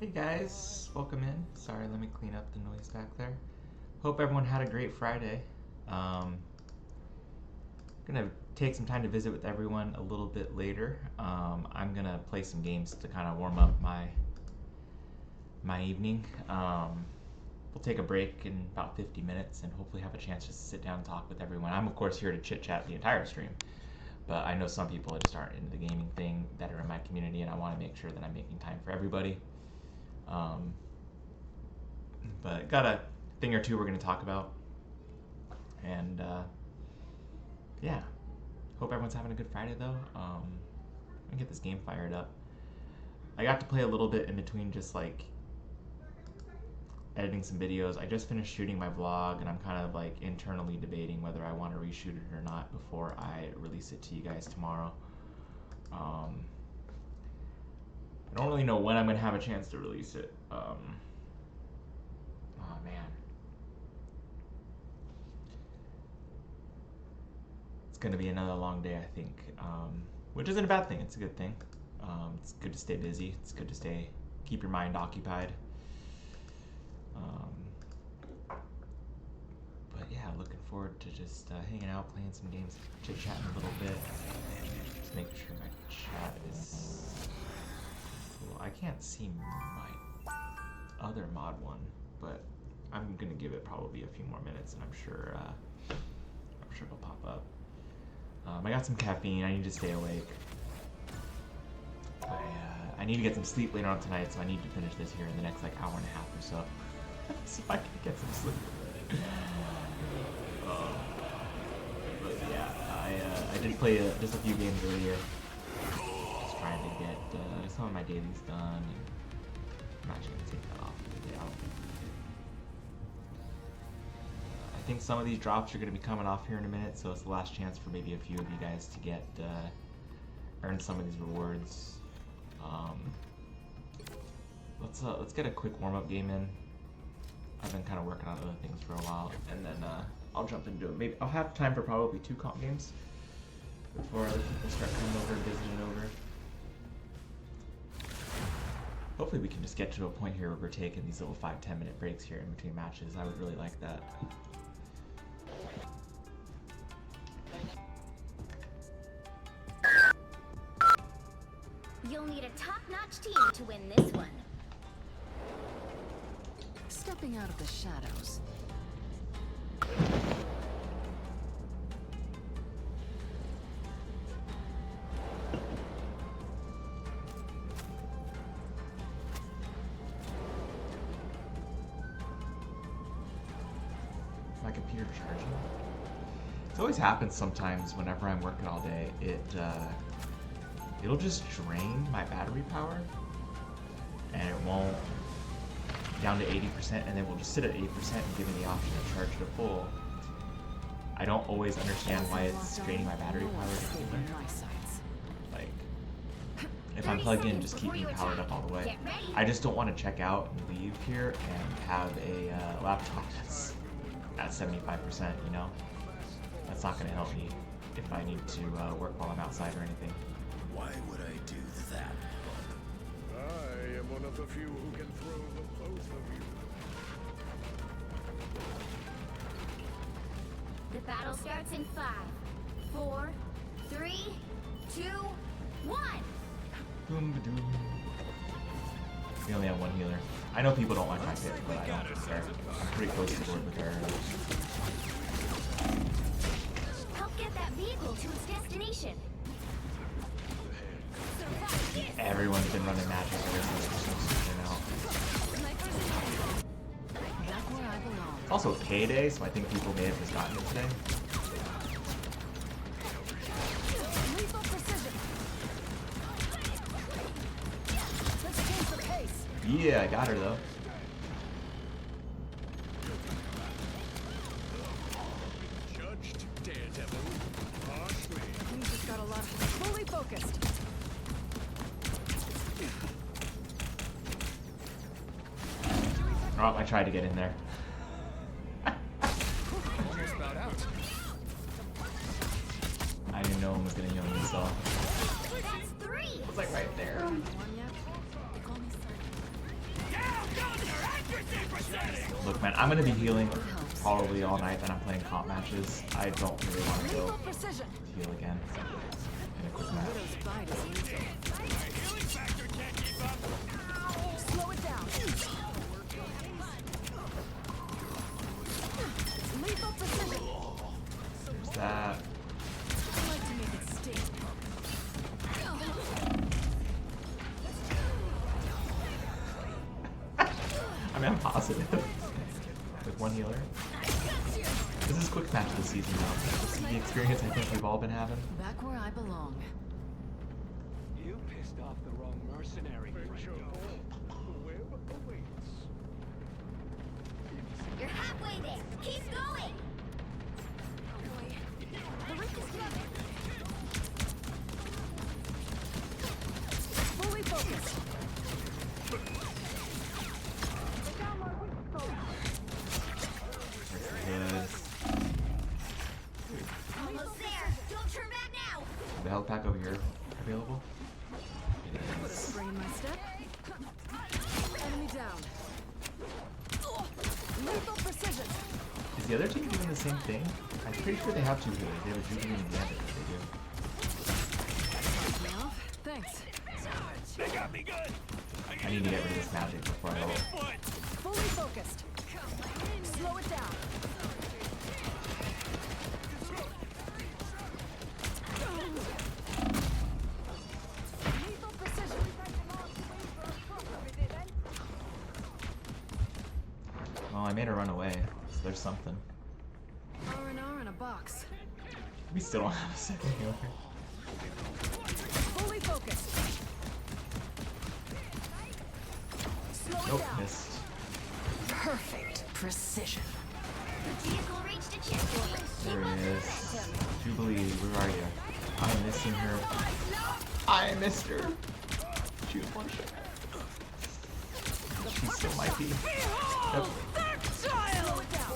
Hey guys, welcome in. Sorry, let me clean up the noise back there. Hope everyone had a great Friday. Gonna take some time to visit with everyone a little bit later. I'm gonna play some games to kind of warm up my evening. We'll take a break in about 50 minutes and hopefully have a chance just to sit down and talk with everyone. I'm of course here to chit chat the entire stream, but I know some people just aren't into the gaming thing that are in my community, and I want to make sure that I'm making time for everybody. But got a thing or two we're going to talk about, and yeah, hope everyone's having a good Friday though. Let me get this game fired up. I got to play a little bit in between, just like editing some videos. I just finished shooting my vlog, and I'm kind of like internally debating whether I want to reshoot it or not before I release it to you guys tomorrow. I don't really know when I'm going to have a chance to release it. Oh man. It's going to be another long day, I think, which isn't a bad thing. It's a good thing. It's good to stay busy. It's good to keep your mind occupied. But yeah, looking forward to just hanging out, playing some games, chit-chatting a little bit. Just making sure my chat is cool. I can't see my other mod one, but I'm gonna give it probably a few more minutes, and I'm sure it'll pop up. I got some caffeine. I need to stay awake. I need to get some sleep later on tonight, so I need to finish this here in the next like hour and a half or so. See if I can get some sleep. But yeah, I did play just a few games earlier. Just trying to get some of my dailies done. And I'm actually gonna take that off for the day. I think some of these drops are gonna be coming off here in a minute, so it's the last chance for maybe a few of you guys to get earn some of these rewards. Let's get a quick warm-up game in. I've been kind of working on other things for a while, and then I'll jump into it. Maybe I'll have time for probably 2 comp games before other people start coming over and visiting over. Hopefully we can just get to a point here where we're taking these little 5-10 minute breaks here in between matches. I would really like that. You'll need a top-notch team to win this one. Stepping out of the shadows. My computer charging. It always happens sometimes whenever I'm working all day. It'll just drain my battery power, and it won't down to 80%, and then we'll just sit at 80% and give me the option to charge to full. I don't always understand why it's draining my battery power either. Like, if I'm plugged in, just keep me powered up all the way. I just don't want to check out and leave here and have a laptop that's at 75%, you know? That's not going to help me if I need to work while I'm outside or anything. Why would I do that? I am one of the few who can throw the both of you. The battle starts in 5, 4, 3, 2, 1. Boom ba doom. We only have one healer. I know people don't like my pick, but I don't care. I'm pretty close to board with her. Help get that vehicle to its destination. Everyone's been running magic ever since Christmas came out. It's also payday, so I think people may have just gotten it today. Yeah, I got her though. Judged Daredevil. Harshly. He's just got a lot of fully focused. Oh, I tried to get in there. Almost about out. I didn't know one was gonna heal me, so That's 3. I was like right there. One yet? They call me Sergeant. Look, man, I'm gonna be healing probably all night that I'm playing comp matches. I don't really want to go Precision. heal again in a quick match. Widow's bite is lethal. Slow it down. Lethal precision. There's that. I like to make it sting. I mean, I'm positive with one healer. This is quick match this season now. This is the experience I think we've all been having. Back where I belong. You pissed off the wrong mercenary, Venture friendo. forth. The web awaits. You're halfway there. Keep going. The roof is coming. Fully focused. Good. Almost there. Don't turn back now. The health pack over here available? Put a spring in my step. Enemy down. Lethal precision. Is the other team doing the same thing? I'm pretty sure they have two healers. They have a Jubilee and Gambit that they do. Me off. Thanks. They got me good. I need to get rid of this magic before I ult. Fully focused. Slow it down. Lethal precision. Well, I made her run away, so there's something. R&R in a box. We still don't have a second healer. Fully focused. Slow it Nope, down. missed. Perfect precision. The vehicle reached a checkpoint. There he is. Jubilee, where are you? I'm missing her. I missed her. She was one shot. She's so mighty. Yep. Slow it down.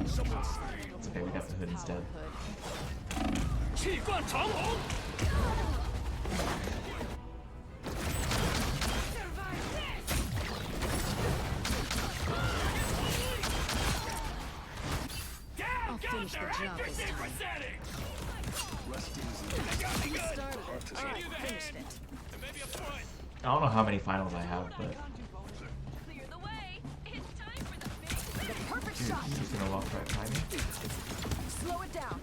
It's okay, we got the hood instead. 气贯长虹。 I'll finish the job this time. Started it. I finished it. I don't know how many finals I have, but Clear the way. It's time for the The perfect dude, shot. he's just gonna walk right by me. Slow it down.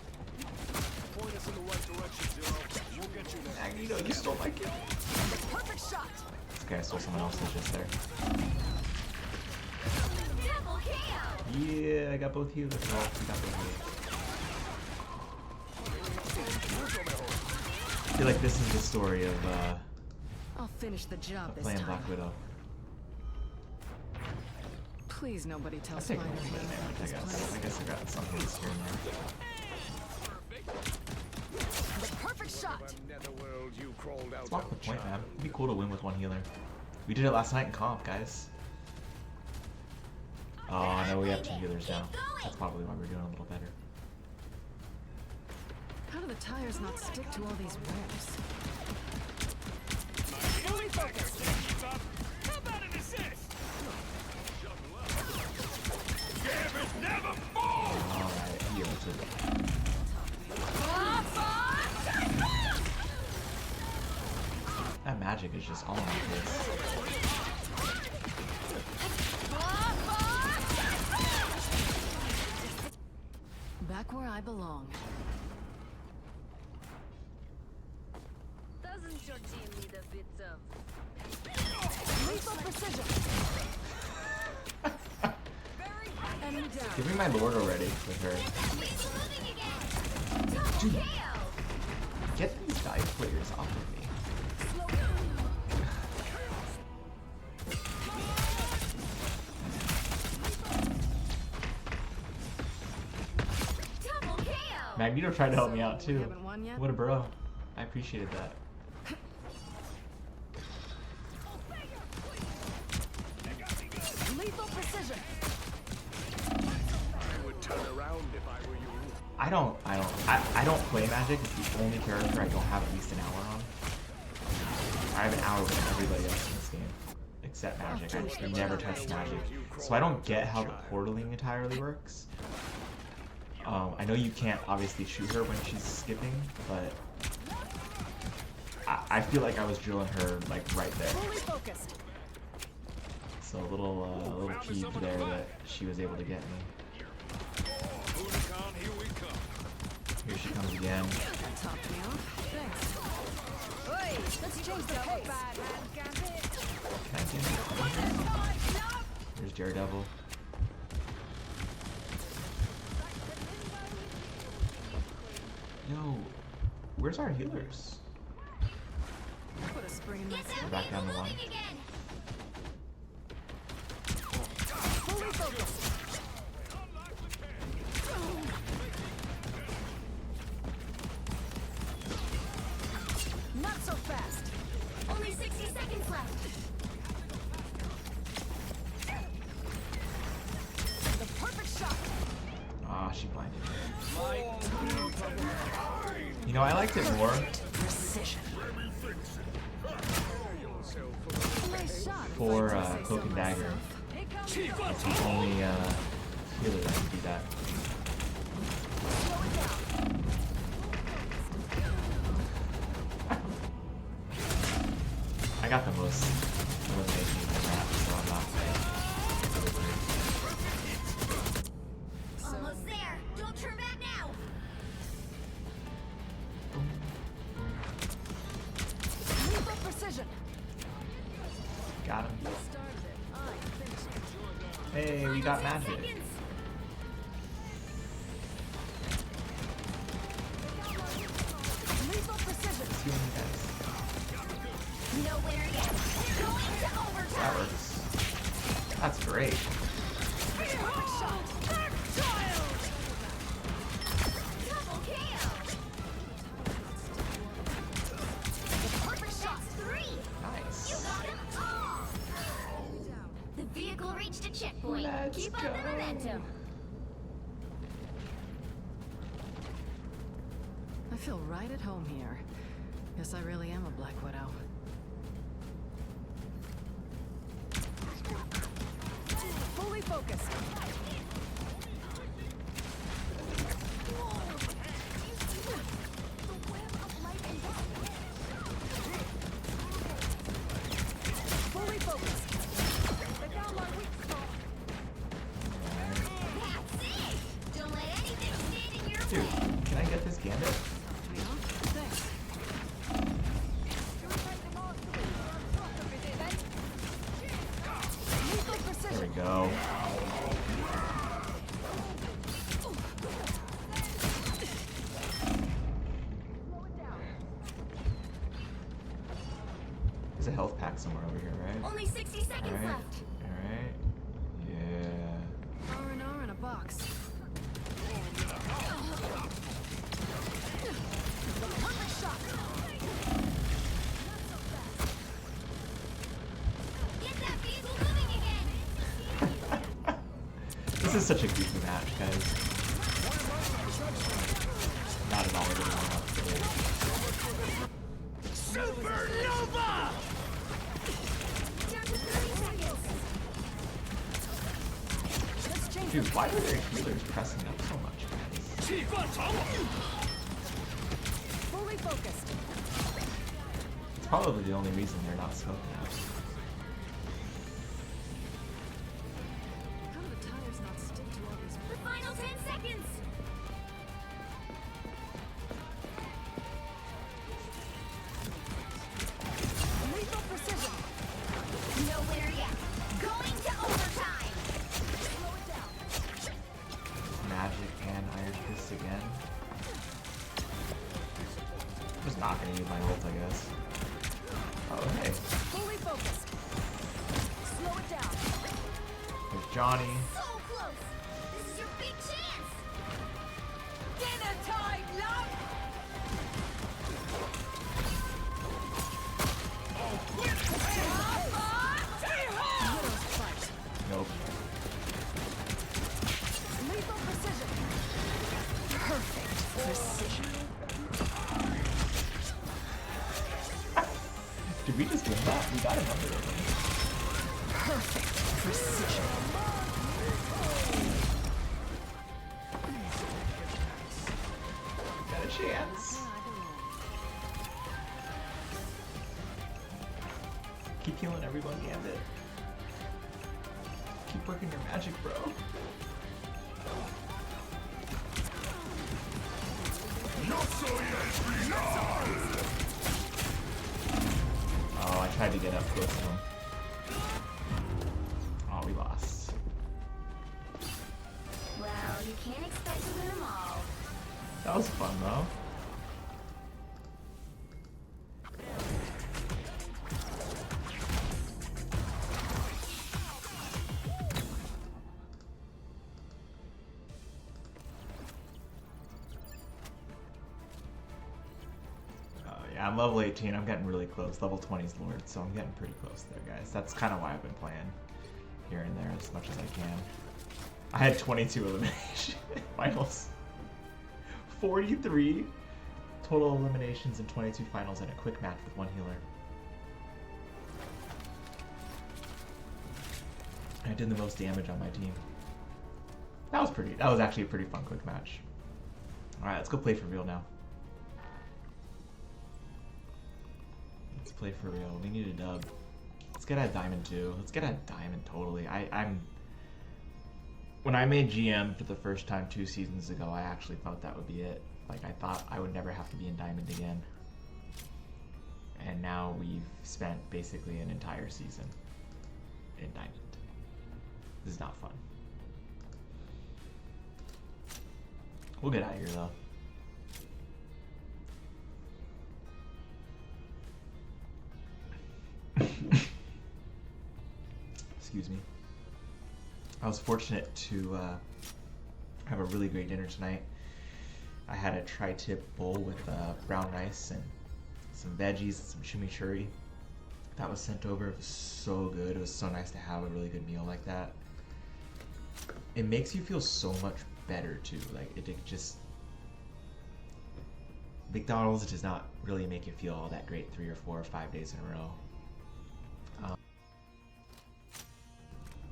Point us in the right direction, Zero. We'll get you there. Magneto, you stole my kill. The perfect shot. Okay, I stole someone else's just there. double kill. Yeah, I got both healers. Well, we got both healers. I feel like this is the story of I'll finish the job this playing time. Black Widow. Please, nobody I tell take a Spider little bit of damage, I this guess. place. I guess I got some hits here and there. The perfect shot. The netherworld you crawled out It's not of, the point, man. child. It'd be cool to win with one healer. We did it last night in comp, guys. Oh, no, we have two healers now. That's probably why we're doing a little better. How do the tires not stick to all these rims? Fully focused. How about an assist? Gambit never falls. Alright, he ulted. That magic is just all in my face. Back where I belong. Doesn't your team need a bit of Lethal precision. Enemy down. Give me my lord already with her. He's moving again. Double Dude. kill. Get these dive players off of me. Slow down. Double kill. Magneto tried to help me out We too. haven't won yet? What a bro. I appreciated that. Lethal precision. I would turn around if I were you. I don't play Magic. It's the only character I don't have at least an hour on. I have an hour with everybody else in this game, except magic. I never touch magic. So I don't get how the portaling entirely works. I know you can't obviously shoot her when she's skipping, but I feel like I was drilling her like right there. So a little peeve there that she was able to get me. Here she comes again. Let's change the pace. Can I get her? Here's Daredevil. Yo, where's our healers? Put a spring in my step. We're back down to 1. Fully focused. Not so fast. Only 60 seconds left. The perfect shot. Ah, she blinded me. You know, I liked it more Precision. Nice shot. for Cloak and Dagger. It's the only healer that can do that. I got the most elimination in the map, so I'm not Almost there. Don't turn back now. Lethal precision. got him. Started it. I finished it. Hey, we got magic. Seconds. Lethal precision. Let's see what you guys. Nowhere yet. Going to That overtime. works. That's great. Perfect shot. Child. Double KO. The perfect shot. That's 3. You Nice. got them all. The vehicle reached a checkpoint. Let's Keep up go. the momentum. I feel right at home here. Guess I really am a Black Widow. Fully focused. Fully focused. They found my weak spot. That's it. Don't let anything stand in your Dude, way. can I get this Gambit? Thanks. Lethal There we precision. go. There's a health pack somewhere over here, right? Only 60 seconds Alright. left. Alright. Yeah. R&R in a box. The perfect shot. Get that vehicle moving again. This is such a goofy match, guys. Not at all what I want to do. Supernova! Down to 30 seconds. Let's change Dude, why are their healers pressing up so much, guys? fully focused. It's probably the only reason they're not smoking out. How do the tires not stick to all these? The final 10 seconds. Lethal precision. No winner yet. Going to overtime. Slow it down. Magic and Iron Fist again. I'm just not gonna use my ult, I guess. Oh, hey. Fully focused. Slow it down. There's Johnny. So close. This is your big chance. Dinner time, love. Widow's fight. Nope. Lethal precision. Perfect precision. Did we just win that? We got a number of them. perfect precision. Got a chance. Keep healing everyone, Gambit. Keep working your magic, bro. Oh, I tried to get up close to him. Oh, we lost. Well, you can't expect to win them all. That was fun, though. Yeah, I'm level 18. I'm getting really close. Level 20 is Lord, so I'm getting pretty close there, guys. That's kind of why I've been playing here and there as much as I can. I had 22 elimination finals. 43 total eliminations and 22 finals and a quick match with one healer. I did the most damage on my team. That was actually a pretty fun quick match. Alright, let's go play for real now. Let's play for real. We need a dub. Let's get a diamond too. Let's get a diamond totally. When I made GM for the first time 2 seasons ago, I actually thought that would be it. Like, I thought I would never have to be in diamond again. And now we've spent basically an entire season in diamond. This is not fun. We'll get out of here though. Excuse me. I was fortunate to have a really great dinner tonight. I had a tri-tip bowl with brown rice and some veggies, some chimichurri. That was sent over. It was so good. It was so nice to have a really good meal like that. It makes you feel so much better too. Like it just McDonald's does not really make you feel all that great 3 or 4 or 5 days in a row.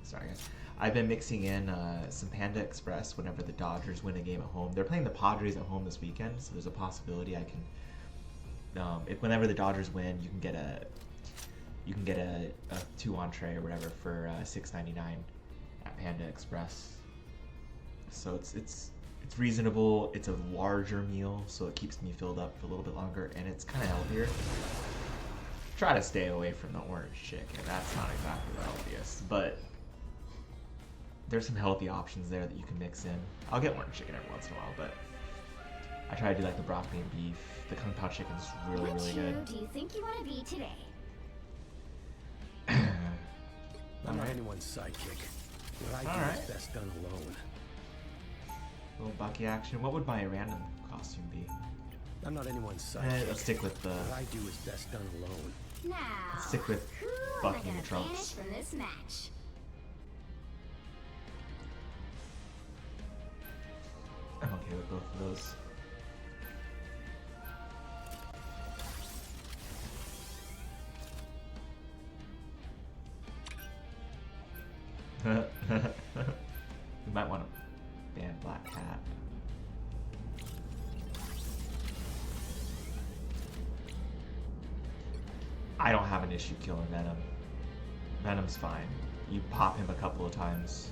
Sorry guys. I've been mixing in some Panda Express whenever the Dodgers win a game at home. They're playing the Padres at home this weekend, so there's a possibility I can. Whenever the Dodgers win, you can get a 2 entree or whatever for $6.99 at Panda Express. So it's reasonable. It's a larger meal, so it keeps me filled up for a little bit longer, and it's kind of healthier. Try to stay away from the orange chicken. That's not exactly the healthiest, but there's some healthy options there that you can mix in. I'll get orange chicken every once in a while, but I try to do like the broccoli and beef. The Kung Pao chicken's really, really good. Which do you think you want to be today? I'm not anyone's sidekick. What I do is best done alone. Little Bucky action. What would my random costume be? I'm not anyone's sidekick. Let's stick with the. What I do is best done alone. Now, Let's stick with who Bucky am I and gonna banish Trunks. from this match? I'm okay with both of those. We might want to ban Black Cat. I don't have an issue killing Venom. Venom's fine. You pop him a couple of times,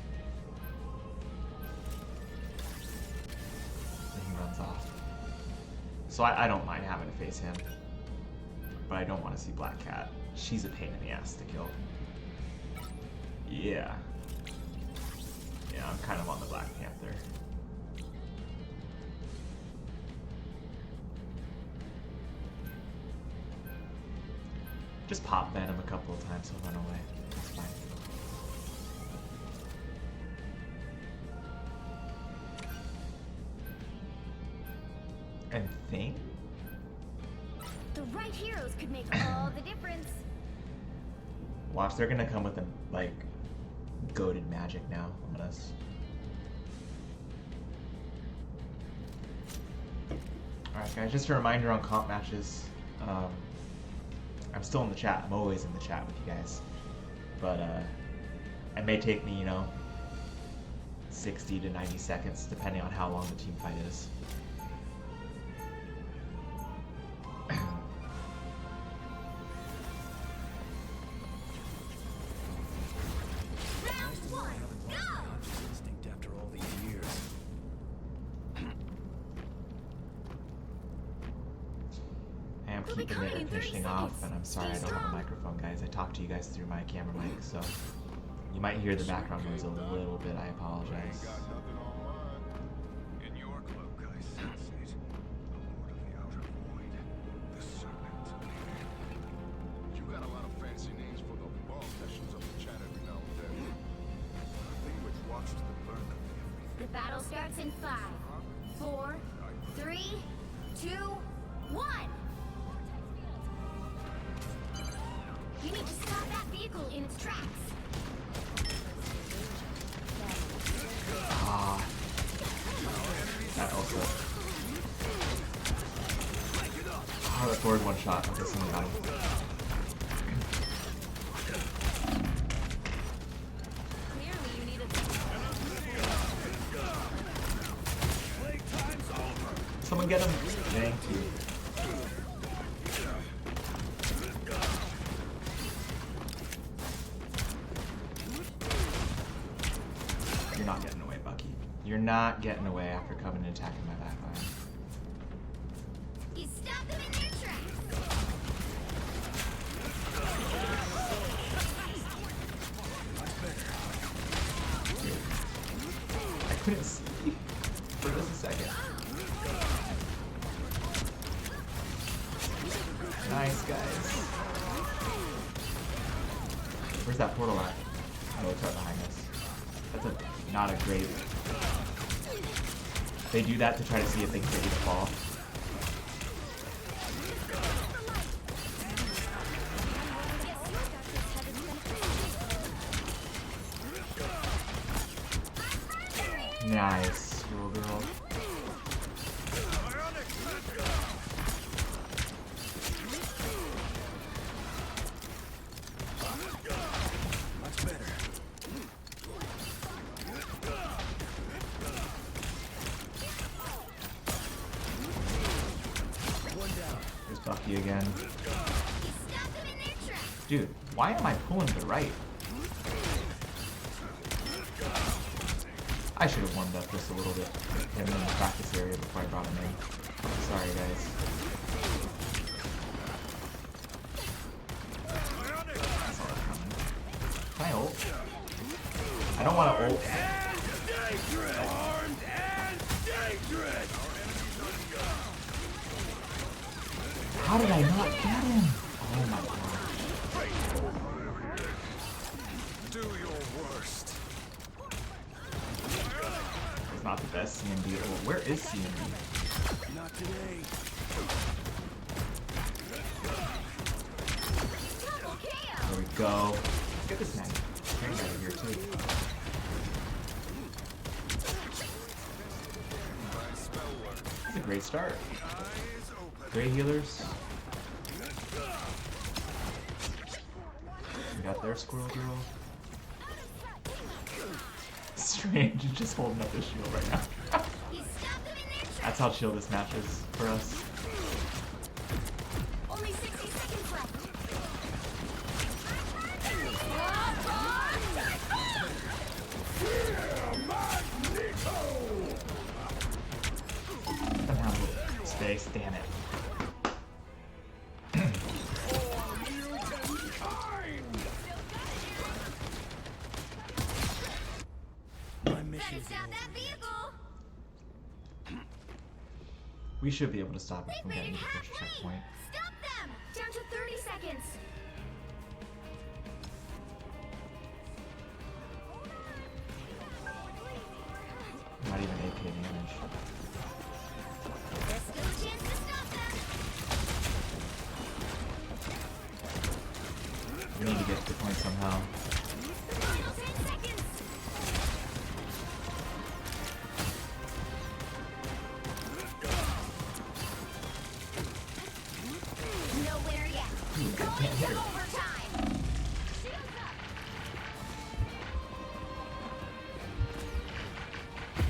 and he runs off. So I don't mind having to face him. But I don't want to see Black Cat. She's a pain in the ass to kill. Yeah. Yeah, I'm kind of on the Black Panther. Just pop Venom a couple of times, he'll run away. It's fine. And Thing? The right heroes could make all the difference. Watch, they're gonna come with a, like, goated magic now on us. Alright guys, just a reminder on comp matches. I'm still in the chat. I'm always in the chat with you guys. But It may take me, 60 to 90 seconds, depending on how long the team fight is. Round one, go! Instinct after all these years. I am We'll be keeping coming it in 30 finishing off, seconds. and I'm sorry I Stay don't have a strong. microphone, guys. I talk to you guys through my camera mic, so you might hear the background noise a little bit. I apologize. In your cloak, I sense it. The Lord of the Outer Void. The Serpent. You got a lot of fancy names for the bum that shows up in chat every now and then. The thing which watches the burn of everything. The battle starts in 5, 4, 3, 2, 1. You need to stop that vehicle in its tracks. Ah. That also. Oh, that forward one shot. Okay, someone got him. Clearly you need a Someone get him. Thank you. You're not getting away, Bucky. You're not getting away after coming and attacking my backline. You stop them in their tracks. I couldn't see for just a second. Nice, guys. Where's that portal at? Oh, it's right behind us. That's not a great... They do that to try to see if they can get you to fall. Nice, schoolgirl. Much better. One down. There's Bucky again. You stop them in their tracks. Dude, why am I pulling to the right? I should have warmed up just a little bit with him in the practice area before I brought him in. Sorry, guys. I saw that coming. Can I ult? I don't want to ult. How did I not get him? Oh my god. Do your worst. It's not the best CMD. Oh, where is CMD? Not today. Double KO. There we go. Get this man. Train out of here too. It's a great start. Great healers. We got their squirrel girl. Strange, he's just holding up his shield right now. You stop them in their tracks. That's how chill this match is for us. Only 60 seconds left. Somehow space, damn it. My mission Better is stop that vehicle. We should be able to stop it They've from made getting it to the first halfway. checkpoint. Stop them. Down to 30 seconds. Not even AP damage. There's still a chance to stop them. We need to get to the point somehow. Final 10 seconds. No winner yet. Ooh, I Going can't hit to her. overtime. Shields up.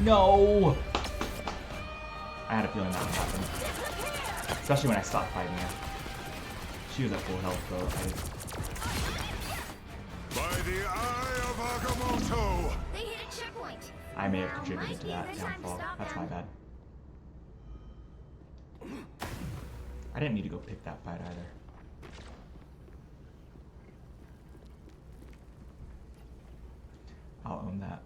No! I had a feeling that would happen. Especially when I stopped fighting her. She was at full health, though. By the eye of Agamotto! They hit a checkpoint. I may have Now contributed might to be that the time to downfall. stop That's them. my bad. I didn't need to go pick that fight either. I'll own that.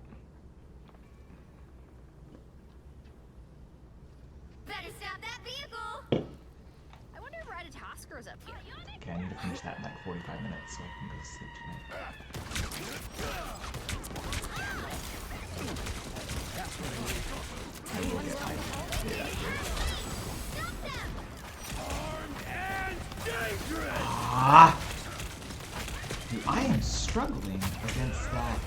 Better stop that vehicle. I wonder if Ride a Tosker's up here. Okay, I need to finish that in like 45 minutes so I can go to sleep tonight. I will get my data here. Ah! Dude, I am struggling against that.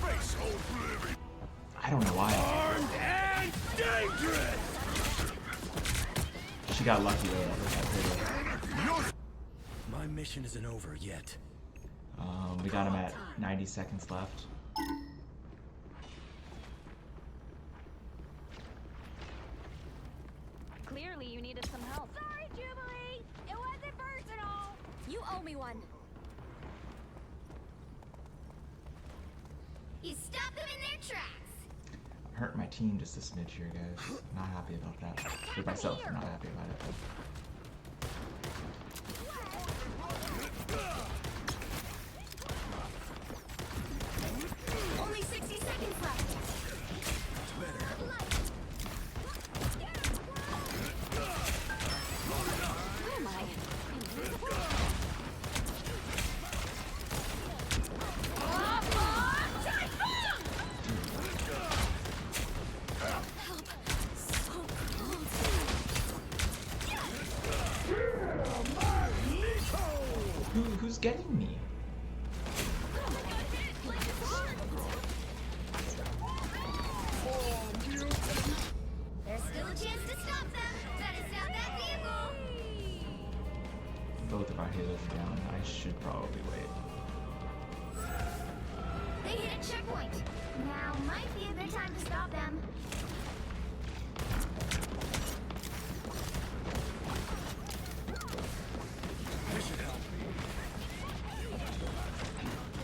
I don't know why. She got lucky though. My mission isn't over yet. We got him at 90 seconds left. Clearly, you needed some help. Sorry, Jubilee. It wasn't personal. You owe me one. You stopped them in their tracks. I'm hurting my team just a smidge here, guys. Not happy about that. With myself, I'm not happy about it. Only 60 seconds left. Where am I? Who's getting me? There's still a chance to stop them. Better stop that vehicle. Both of our healers are down. I should probably wait. They hit a checkpoint. Now might be a good time to stop them.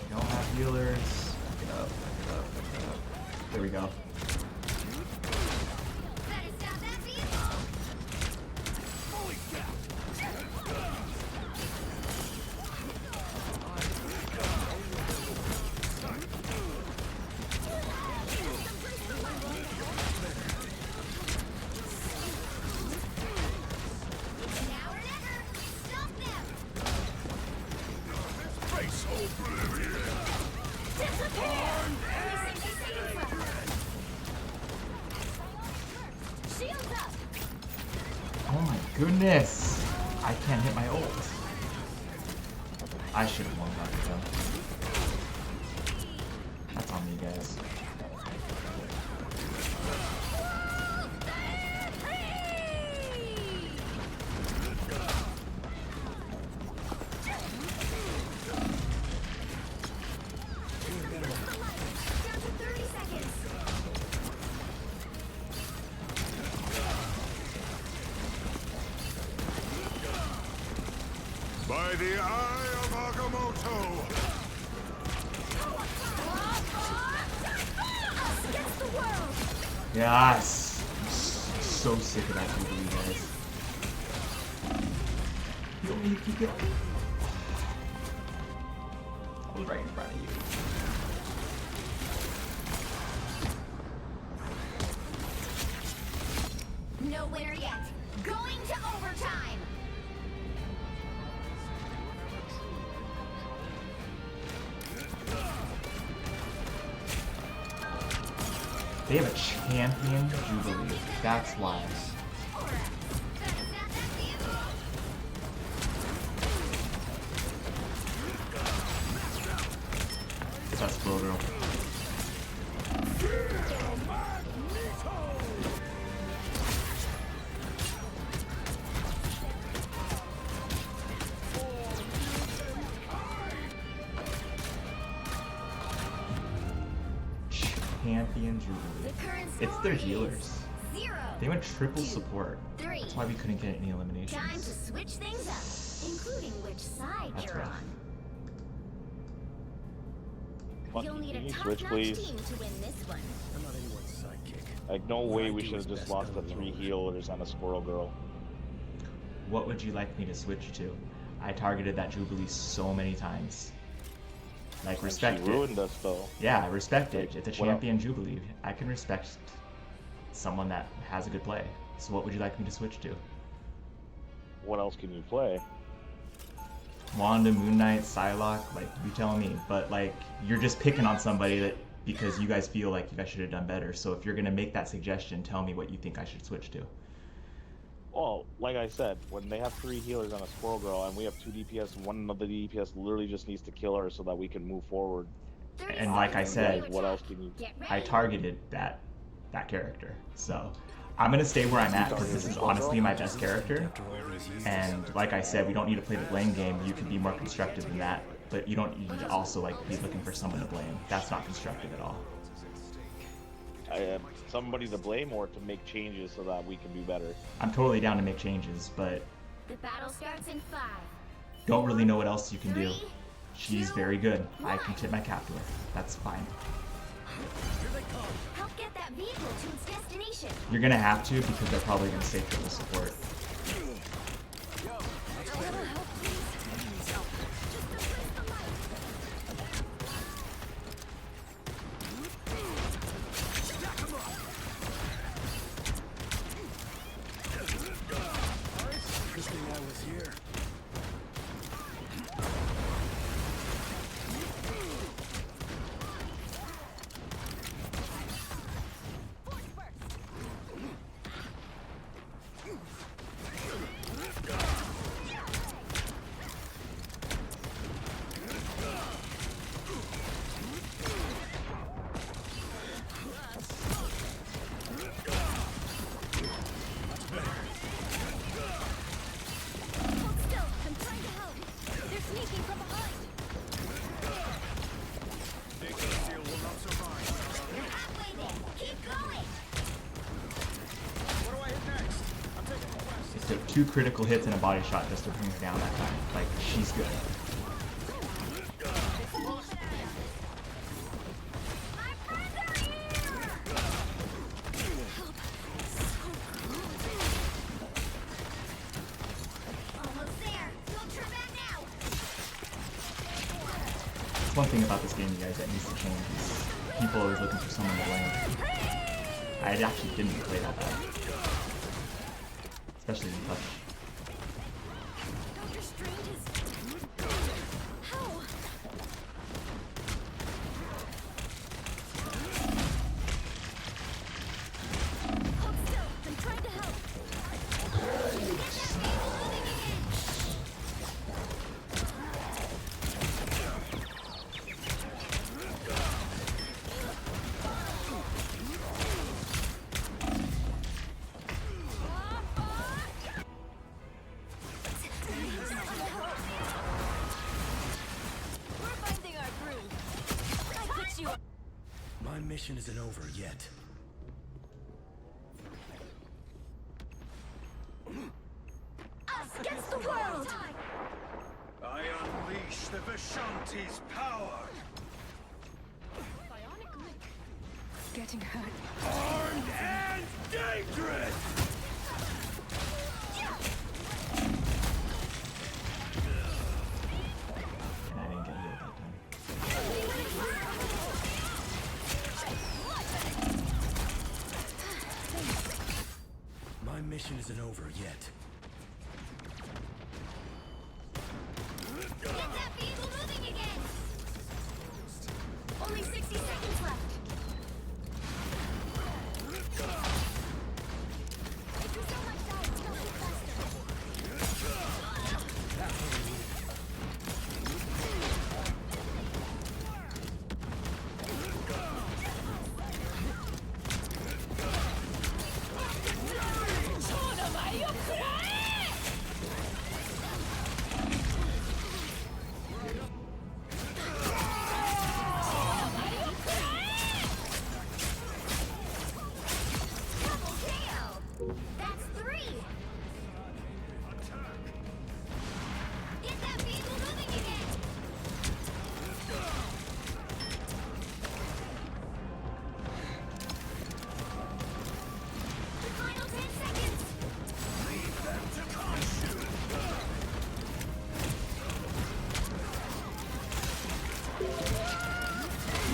We don't have healers. Back it up, back it up, back it up. There we go. Better stop that vehicle. Now or never. Stop them. Disappear. Only 60 seconds left. Shields up. Oh my goodness! I can't hit my ult. I should have won that though. That's on me, guys. Down to 30 seconds. By the eye of Agamotto! Us against the world. Yes! I'm so sick of that Jubilee, guys. You want me to keep going? I was right in front of you. No winner yet. Going to overtime. They have a champion Jubilee. That's why. Better stop that vehicle. That's Bro Girl. Champion The Jubilee. current It's score their is healers. 0. They went triple 2, support. 3. That's why we couldn't get any Time to eliminations. switch things up, including which side That's you're rough. on. Fuck, You'll need can a you top-notch switch, please? team to win this one. I'm not anyone's sidekick. Like, no What way I we do should is have just best lost the done 3 alone. healers and a squirrel girl. What would you like me to switch to? I targeted that Jubilee so many times. Like, respect She it. ruined us, though. Yeah, I respect it. Like, It's a what champion Jubilee. I can respect someone that has a good play. So what would you like me to switch to? What else can you play? Wanda, Moon Knight, Psylocke, like, you tell me. But, like, you're just picking on somebody that because you guys feel like you guys should have done better. So if you're going to make that suggestion, tell me what you think I should switch to. Well, like I said, when they have 3 healers and a squirrel girl, and we have 2 DPS, one of the DPS literally just needs to kill her so that we can move forward. 30 And like I seconds said, until what you else attack. can you... Get ready. I targeted that character. So I'm going to stay where I'm at because this is honestly my best character. After all these years, And like I said, we don't need to play the blame game. You can be more constructive than that. But you don't need to also like be looking for someone to blame. That's not constructive at all. I have somebody to blame or to make changes so that we can do better. I'm totally down to make changes, but The battle starts in 5. don't really know what else you can do. 3, She's 2, very good. I can 1. tip my cap to her. That's fine. Help get that vehicle to its destination. You're gonna have to because they're probably gonna say triple support. A little help, please. Just replace the light. good thing I was here. Hold still. I'm trying to help. They're sneaking from behind. You're halfway there. Keep going. It took 2 critical hits and a body shot just to bring her down that time. Like, she's good. My friends are here. Almost there. Don't turn back now. That's one thing about this game, you guys, that needs to change. Is people always looking for someone to blame. I actually didn't play that bad. Especially in touch. Dr. Strange is... How? Hold still. I'm trying to help. Get that vehicle moving again. We're finding our groove. I fix you up. My mission isn't over yet. Us against the world. I unleash the Vishanti's power! Bionic link. Getting hurt. Armed and dangerous! And I didn't get healed that time. My mission isn't over yet. Get that vehicle moving again. Only 60 seconds left. If you so much die, it's gonna be faster. That's 3. Get that vehicle moving again. The final 10 seconds. Leave them to consume.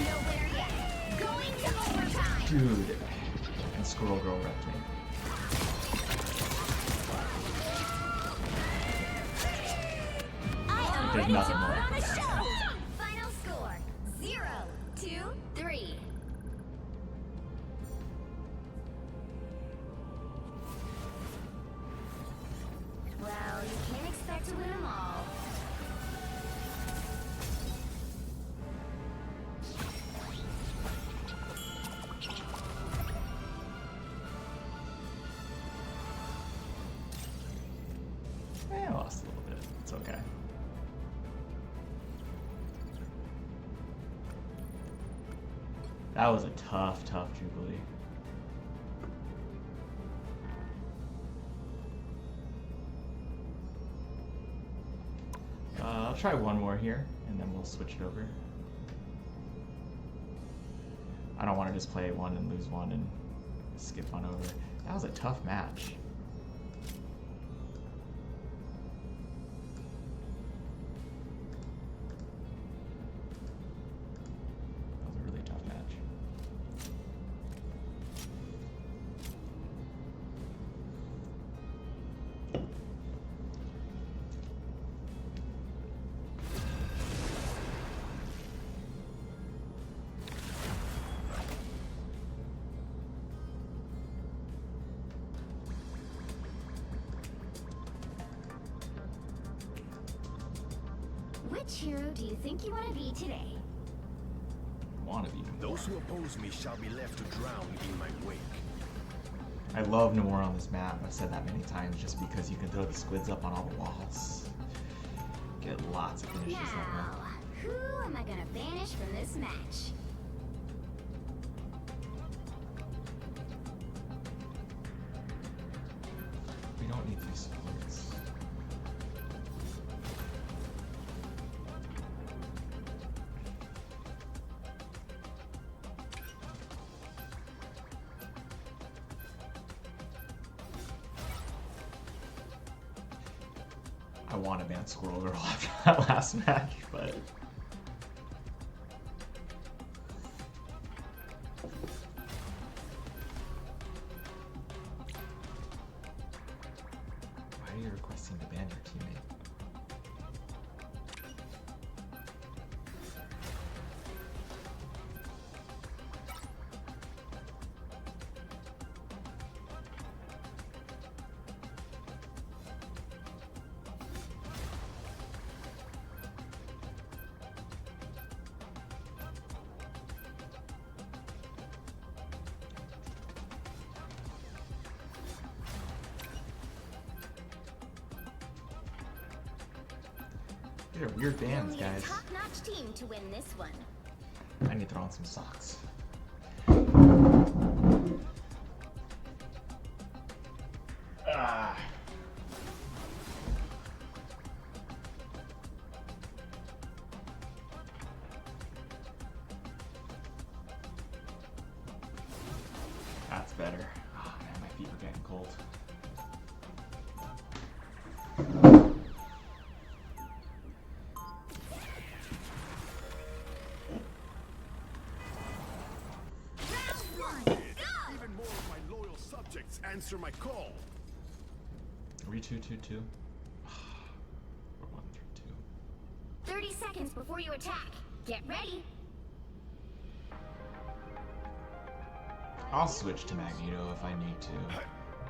Nowhere yet. Going to overtime. Dude. And Squirrel Girl wrecked me. I am There's ready nothing to more. put on a show. Final score 0-2-3. Well, you can't expect to win them all. I lost a little bit. It's okay. That was a tough Jubilee. I'll try one more here, and then we'll switch it over. I don't want to just play one and lose one and skip one over. That was a tough match. That was a really tough match. Which hero do you think you want to be today? Want to be Namor. Those who oppose me shall be left to drown in my wake. I love Namor on this map. I've said that many times just because you can throw the squids up on all the walls. Get lots of finishes that way. Now, who am I gonna banish from this match? We don't need these supports. I want to ban Squirrel Girl after that last match, but why are you requesting to ban your teammate? These are weird bans, You'll need guys. a top-notch team to win this one. I need to throw on some socks. Ah. That's better. Oh man, my feet are getting cold. Round 1, go! Even more of my loyal subjects answer my call. Are we 2-2-2? We're 1-3-2. 30 seconds before you attack. Get ready. I'll switch to Magneto if I need to.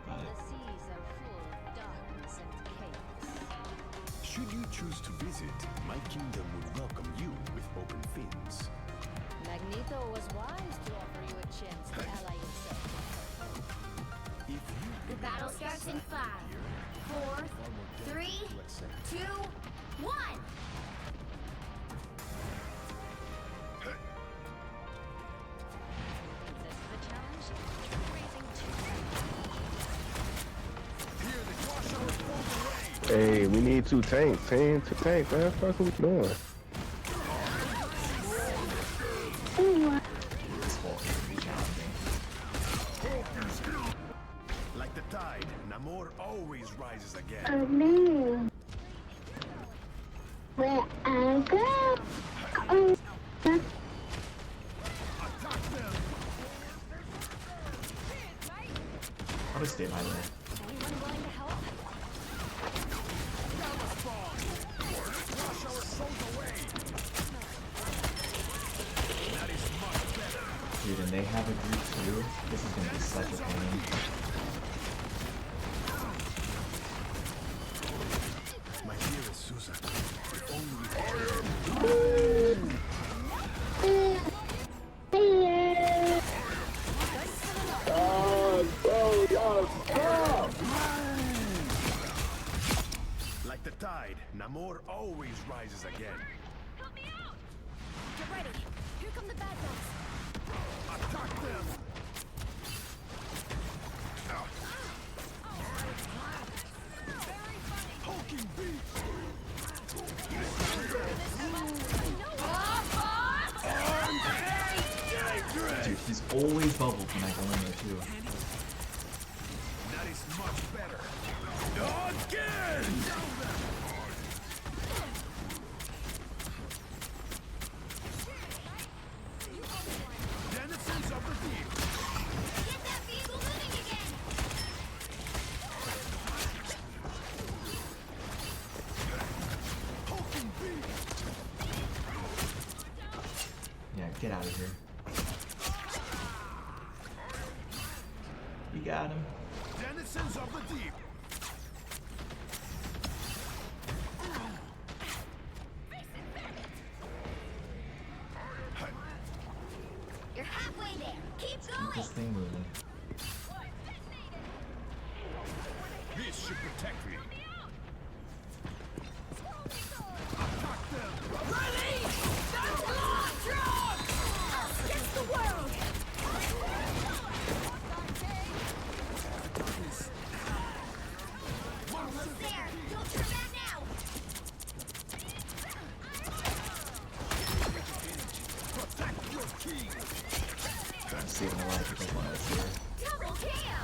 But The seas are full of darkness and chaos. Should you choose to visit, my kingdom would welcome you with open fins. Magneto was wise to offer you a chance to ally yourself. If you The battle starts in 5, 4, 3, 2, 1. This is a challenge. Raising two. Hey, we need two tanks. Team two tanks, man. What the fuck are we doing? This whole is gonna be challenging. Like the tide, Namor always rises again. Where I go. I'll just stay by there. Anyone willing to help? Dude, and they have a group too. This is gonna be such a pain. My dearest Susan, if only like the tide, Namor always rises again. Help me out! Get ready. Here come the bad guys. Attack them! Hulking beast! Dude, he's always bubbled when I go in there too. That is much better. Again! Denizens of the deep. Get that vehicle moving again! Hulking beast! Yeah, get out of here. We got him. Denizens of the deep. You're halfway there. Keep Keep going! this thing moving. This should protect me. Against the world! Almost there! Don't turn back now! Protect your king. I'm saving a lot of people's lives here. Double KO!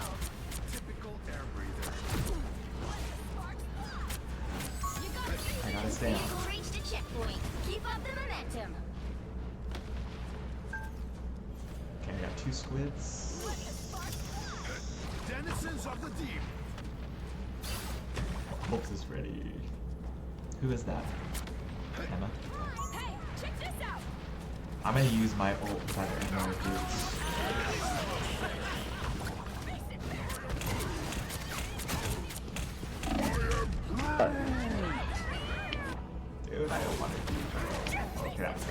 Typical air breather. You gotta I gotta stay on. Vehicle reached a checkpoint. Keep up the momentum. Okay, I got 2 squids. Denizens of the deep. Hopes is ready. Who is that? Emma? Hey, check this out! I'm gonna use my ult with either Emma or Dukes. Dude, I don't want to do that. Okay, that's it.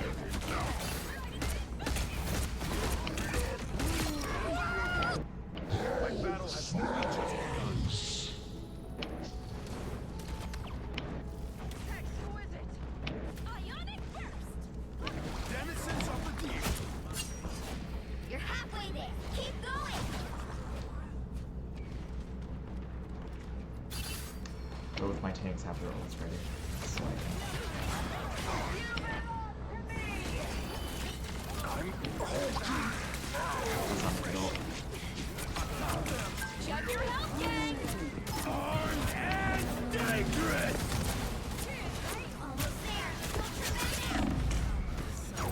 My battle has three just begun. Who is it? Ionic Burst! Denizens of the deep. You're halfway there. Keep going! Both of my tanks have their ults ready. So I can... That's not a good ult. Check your health, gang! Armed and dangerous. Almost there.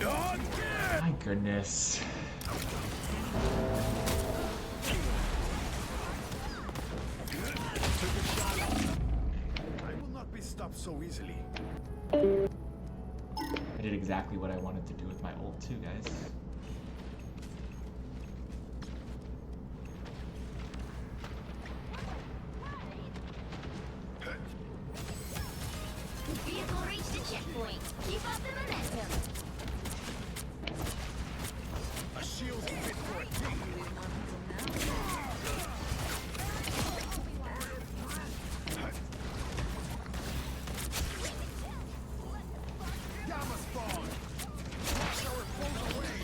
Don't turn back now! Again. My goodness. I will not be stopped so easily. I did exactly what I wanted to do with my ult too, guys. Vehicle reached a checkpoint. Keep up the momentum. A shield fit for a king. Gamma spawn. Wash our foes away.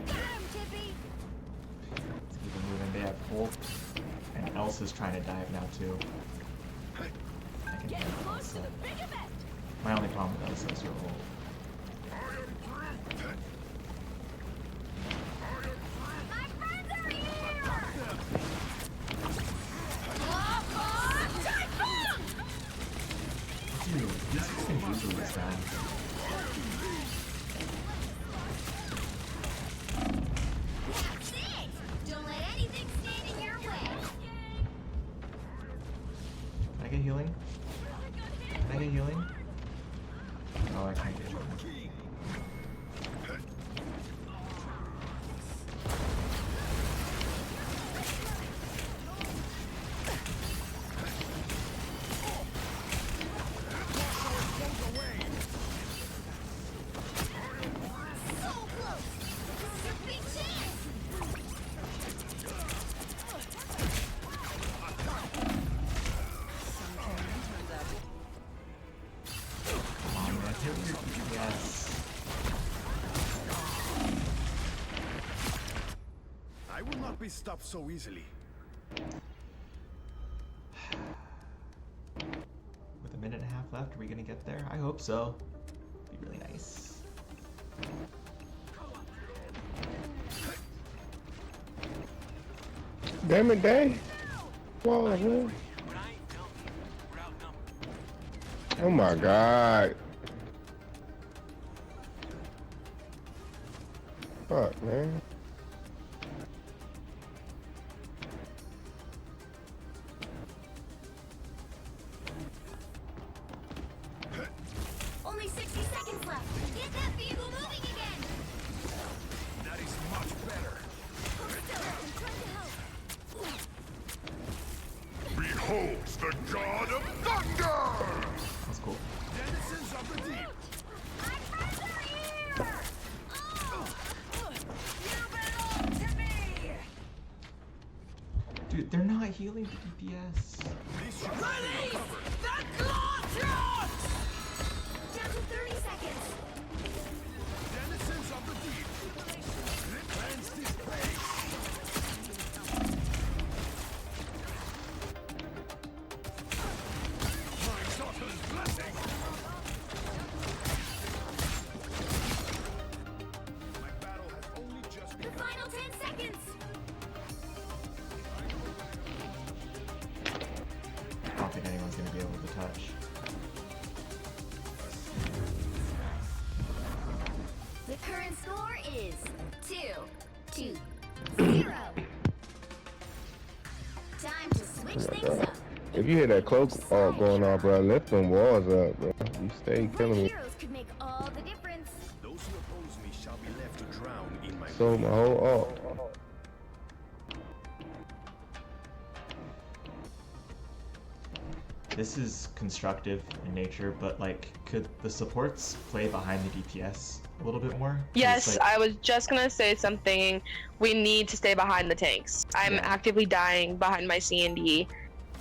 Get him, Tippy! Let's keep it moving. They have ult. And Elsa's trying to dive now too. can Get handle close Elsa. to the big event. My only problem with Elsa is her ult. My friends are here. Dude, these fucking Boogaloo's, man. That's it. Don't let anything stand in your way. Can I get healing? Can I get healing? Oh, I can't get healing. So close. This is your big chance. Come on, man. Hit your DPS. I will not be stopped so easily. With a minute and a half left, are we gonna get there? I hope so. Be really nice. Damn it, Day. Whoa, man. Oh my god. Fuck, man. Only 60 seconds left. Get that vehicle moving again. That is much better. Hold still. I'm trying to help. Behold the god of thunder! That's cool. Denizens of the deep. My friends are here. Oh. You belong to me. Dude, they're not healing the DPS. This should not be recovered. Down to 30 seconds. Denizens of the deep. Cleanse this place. My daughter's blessing. My battle has only just The begun. final 10 seconds. I don't think anyone's gonna be able to touch. The current score is 2-0. Time to switch things up. If you hear that cloak art going on, bro, lift them walls up, bro. You stay One killing me. heroes could make all the difference. Those who oppose me shall be left to drown in my So my whole art. This is constructive in nature, but like, could the supports play behind the DPS a little bit more? 'Cause, Yes, like, I was just gonna say something. We need to stay behind the tanks. I'm Yeah. actively dying behind my C&D.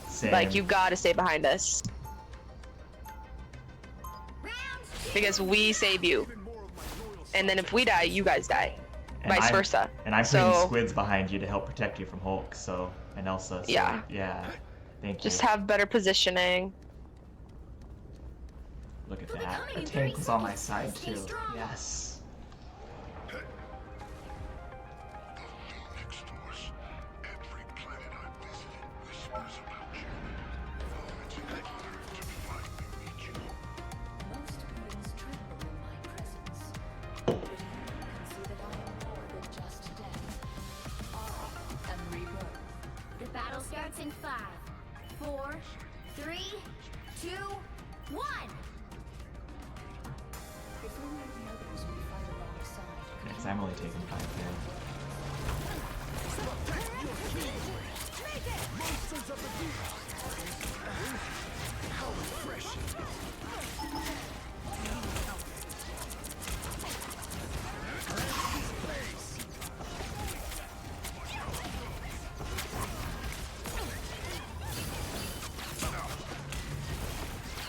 same. Like, you gotta stay behind us. Because we save you. And then if we die, you guys die. And Vice I'm- versa. And I'm putting So- squids behind you to help protect you from Hulk, so, and Elsa. So, Yeah. Yeah. Thank you. Just have better positioning. Look at They'll be that. coming A in tank 30 was on my seconds. side Stay too. strong. Yes. Next to us, every planet I've visited whispers about you. Oh, it's an honor to finally meet you. Most beings tremble in my presence. But you can see that I am more than just death. I am rebirth. The battle starts in 5, 4, 3, 2, 1. If only the others would fight alongside. Because I'm only taking 5 kills. monsters of the deep. How refreshing.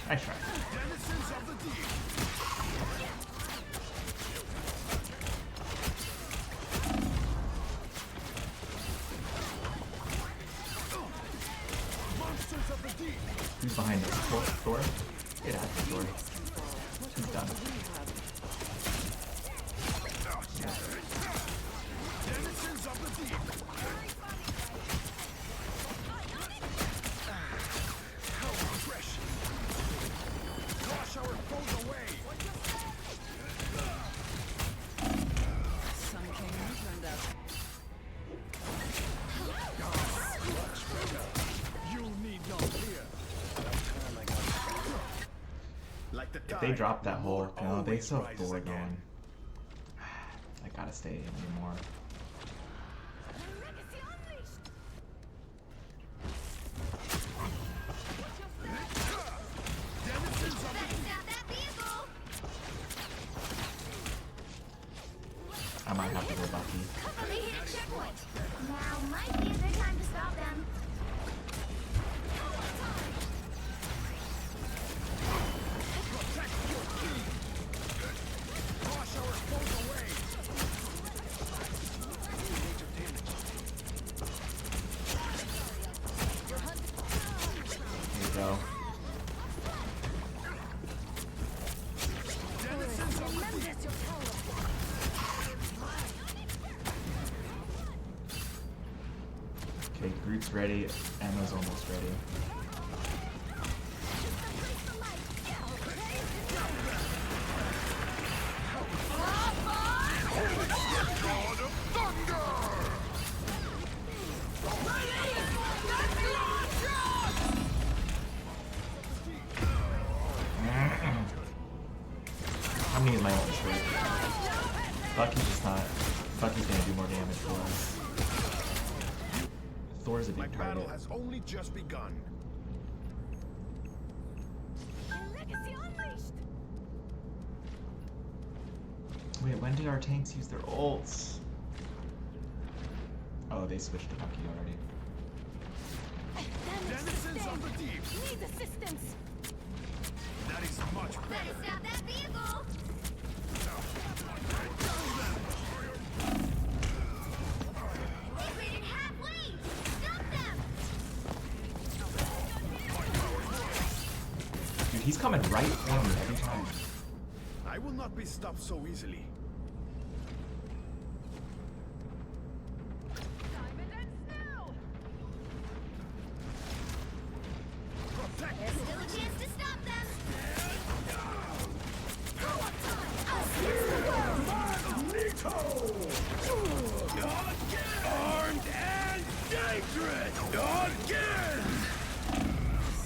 Nice try. Denizens of the deep. Monsters of the deep. Who's He's behind us. Thor. Get out of here, Thor. He's done. Denizens of the deep. How refreshing. Wash our foes away. Some king turned up. You need no fear. Like the If they drop that whole, no, they still have rises Thor again. going. I gotta stay anymore. Denizens of the I might have to go Bucky. They hit a checkpoint. Now might be a good time to stop them. protect your king. Wash our foes away. Major damage. Here you go. Denizens of the deep. Okay, Groot's ready. Emma's almost ready. God of Thunder! How many is my ult straight? Bucky's just not. Bucky's gonna do more damage for us. Thor's a My big battle target. has only just begun. Wait, when did our tanks use their ults? Oh, they switched to Bucky already. Denizens of the deep. Needs assistance. That is much Better better. stop that vehicle. They waited halfway. Stop them. Dude, he's coming right for me every time. I will not be stopped so easily. Protect There's still a chance to stop them. Co-op time. Us against the world. armed and dangerous. Again.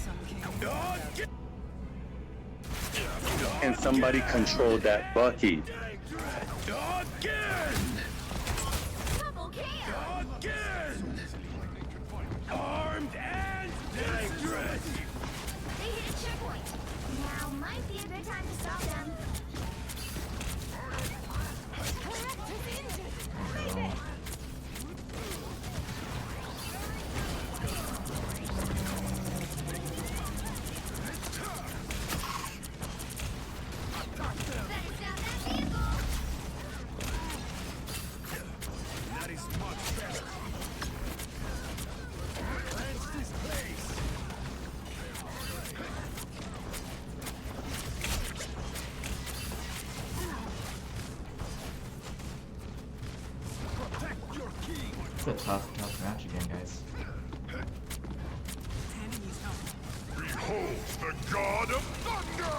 Some king turned up. Can somebody control that Bucky? Again. Double KO. Again. Armed and dangerous. They hit a checkpoint. Now might be a good time to stop them. Better stop that vehicle. That is much better. Cleanse this place. Protect your king. It's a tough match again, guys. Behold the God of Thunder!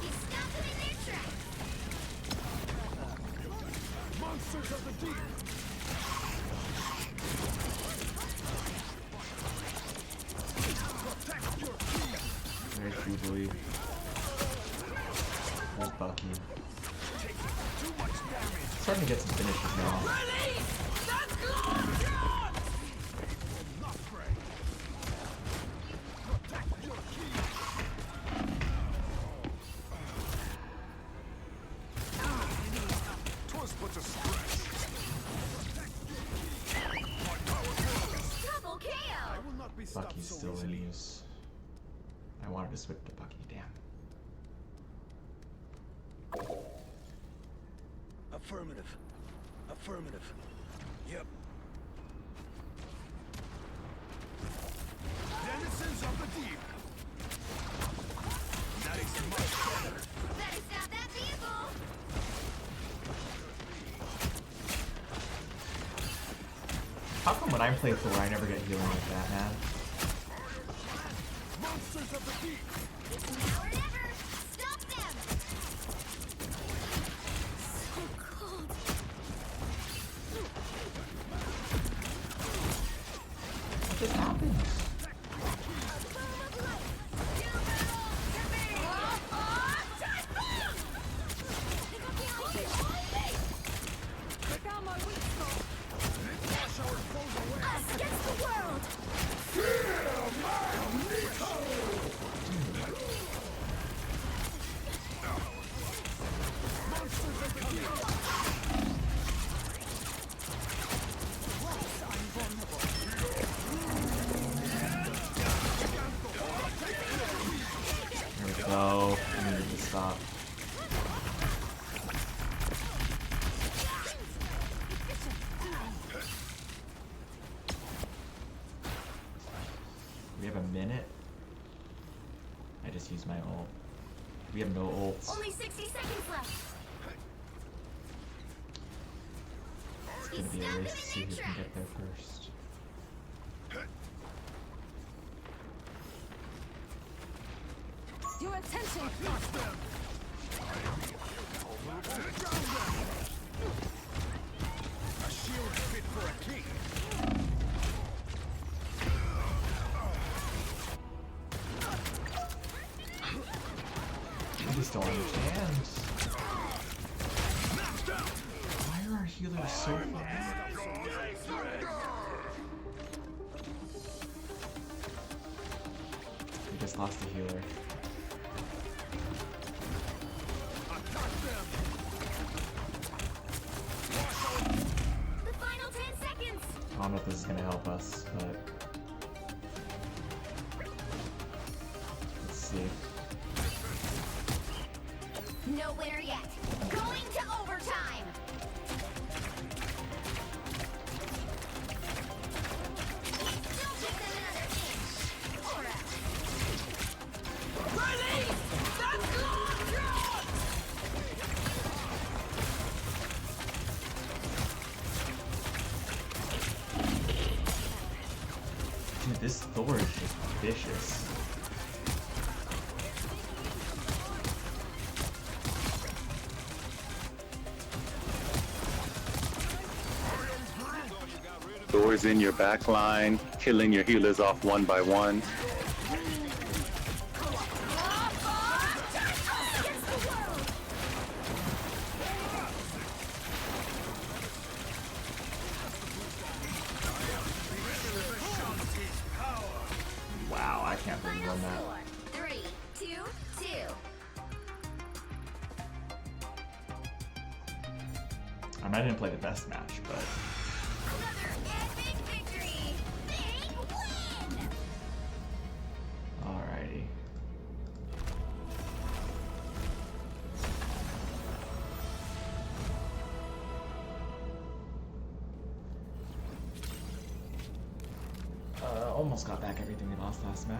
He stopped them in their tracks. Monsters of the deep. Protect your king. Very feebly. There's Bucky. Too much damage. Starting to get some finishes now. Not pray. Protect your king. Twas but a stretch. Double KO. I will not be stopped Bucky's so still in easily. use. I wanted to switch to Bucky, damn. Affirmative. Affirmative. Yep. Denizens of the deep. How come when I play Thor, I never get healing like that, man? Monsters of the deep. Now or never! Stop them! So cold. What just happened? Us against the world! There we go. I needed to stop. We have a minute. I just used my ult. We have no ults. Only 60 seconds left. It's gonna be a race to see who can get there first. Your attention! A shield fit for a king. I just don't understand. Why are our healers so far? We just lost a healer. The final 10 seconds! I don't know if this is gonna help us, but let's see. No winner yet. Going to overtime! Don't give them another inch! Or out! Release! That's long Dude, this Thor is just vicious. Thor's in your back line, killing your healers off one by one. against the world! Wow, I can't believe we Final won that. score. 3, 2, 2. I mean, I didn't play the best match, but Another epic victory! Big win! alrighty. Almost got back everything we lost last match.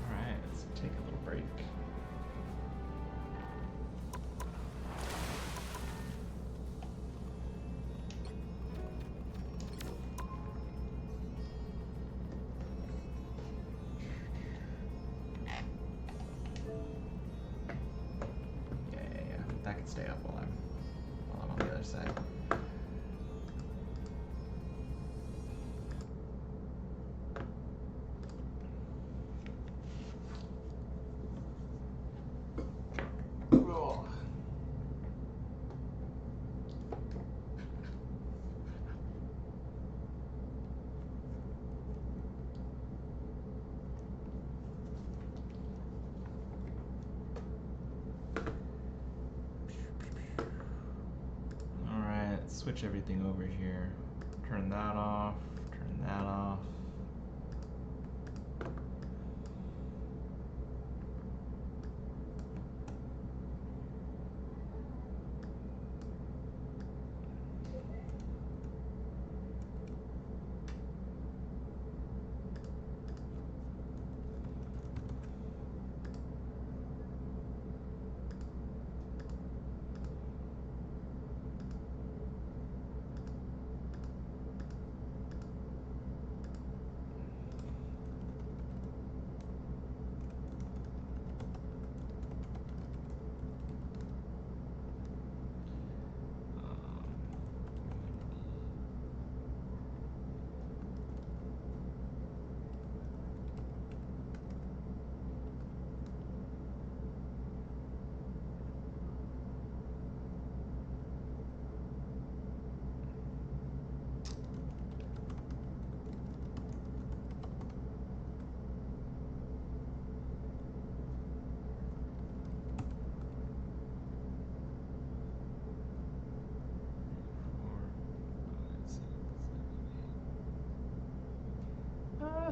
Alright, let's take a little break. Yeah. That can stay up while I'm on the other side. Alright, switch everything over here. Turn that off, turn that off.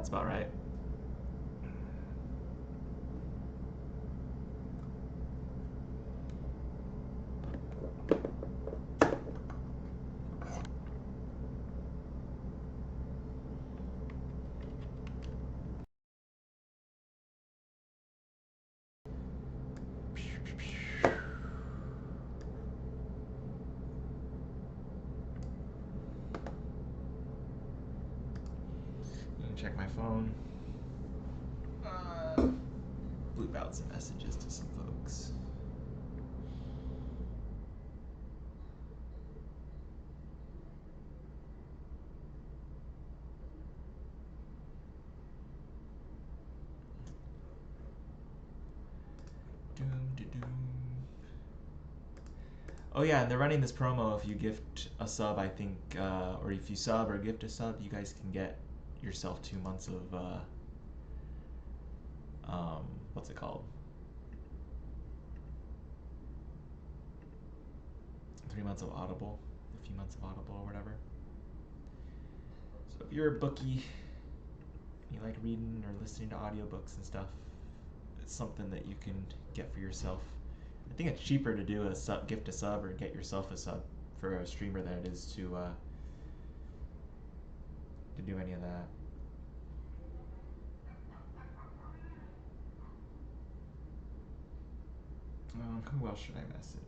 That's about right. Check my phone. Bleep out some messages to some folks. Oh yeah, and they're running this promo. If you gift a sub, I think, or if you sub or gift a sub, you guys can get yourself 2 months of, what's it called? 3 months of Audible, a few months of Audible or whatever. So if you're a bookie, you like reading or listening to audiobooks and stuff, it's something that you can get for yourself. I think it's cheaper to do a sub, gift a sub or get yourself a sub for a streamer than it is to do any of that. Who else should I message?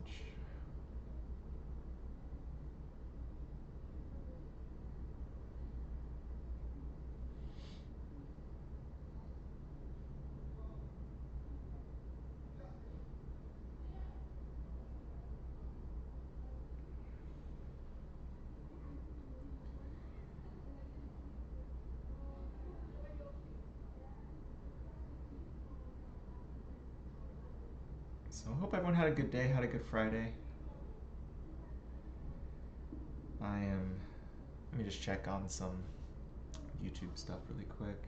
So I hope everyone had a good day, had a good Friday. Let me just check on some YouTube stuff really quick.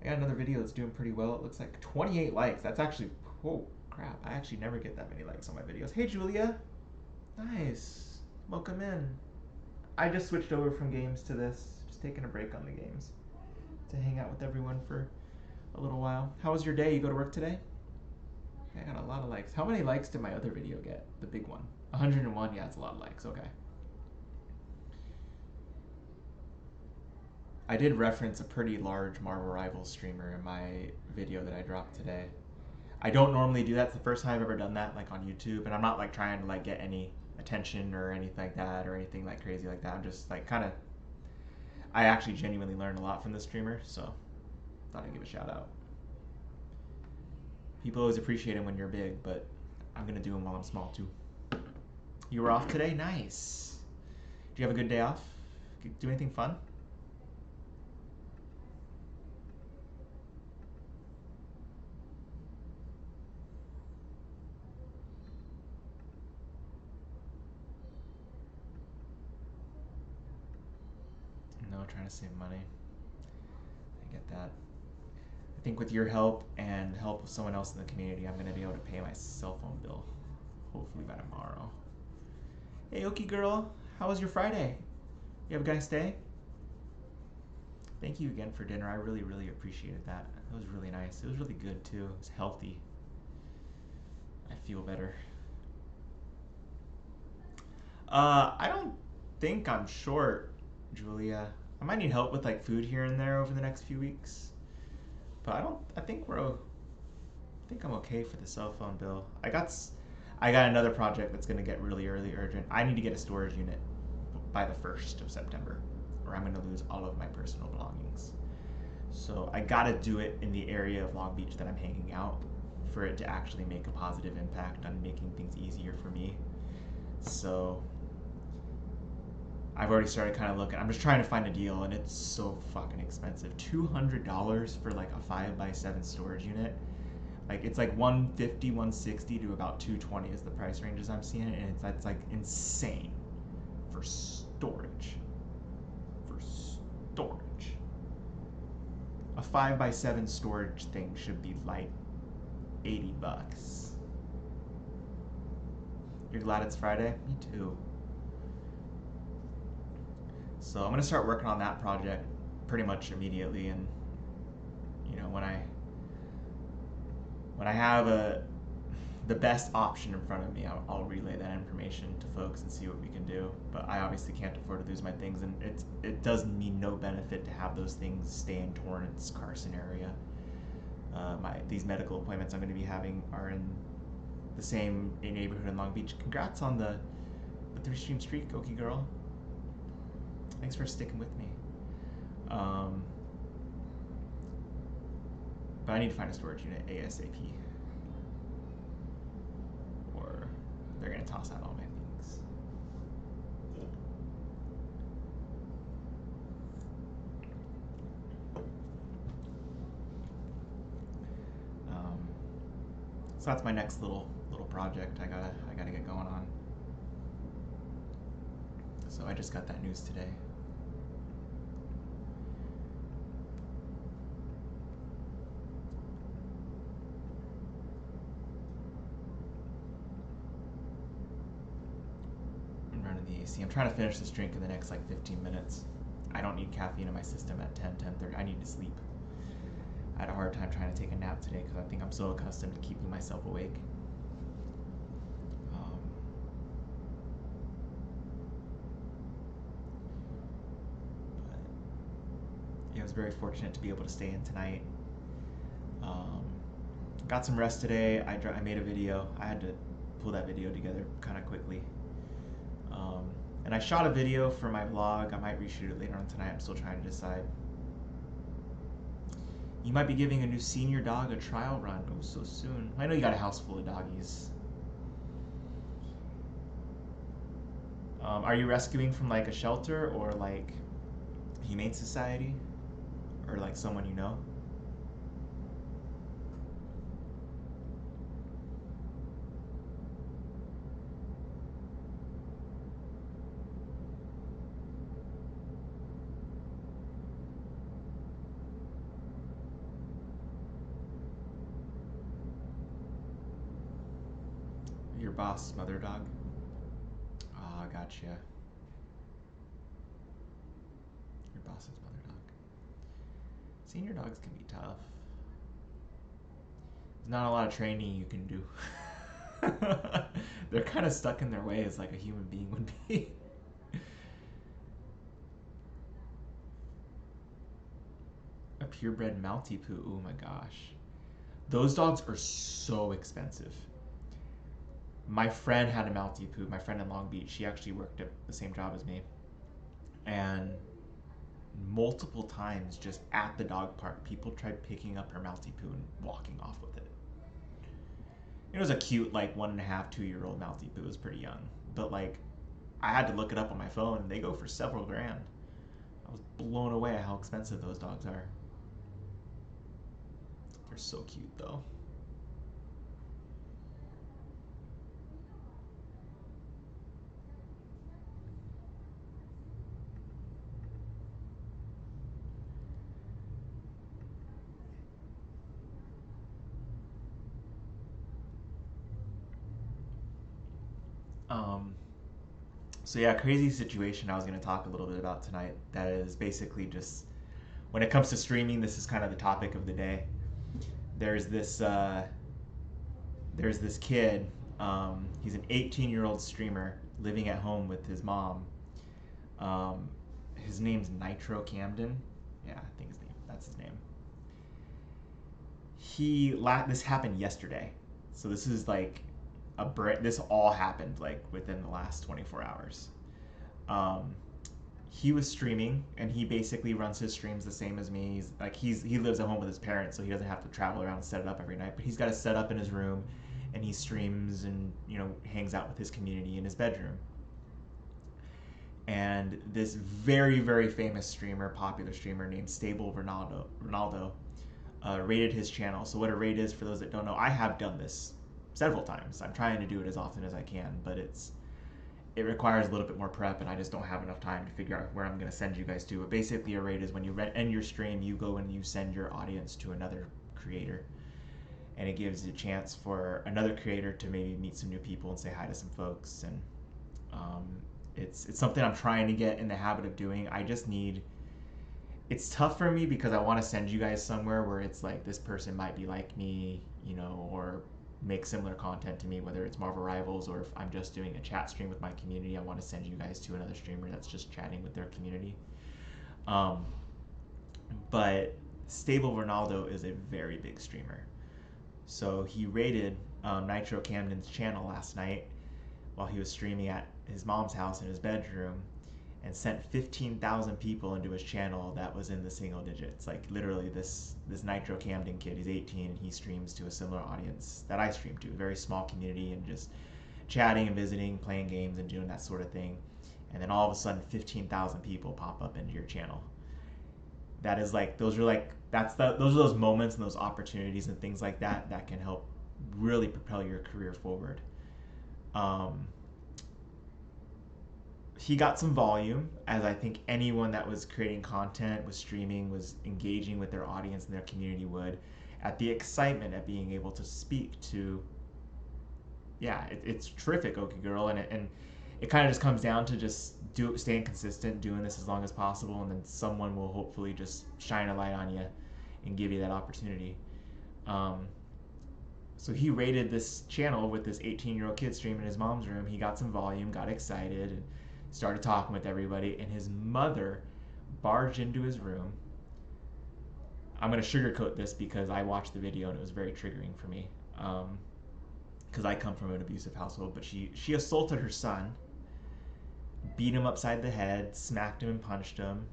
I got another video that's doing pretty well. It looks like 28 likes. That's actually, whoa, crap. I actually never get that many likes on my videos. Hey, Julia. Nice. Welcome in. I just switched over from games to this. Just taking a break on the games to hang out with everyone for a little while. How was your day? You go to work today? I got a lot of likes. How many likes did my other video get? The big one. 101. Yeah, it's a lot of likes. Okay. I did reference a pretty large Marvel Rivals streamer in my video that I dropped today. I don't normally do that. It's the first time I've ever done that, like on YouTube, and I'm not like trying to like get any attention or anything like that or anything like crazy like that. I'm just like kind of. I actually genuinely learned a lot from this streamer, so thought I'd give a shout out. People always appreciate it when you're big, but I'm gonna do them while I'm small too. You were off today? Nice. Did you have a good day off? Do anything fun? No, trying to save money. I get that. I think with your help and help of someone else in the community, I'm going to be able to pay my cell phone bill. Hopefully by tomorrow. Hey, Okie girl. How was your Friday? You have a nice day? Thank you again for dinner. I really, really appreciated that. It was really nice. It was really good, too. It was healthy. I feel better. I don't think I'm short, Julia. I might need help with like food here and there over the next few weeks. But I think I'm okay for the cell phone bill. I got another project that's gonna get really urgent. I need to get a storage unit by the 1st of September, or I'm gonna lose all of my personal belongings. So I gotta do it in the area of Long Beach that I'm hanging out for it to actually make a positive impact on making things easier for me. So I've already started kind of looking. I'm just trying to find a deal, and it's so fucking expensive. $200 for like a 5x7 storage unit. Like it's like 150, 160 to about 220 is the price ranges I'm seeing, and that's like insane for storage. For storage. A 5x7 storage thing should be like $80. You're glad it's Friday? Me too. So I'm gonna start working on that project pretty much immediately. And you know, when I have the best option in front of me, I'll relay that information to folks and see what we can do. But I obviously can't afford to lose my things, and it does me no benefit to have those things stay in Torrance, Carson area. These medical appointments I'm going to be having are in the same neighborhood in Long Beach. Congrats on the 3-stream streak, Okie girl. Thanks for sticking with me. But I need to find a storage unit ASAP. Or they're going to toss out all my things. So that's my next little project I gotta get going on. So I just got that news today. I'm running the AC. I'm trying to finish this drink in the next like 15 minutes. I don't need caffeine in my system at 10:30. I need to sleep. I had a hard time trying to take a nap today because I think I'm so accustomed to keeping myself awake. But yeah, I was very fortunate to be able to stay in tonight. Got some rest today. I made a video. I had to pull that video together kind of quickly. And I shot a video for my vlog. I might reshoot it later on tonight. I'm still trying to decide. You might be giving a new senior dog a trial run. Oh, so soon. I know you got a house full of doggies. Are you rescuing from like a shelter or like Humane Society? Or like someone you know? Your boss, mother dog? Ah, gotcha. Your boss's mother dog. Senior dogs can be tough. There's not a lot of training you can do. They're kind of stuck in their ways like a human being would be. A purebred Maltipoo, oh my gosh. Those dogs are so expensive. My friend had a Maltipoo, my friend in Long Beach. She actually worked at the same job as me. And multiple times just at the dog park, people tried picking up her Maltipoo and walking off with it. It was a cute, like 1.5, 2-year-old Maltipoo. It was pretty young. But like, I had to look it up on my phone and they go for several grand. I was blown away at how expensive those dogs are. They're so cute though. So yeah, crazy situation I was going to talk a little bit about tonight. That is basically just, when it comes to streaming, this is kind of the topic of the day. There's this kid. He's an 18-year-old streamer living at home with his mom. His name's Nitro Camden. Yeah, I think that's his name. This happened yesterday, so this is like this all happened like within the last 24 hours. He was streaming, and he basically runs his streams the same as me. He lives at home with his parents, so he doesn't have to travel around and set it up every night. But he's got it set up in his room, and he streams and hangs out with his community in his bedroom. And this very, very famous streamer, popular streamer named Stable Ronaldo, raided his channel. So what a raid is, for those that don't know, I have done this several times. I'm trying to do it as often as I can, but it requires a little bit more prep, and I just don't have enough time to figure out where I'm going to send you guys to. But basically, a raid is when you end your stream, you go and you send your audience to another creator, and it gives a chance for another creator to maybe meet some new people and say hi to some folks. And it's something I'm trying to get in the habit of doing. I just need it's tough for me because I want to send you guys somewhere where it's like this person might be like me, you know, or make similar content to me, whether it's Marvel Rivals or if I'm just doing a chat stream with my community. I want to send you guys to another streamer that's just chatting with their community. Um, but Stable Ronaldo is a very big streamer. So he raided Nitro Camden's channel last night while he was streaming at his mom's house in his bedroom, and sent 15,000 people into his channel that was in the single digits. Like literally this Nitro Camden kid, he's 18 and he streams to a similar audience that I stream to, a very small community, and just chatting and visiting, playing games and doing that sort of thing. And then all of a sudden 15,000 people pop up into your channel. That is like, those are like, those are those moments and those opportunities and things like that that can help really propel your career forward. He got some volume, as I think anyone that was creating content, was streaming, was engaging with their audience and their community would, at the excitement at being able to speak to, yeah, it's terrific, Oki Girl, and it kind of just comes down to just staying consistent, doing this as long as possible, and then someone will hopefully just shine a light on you and give you that opportunity. So he raided this channel with this 18-year-old kid streaming in his mom's room. He got some volume, got excited, and started talking with everybody, and his mother barged into his room. I'm going to sugarcoat this because I watched the video and it was very triggering for me, because I come from an abusive household. But she assaulted her son, beat him upside the head, smacked him and punched him,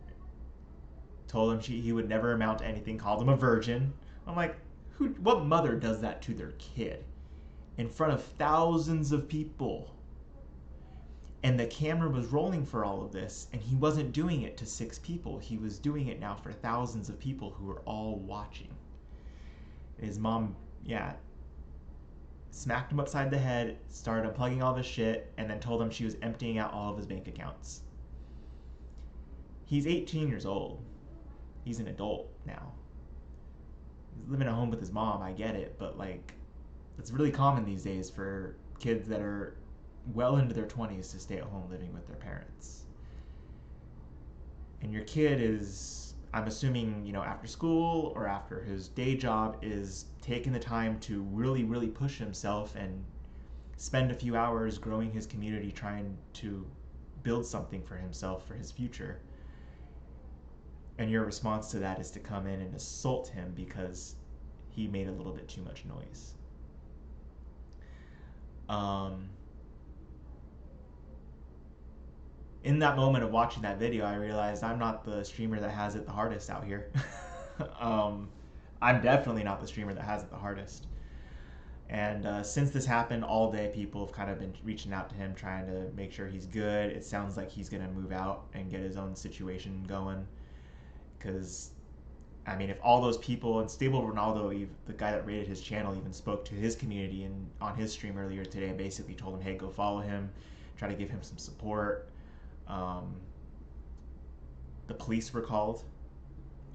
told him he would never amount to anything, called him a virgin. I'm like, what mother does that to their kid in front of thousands of people? And the camera was rolling for all of this, and he wasn't doing it to 6 people. He was doing it now for thousands of people who were all watching. His mom, smacked him upside the head, started unplugging all of his shit, and then told him she was emptying out all of his bank accounts. He's 18 years old. He's an adult now. He's living at home with his mom, I get it, but like, it's really common these days for kids that are well into their 20s to stay at home living with their parents. And your kid is, I'm assuming, you know, after school or after his day job, is taking the time to really, really push himself and spend a few hours growing his community, trying to build something for himself, for his future. And your response to that is to come in and assault him because he made a little bit too much noise. In that moment of watching that video, I realized I'm not the streamer that has it the hardest out here. I'm definitely not the streamer that has it the hardest. And since this happened all day, people have kind of been reaching out to him, trying to make sure he's good. It sounds like he's going to move out and get his own situation going. Because, I mean, if all those people, and Stable Ronaldo, the guy that raided his channel, even spoke to his community and on his stream earlier today and basically told him, hey, go follow him, try to give him some support. The police were called,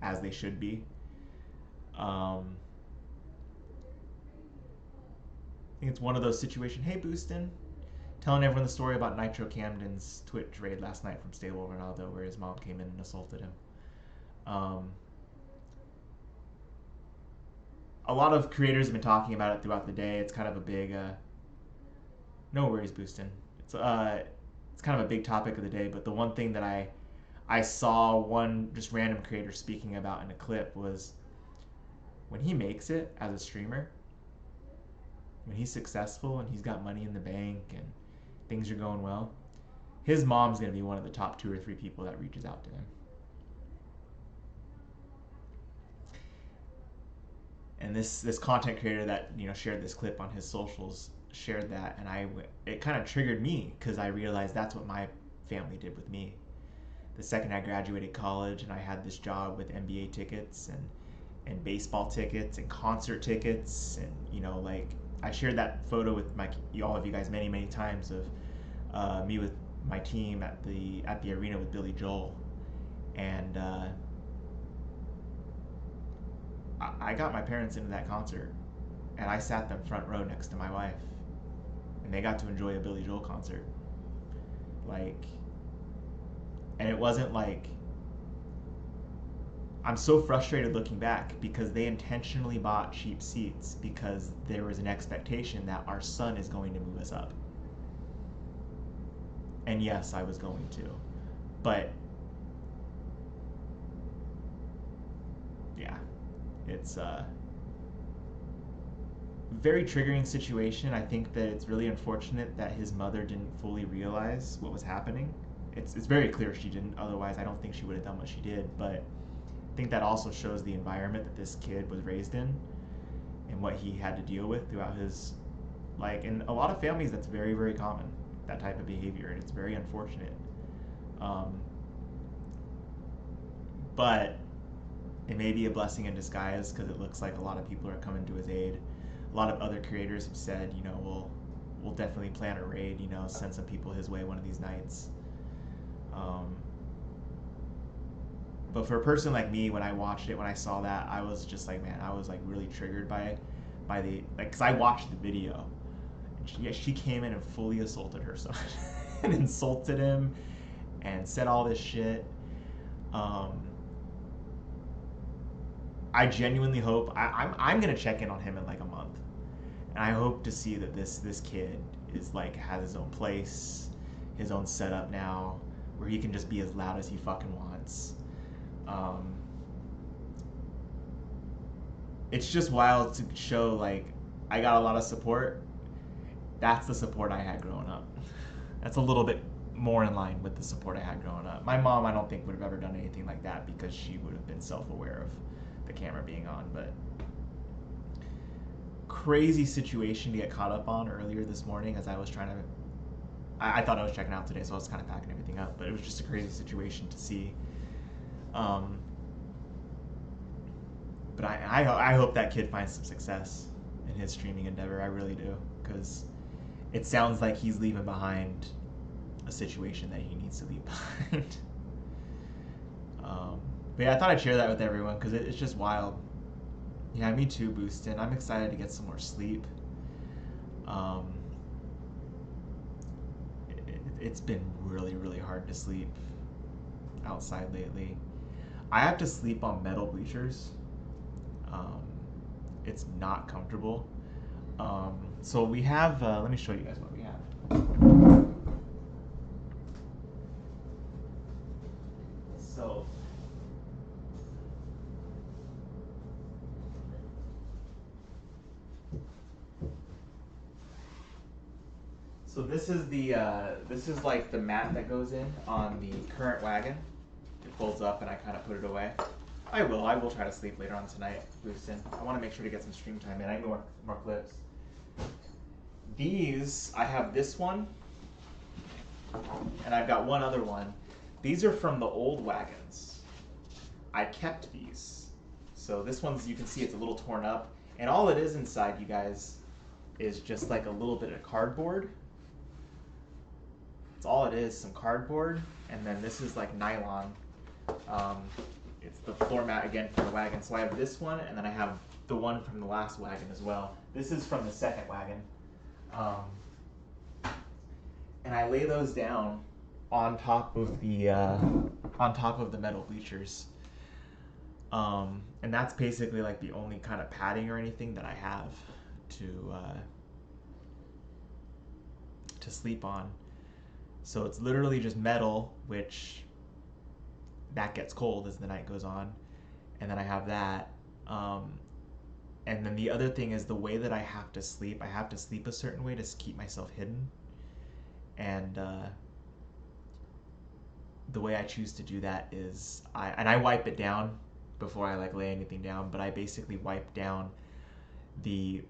as they should be. I think it's one of those situations. Hey, Boostin, telling everyone the story about Nitro Camden's Twitch raid last night from Stable Ronaldo, where his mom came in and assaulted him. A lot of creators have been talking about it throughout the day. It's kind of a big, no worries, Boostin. It's kind of a big topic of the day. But the one thing that I saw one just random creator speaking about in a clip was, when he makes it as a streamer, when he's successful and he's got money in the bank and things are going well, his mom's going to be one of the top 2 or 3 people that reaches out to him. And this content creator that, you know, shared this clip on his socials shared that, and it kind of triggered me because I realized that's what my family did with me. The second I graduated college and I had this job with NBA tickets and baseball tickets and concert tickets, and, you know, like, I shared that photo with all of you guys many times of me with my team at the arena with Billy Joel, and I got my parents into that concert, and I sat them front row next to my wife, and they got to enjoy a Billy Joel concert. Like, and it wasn't like I'm so frustrated looking back because they intentionally bought cheap seats because there was an expectation that our son is going to move us up. And yes, I was going to. But yeah, it's a very triggering situation. I think that it's really unfortunate that his mother didn't fully realize what was happening. It's very clear she didn't, otherwise I don't think she would have done what she did, but I think that also shows the environment that this kid was raised in and what he had to deal with throughout his, like, in a lot of families that's very, very common, that type of behavior, and it's very unfortunate. But it may be a blessing in disguise because it looks like a lot of people are coming to his aid. A lot of other creators have said, you know, we'll definitely plan a raid, you know, send some people his way one of these nights. But for a person like me, when I watched it, when I saw that, I was just like, man, I was like really triggered by the, like, because I watched the video. And she came in and fully assaulted her son and insulted him and said all this shit. I genuinely hope I'm gonna check in on him in like a month, and I hope to see that this kid is like has his own place, his own setup now, where he can just be as loud as he fucking wants. It's just wild to show, like, I got a lot of support. That's the support I had growing up. That's a little bit more in line with the support I had growing up. My mom, I don't think, would have ever done anything like that because she would have been self-aware of the camera being on, but crazy situation to get caught up on earlier this morning as I was trying to, I thought I was checking out today, so I was kind of packing everything up, but it was just a crazy situation to see. But I hope that kid finds some success in his streaming endeavor. I really do, because it sounds like he's leaving behind a situation that he needs to leave behind. But yeah, I thought I'd share that with everyone because it's just wild. Yeah, me too, Boostin. I'm excited to get some more sleep. It's been really, really hard to sleep outside lately. I have to sleep on metal bleachers. It's not comfortable. So we have, let me show you guys what we have. So this is the this is like the mat that goes in on the current wagon. It folds up and I kind of put it away. I will try to sleep later on tonight, Boostin. I want to make sure to get some stream time in. I need more clips. These, I have this one, and I've got one other one. These are from the old wagons. I kept these. So this one's, you can see it's a little torn up, and all it is inside, you guys, is just like a little bit of cardboard. That's all it is, some cardboard, and then this is like nylon. It's the floor mat again for the wagon. So I have this one, and then I have the one from the last wagon as well. This is from the second wagon. And I lay those down on top of the metal bleachers. And that's basically like the only kind of padding or anything that I have to sleep on. So it's literally just metal, which that gets cold as the night goes on, and then I have that. And then the other thing is the way that I have to sleep a certain way to keep myself hidden. And the way I choose to do that is I wipe it down before I like lay anything down, but I basically wipe down the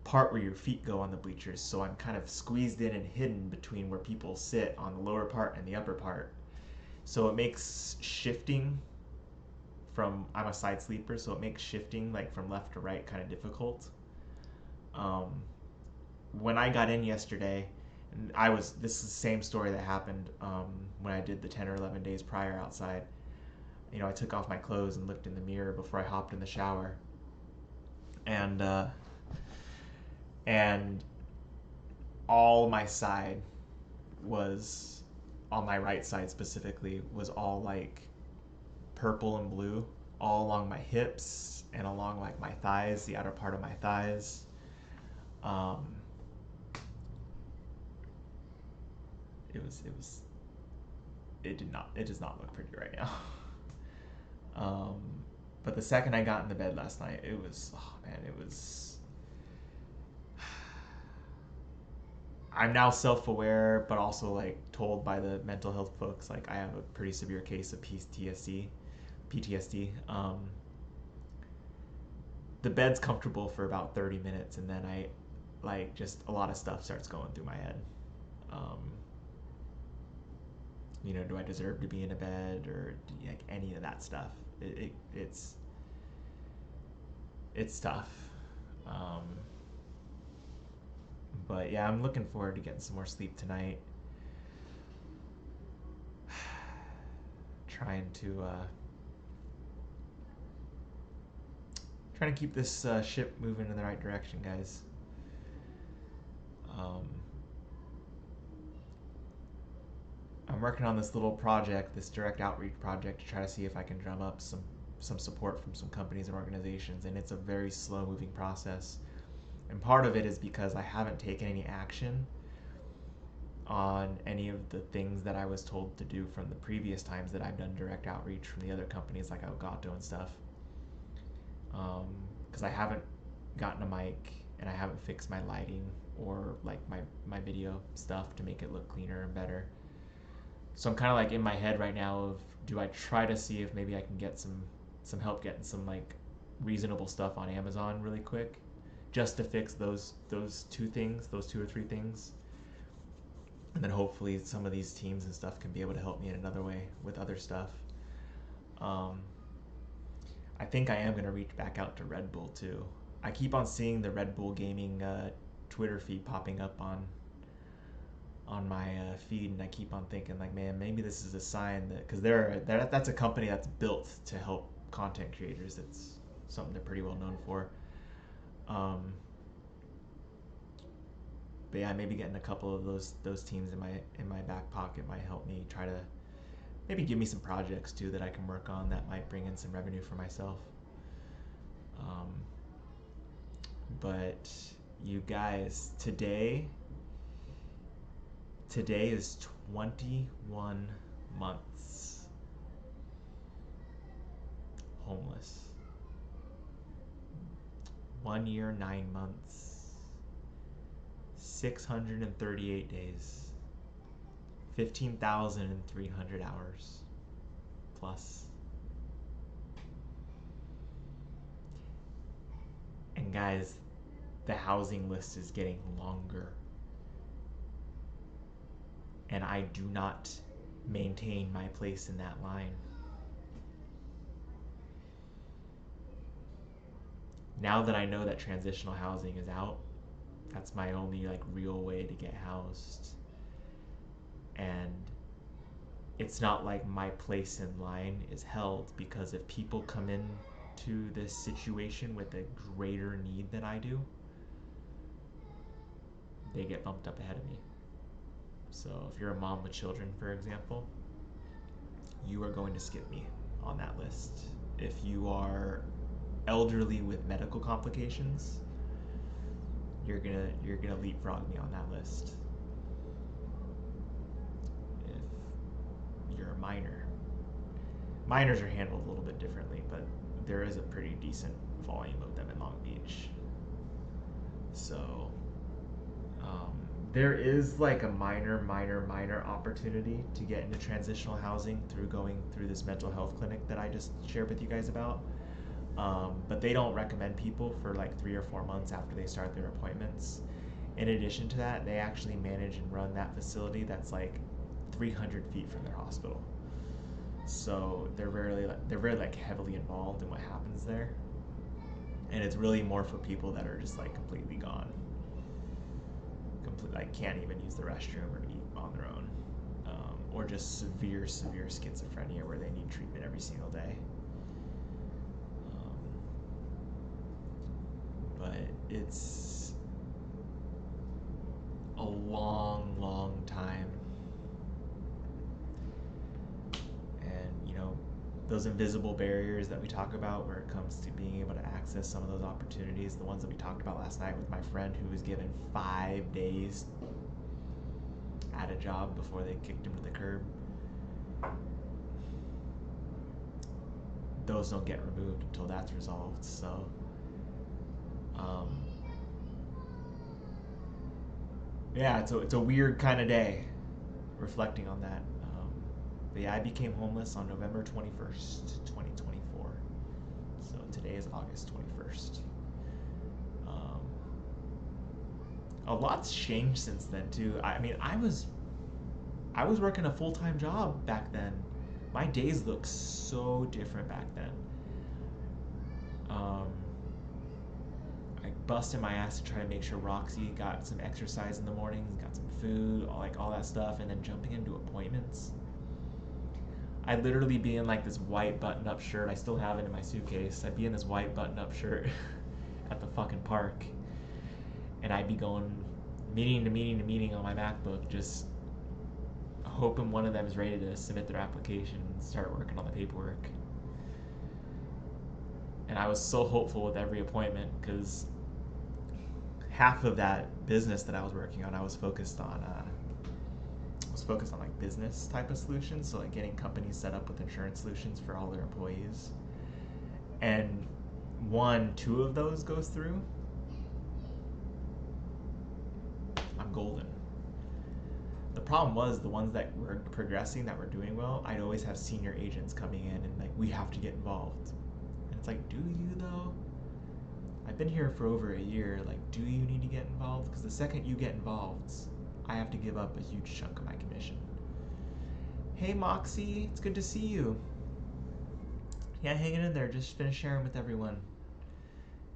part where your feet go on the bleachers, so I'm kind of squeezed in and hidden between where people sit on the lower part and the upper part. So it makes shifting from, I'm a side sleeper, so it makes shifting like from left to right kind of difficult. When I got in yesterday, this is the same story that happened when I did the 10 or 11 days prior outside. You know, I took off my clothes and looked in the mirror before I hopped in the shower. And all my side was, on my right side specifically, was all like purple and blue all along my hips and along like my thighs, the outer part of my thighs. It does not look pretty right now. But the second I got into bed last night, it was, oh man, it was. I'm now self-aware, but also like told by the mental health folks, like I have a pretty severe case of PTSD. The bed's comfortable for about 30 minutes, and then I, like, just a lot of stuff starts going through my head. You know, do I deserve to be in a bed, or like any of that stuff? It's tough. But yeah, I'm looking forward to getting some more sleep tonight. Trying to keep this ship moving in the right direction, guys. I'm working on this little project, this direct outreach project, to try to see if I can drum up some support from some companies and organizations, and it's a very slow moving process. And part of it is because I haven't taken any action on any of the things that I was told to do from the previous times that I've done direct outreach from the other companies like Elgato and stuff. Because I haven't gotten a mic, and I haven't fixed my lighting or like my video stuff to make it look cleaner and better. So I'm kind of like in my head right now of, do I try to see if maybe I can get some help getting some like reasonable stuff on Amazon really quick, just to fix those two or three things, and then hopefully some of these teams and stuff can be able to help me in another way with other stuff. I think I am going to reach back out to Red Bull too. I keep on seeing the Red Bull Gaming Twitter feed popping up on my feed, and I keep on thinking like, man, maybe this is a sign that, because that's a company that's built to help content creators. It's something they're pretty well known for. But yeah, maybe getting a couple of those teams in my back pocket might help me try to maybe give me some projects too that I can work on that might bring in some revenue for myself. But you guys, today is 21 months homeless. 1 year, 9 months, 638 days, 15,300 hours plus. And guys, the housing list is getting longer. And I do not maintain my place in that line. Now that I know that transitional housing is out, that's my only like real way to get housed. And it's not like my place in line is held, because if people come in to this situation with a greater need than I do, they get bumped up ahead of me. So if you're a mom with children, for example, you are going to skip me on that list. If you are elderly with medical complications, you're gonna leapfrog me on that list. If you're a minor, minors are handled a little bit differently, but there is a pretty decent volume of them in Long Beach. So there is like a minor opportunity to get into transitional housing through going through this mental health clinic that I just shared with you guys about. But they don't recommend people for like 3 or 4 months after they start their appointments. In addition to that, they actually manage and run that facility that's like 300 feet from their hospital. So they're very like heavily involved in what happens there. And it's really more for people that are just like completely gone. Like can't even use the restroom or eat on their own. Or just severe schizophrenia where they need treatment every single day. But it's a long time. And, you know, those invisible barriers that we talk about where it comes to being able to access some of those opportunities, the ones that we talked about last night with my friend who was given 5 days at a job before they kicked him to the curb. Those don't get removed until that's resolved. So yeah, it's a weird kind of day reflecting on that. But yeah, I became homeless on November 21st, 2024. So today is August 21st. A lot's changed since then too. I mean, I was working a full-time job back then. My days look so different back then. I busted my ass to try to make sure Roxy got some exercise in the mornings, got some food, all that stuff, and then jumping into appointments. I'd literally be in like this white button-up shirt. I still have it in my suitcase. I'd be in this white button-up shirt at the fucking park, and I'd be going meeting to meeting to meeting on my MacBook, just hoping one of them is ready to submit their application and start working on the paperwork. And I was so hopeful with every appointment because half of that business that I was working on, I was focused on like business type of solutions, so like getting companies set up with insurance solutions for all their employees. And 2 of those goes through, I'm golden. The problem was the ones that were progressing, that were doing well, I'd always have senior agents coming in and like, we have to get involved. And it's like, do you though? I've been here for over a year. Like, do you need to get involved? Because the second you get involved, I have to give up a huge chunk of my commission. Hey Moxie, it's good to see you. Yeah, hanging in there. Just finished sharing with everyone.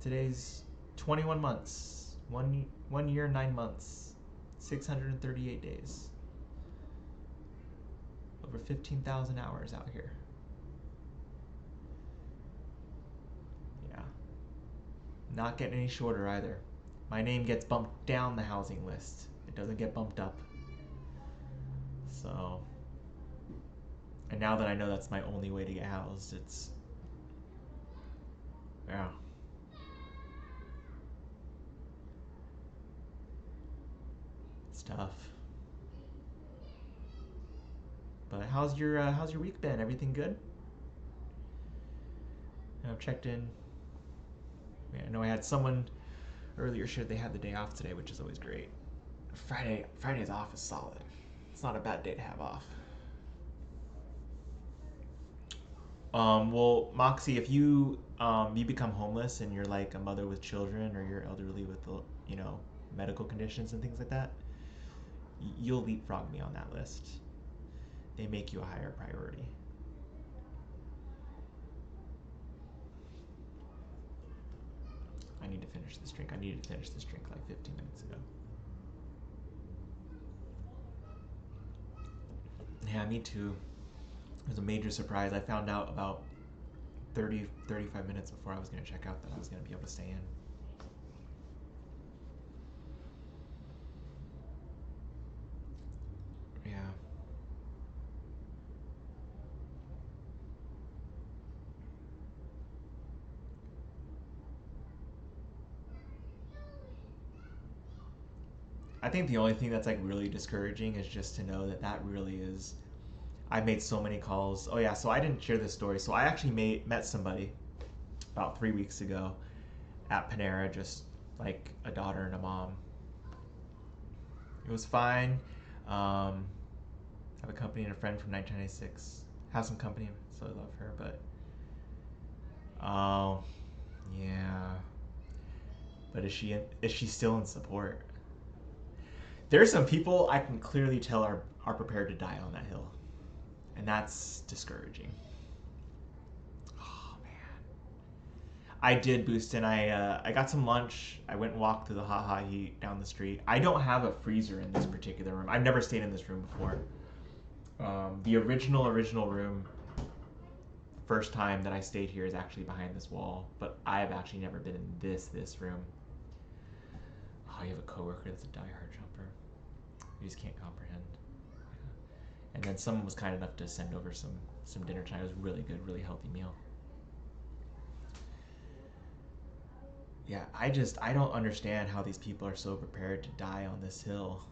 Today's 21 months. 1 year, 9 months. 638 days. Over 15,000 hours out here. Yeah. Not getting any shorter either. My name gets bumped down the housing list. It doesn't get bumped up. So, and now that I know that's my only way to get housed, it's, yeah. It's tough. But how's your week been? Everything good? I've checked in. Yeah, I know I had someone earlier shared they had the day off today, which is always great. Friday's off is solid. It's not a bad day to have off. Well, Moxie, if you become homeless and you're like a mother with children, or you're elderly with medical conditions and things like that, you'll leapfrog me on that list. They make you a higher priority. I need to finish this drink. I needed to finish this drink like 15 minutes ago. Yeah, me too. It was a major surprise. I found out about 35 minutes before I was going to check out that I was going to be able to stay in. Yeah. I think the only thing that's like really discouraging is just to know that really is. I made so many calls. Oh yeah, so I didn't share this story. So I actually met somebody about 3 weeks ago at Panera, just like a daughter and a mom. It was fine. I have a company and a friend from 1996. Have some company, so I love her. But yeah. But is she still in support? There's some people I can clearly tell are prepared to die on that hill, and that's discouraging. Oh man. I did boost in. I got some lunch. I went and walked through the hot heat down the street. I don't have a freezer in this particular room. I've never stayed in this room before. The original room, first time that I stayed here, is actually behind this wall, but I have actually never been in this room. Oh, you have a coworker that's a diehard jumper. You just can't comprehend. And then someone was kind enough to send over some dinner tonight. It was really good, really healthy meal. Yeah, I don't understand how these people are so prepared to die on this hill.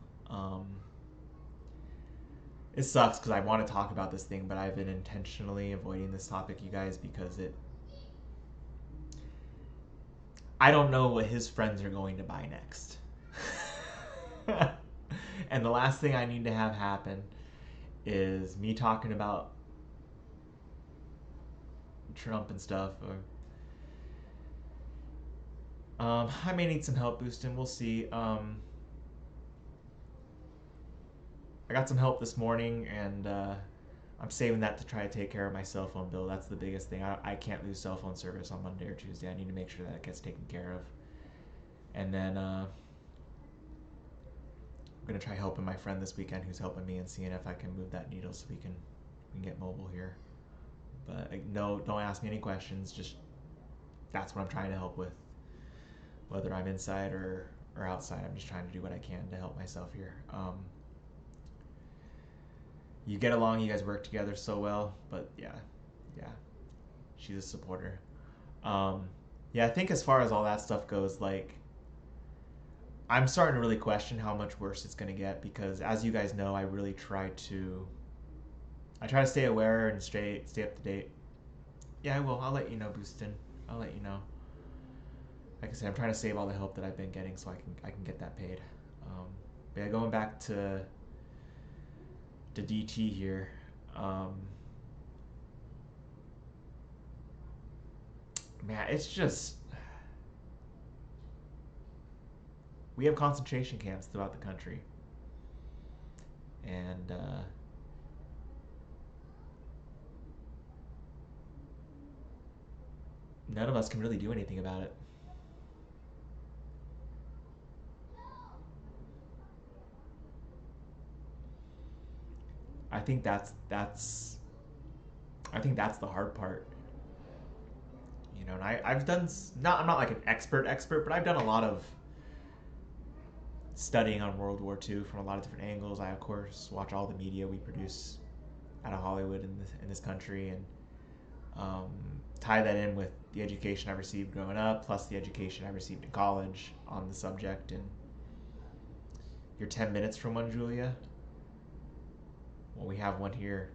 It sucks because I want to talk about this thing, but I've been intentionally avoiding this topic, you guys, because I don't know what his friends are going to buy next. And the last thing I need to have happen is me talking about Trump and stuff, or I may need some help boosting. We'll see. I got some help this morning, and I'm saving that to try to take care of my cell phone bill. That's the biggest thing. I can't lose cell phone service on Monday or Tuesday. I need to make sure that it gets taken care of. And then I'm gonna try helping my friend this weekend, who's helping me, and seeing if I can move that needle so we can get mobile here. But no, don't ask me any questions. Just that's what I'm trying to help with. Whether I'm inside or outside, I'm just trying to do what I can to help myself here. You get along, you guys work together so well, but yeah, she's a supporter. Yeah, I think as far as all that stuff goes, like, I'm starting to really question how much worse it's going to get, because as you guys know, I really try to stay aware and stay up to date. Yeah, I will. I'll let you know, Boostin. I'll let you know. Like I said, I'm trying to save all the help that I've been getting so I can get that paid. But yeah, going back to DT here. Man, it's just, we have concentration camps throughout the country, and none of us can really do anything about it. I think that's the hard part. You know, and I've done, I'm not like an expert, but I've done a lot of studying on World War II from a lot of different angles. I, of course, watch all the media we produce out of Hollywood in this country, and tie that in with the education I received growing up, plus the education I received in college on the subject. And you're 10 minutes from one, Julia? Well, we have one here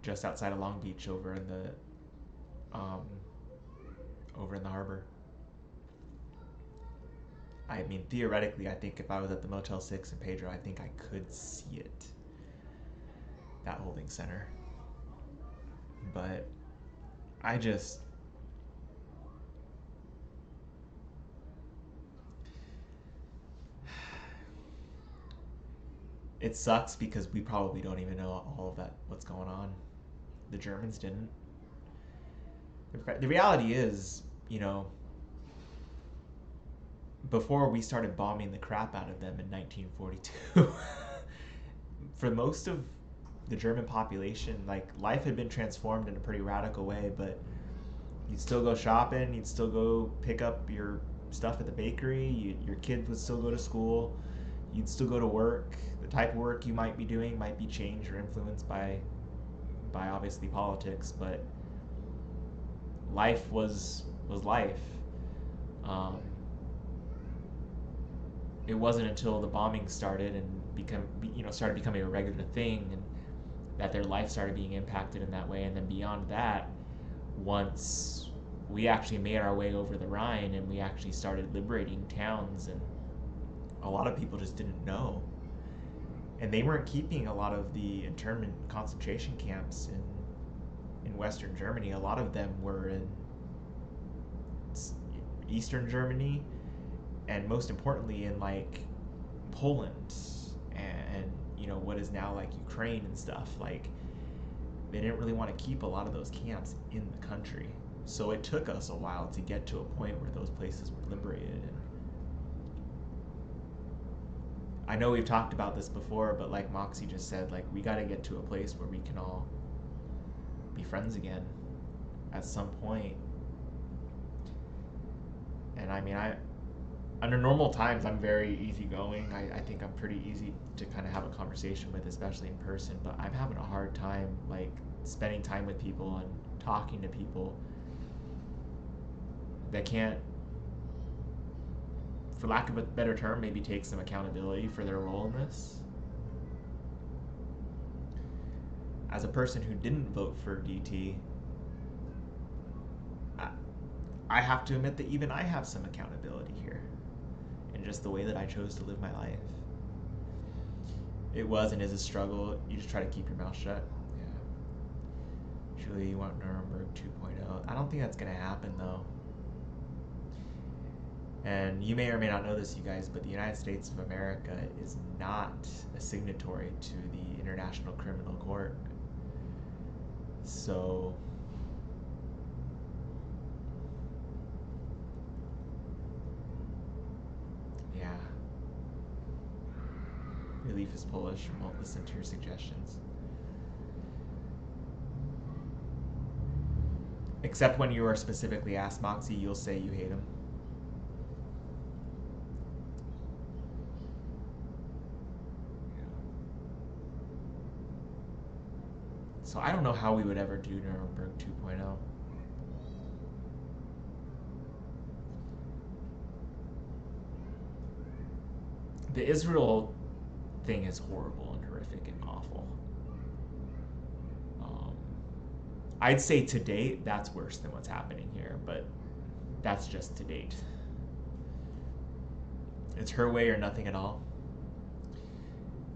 just outside of Long Beach over in the harbor. I mean, theoretically, I think if I was at the Motel 6 in Pedro, I think I could see it, that holding center. But I just, it sucks because we probably don't even know all of that, what's going on. The Germans didn't. The reality is, you know, before we started bombing the crap out of them in 1942, for most of the German population, like, life had been transformed in a pretty radical way, but you'd still go shopping, you'd still go pick up your stuff at the bakery, your kids would still go to school, you'd still go to work. The type of work you might be doing might be changed or influenced by obviously politics, but life was life. It wasn't until the bombing started and started becoming a regular thing, and that their life started being impacted in that way. And then beyond that, once we actually made our way over the Rhine and we actually started liberating towns, and a lot of people just didn't know. And they weren't keeping a lot of the internment concentration camps in Western Germany. A lot of them were in Eastern Germany, and most importantly in like Poland and what is now like Ukraine and stuff. Like, they didn't really want to keep a lot of those camps in the country, so it took us a while to get to a point where those places were liberated. And I know we've talked about this before, but like Moxie just said, like, we got to get to a place where we can all be friends again at some point. And I mean, under normal times, I'm very easygoing. I think I'm pretty easy to kind of have a conversation with, especially in person. But I'm having a hard time, like, spending time with people and talking to people that can't, for lack of a better term, maybe take some accountability for their role in this. As a person who didn't vote for DT, I have to admit that even I have some accountability here in just the way that I chose to live my life. It was and is a struggle. You just try to keep your mouth shut. Yeah. Julie, you want Nuremberg 2.0? I don't think that's going to happen, though. And you may or may not know this, you guys, but the United States of America is not a signatory to the International Criminal Court. So yeah. Relief is Polish and won't listen to your suggestions. Except when you are specifically asked, Moxie, you'll say you hate him. So I don't know how we would ever do Nuremberg 2.0. The Israel thing is horrible and horrific and awful. I'd say to date, that's worse than what's happening here, but that's just to date. It's her way or nothing at all.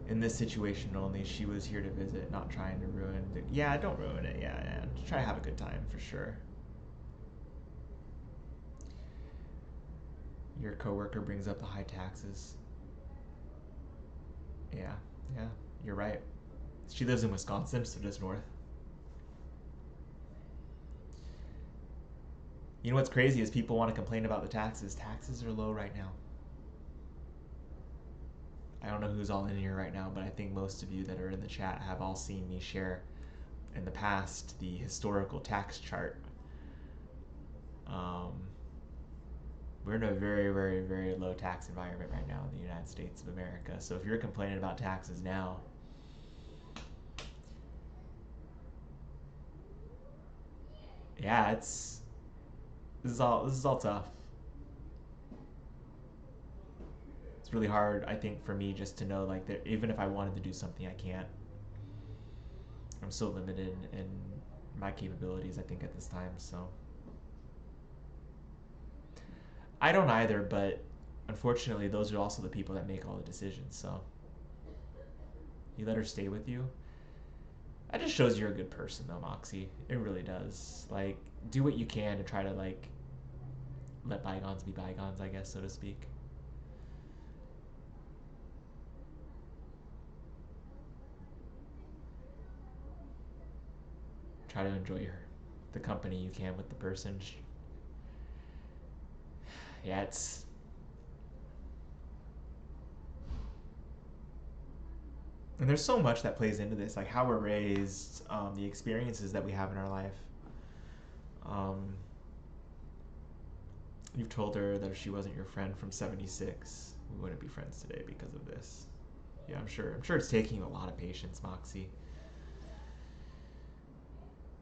In this situation only, she was here to visit, not trying to ruin it. Yeah, don't ruin it. Yeah. Try to have a good time, for sure. Your coworker brings up the high taxes. Yeah, you're right. She lives in Wisconsin, so just north. You know what's crazy is people want to complain about the taxes. Taxes are low right now. I don't know who's all in here right now, but I think most of you that are in the chat have all seen me share in the past the historical tax chart. We're in a very, very, very low tax environment right now in the United States of America. So if you're complaining about taxes now, yeah, this is all tough. It's really hard, I think, for me just to know, like, that even if I wanted to do something, I can't. I'm so limited in my capabilities, I think, at this time. So I don't either, but unfortunately, those are also the people that make all the decisions. So you let her stay with you. That just shows you're a good person, though, Moxie. It really does. Like, do what you can to try to, like, let bygones be bygones, I guess, so to speak. Try to enjoy the company you can with the person. Yeah, it's... And there's so much that plays into this, like how we're raised, the experiences that we have in our life. You've told her that if she wasn't your friend from '76, we wouldn't be friends today because of this. Yeah, I'm sure it's taking a lot of patience, Moxie.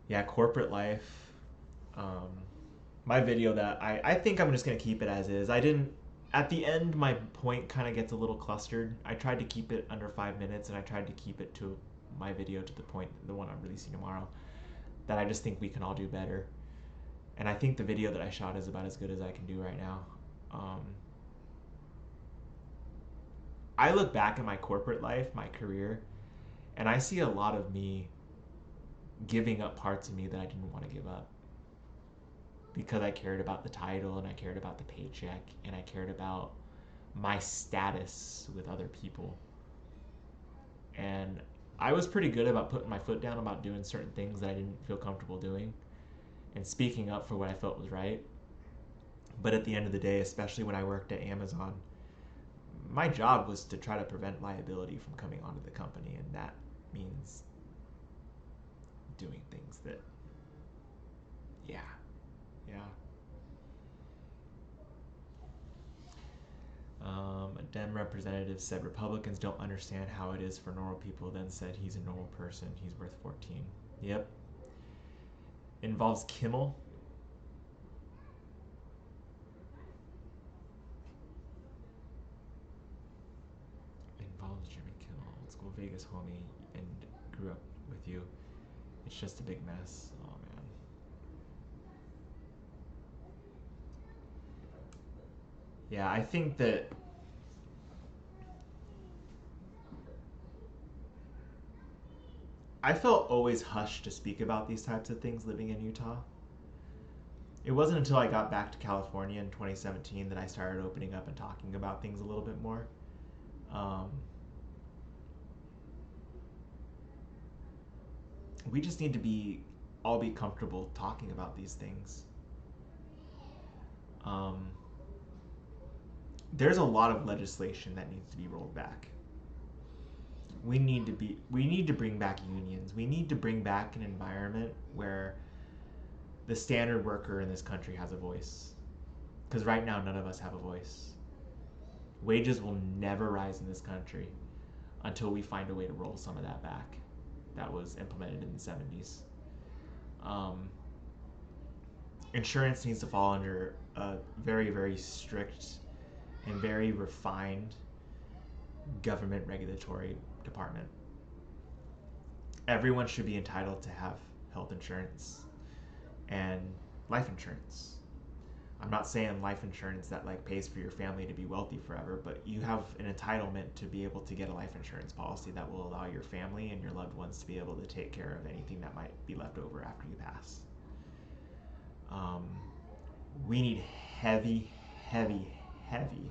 Yeah, corporate life. My video that I think I'm just gonna keep it as is. I didn't. At the end, my point kind of gets a little clustered. I tried to keep it under 5 minutes, and I tried to keep it to my video to the point, the one I'm releasing tomorrow, that I just think we can all do better. And I think the video that I shot is about as good as I can do right now. I look back at my corporate life, my career, and I see a lot of me giving up parts of me that I didn't want to give up. Because I cared about the title, and I cared about the paycheck, and I cared about my status with other people. And I was pretty good about putting my foot down about doing certain things that I didn't feel comfortable doing and speaking up for what I felt was right. But at the end of the day, especially when I worked at Amazon, my job was to try to prevent liability from coming onto the company, and that means doing things that, yeah. Dem representative said Republicans don't understand how it is for normal people, then said he's a normal person. He's worth 14. Yep. Involves Kimmel. Involves Jimmy Kimmel. Old school Vegas homie and grew up with you. It's just a big mess. Oh man. Yeah, I think that I felt always hushed to speak about these types of things living in Utah. It wasn't until I got back to California in 2017 that I started opening up and talking about things a little bit more. We just need to all be comfortable talking about these things. There's a lot of legislation that needs to be rolled back. We need to bring back unions. We need to bring back an environment where the standard worker in this country has a voice. Because right now, none of us have a voice. Wages will never rise in this country until we find a way to roll some of that back that was implemented in the 70s. Insurance needs to fall under a very, very strict and very refined government regulatory department. Everyone should be entitled to have health insurance and life insurance. I'm not saying life insurance that like pays for your family to be wealthy forever, but you have an entitlement to be able to get a life insurance policy that will allow your family and your loved ones to be able to take care of anything that might be left over after you pass. We need heavy, heavy, heavy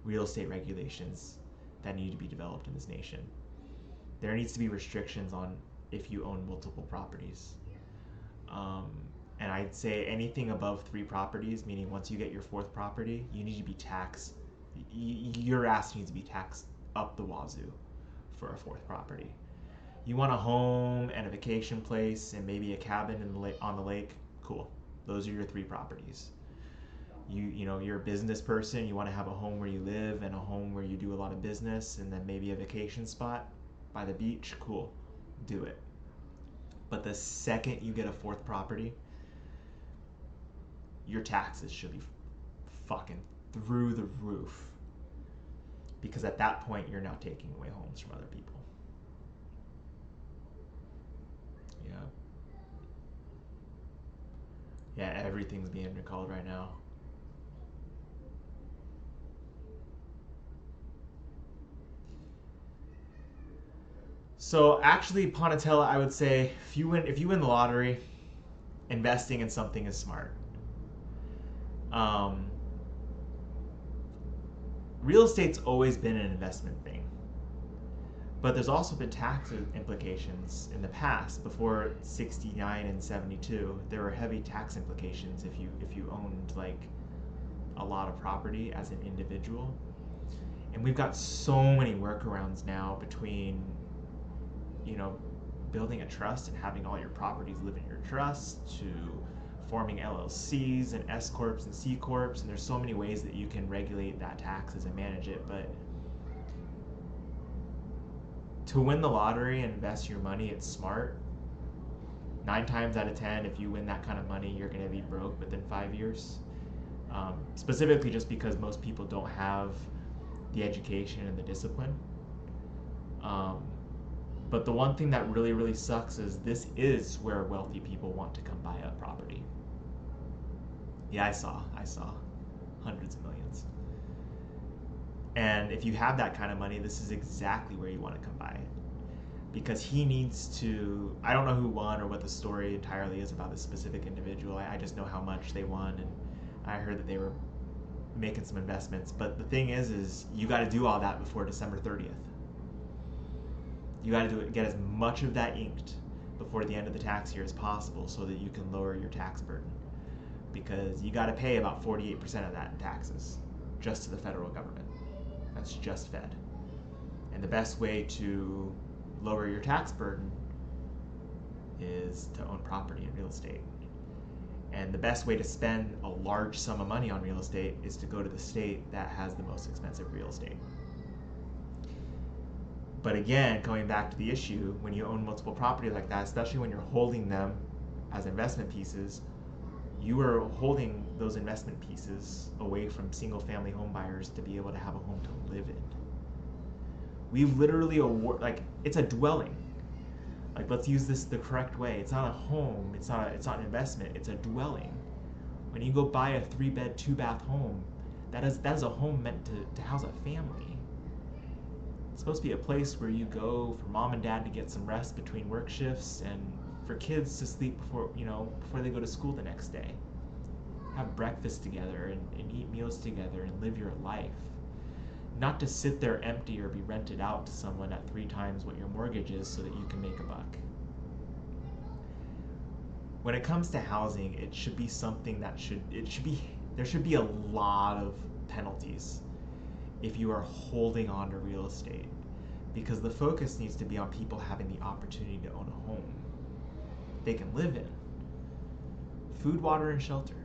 real estate regulations that need to be developed in this nation. There needs to be restrictions on if you own multiple properties. And I'd say anything above 3 properties, meaning once you get your 4th property, you need to be taxed. Your ass needs to be taxed up the wazoo for a 4th property. You want a home and a vacation place and maybe a cabin on the lake? Cool. Those are your 3 properties. You're a business person. You want to have a home where you live and a home where you do a lot of business, and then maybe a vacation spot by the beach. Cool. Do it. But the second you get a 4th property, your taxes should be fucking through the roof. Because at that point, you're now taking away homes from other people. Yeah. Yeah, everything's being recalled right now. So actually, Ponatella, I would say if you win the lottery, investing in something is smart. Real estate's always been an investment thing, but there's also been tax implications in the past. Before 69 and 72, there were heavy tax implications if you owned like a lot of property as an individual. And we've got so many workarounds now between building a trust and having all your properties live in your trust, to forming LLCs and S corps and C corps, and there's so many ways that you can regulate that taxes and manage it. But to win the lottery and invest your money, it's smart. 9 times out of 10, if you win that kind of money, you're going to be broke within 5 years. Specifically just because most people don't have the education and the discipline. But the one thing that really, really sucks is this is where wealthy people want to come buy a property. Yeah, I saw hundreds of millions. And if you have that kind of money, this is exactly where you want to come buy it. Because he needs to, I don't know who won or what the story entirely is about this specific individual. I just know how much they won, and I heard that they were making some investments. But the thing is you got to do all that before December 30th. You got to get as much of that inked before the end of the tax year as possible so that you can lower your tax burden. Because you got to pay about 48% of that in taxes just to the federal government. That's just Fed. And the best way to lower your tax burden is to own property and real estate. And the best way to spend a large sum of money on real estate is to go to the state that has the most expensive real estate. But again, going back to the issue, when you own multiple properties like that, especially when you're holding them as investment pieces, you are holding those investment pieces away from single family home buyers to be able to have a home to live in. We've literally it's a dwelling. Like, let's use this the correct way. It's not a home, it's not an investment, it's a dwelling. When you go buy a 3-bed, 2-bath home, that is a home meant to house a family. It's supposed to be a place where you go for mom and dad to get some rest between work shifts and for kids to sleep before they go to school the next day. Have breakfast together and eat meals together and live your life. Not to sit there empty or be rented out to someone at 3 times what your mortgage is so that you can make a buck. When it comes to housing, it should be something there should be a lot of penalties if you are holding on to real estate, because the focus needs to be on people having the opportunity to own a home they can live in. Food, water, and shelter.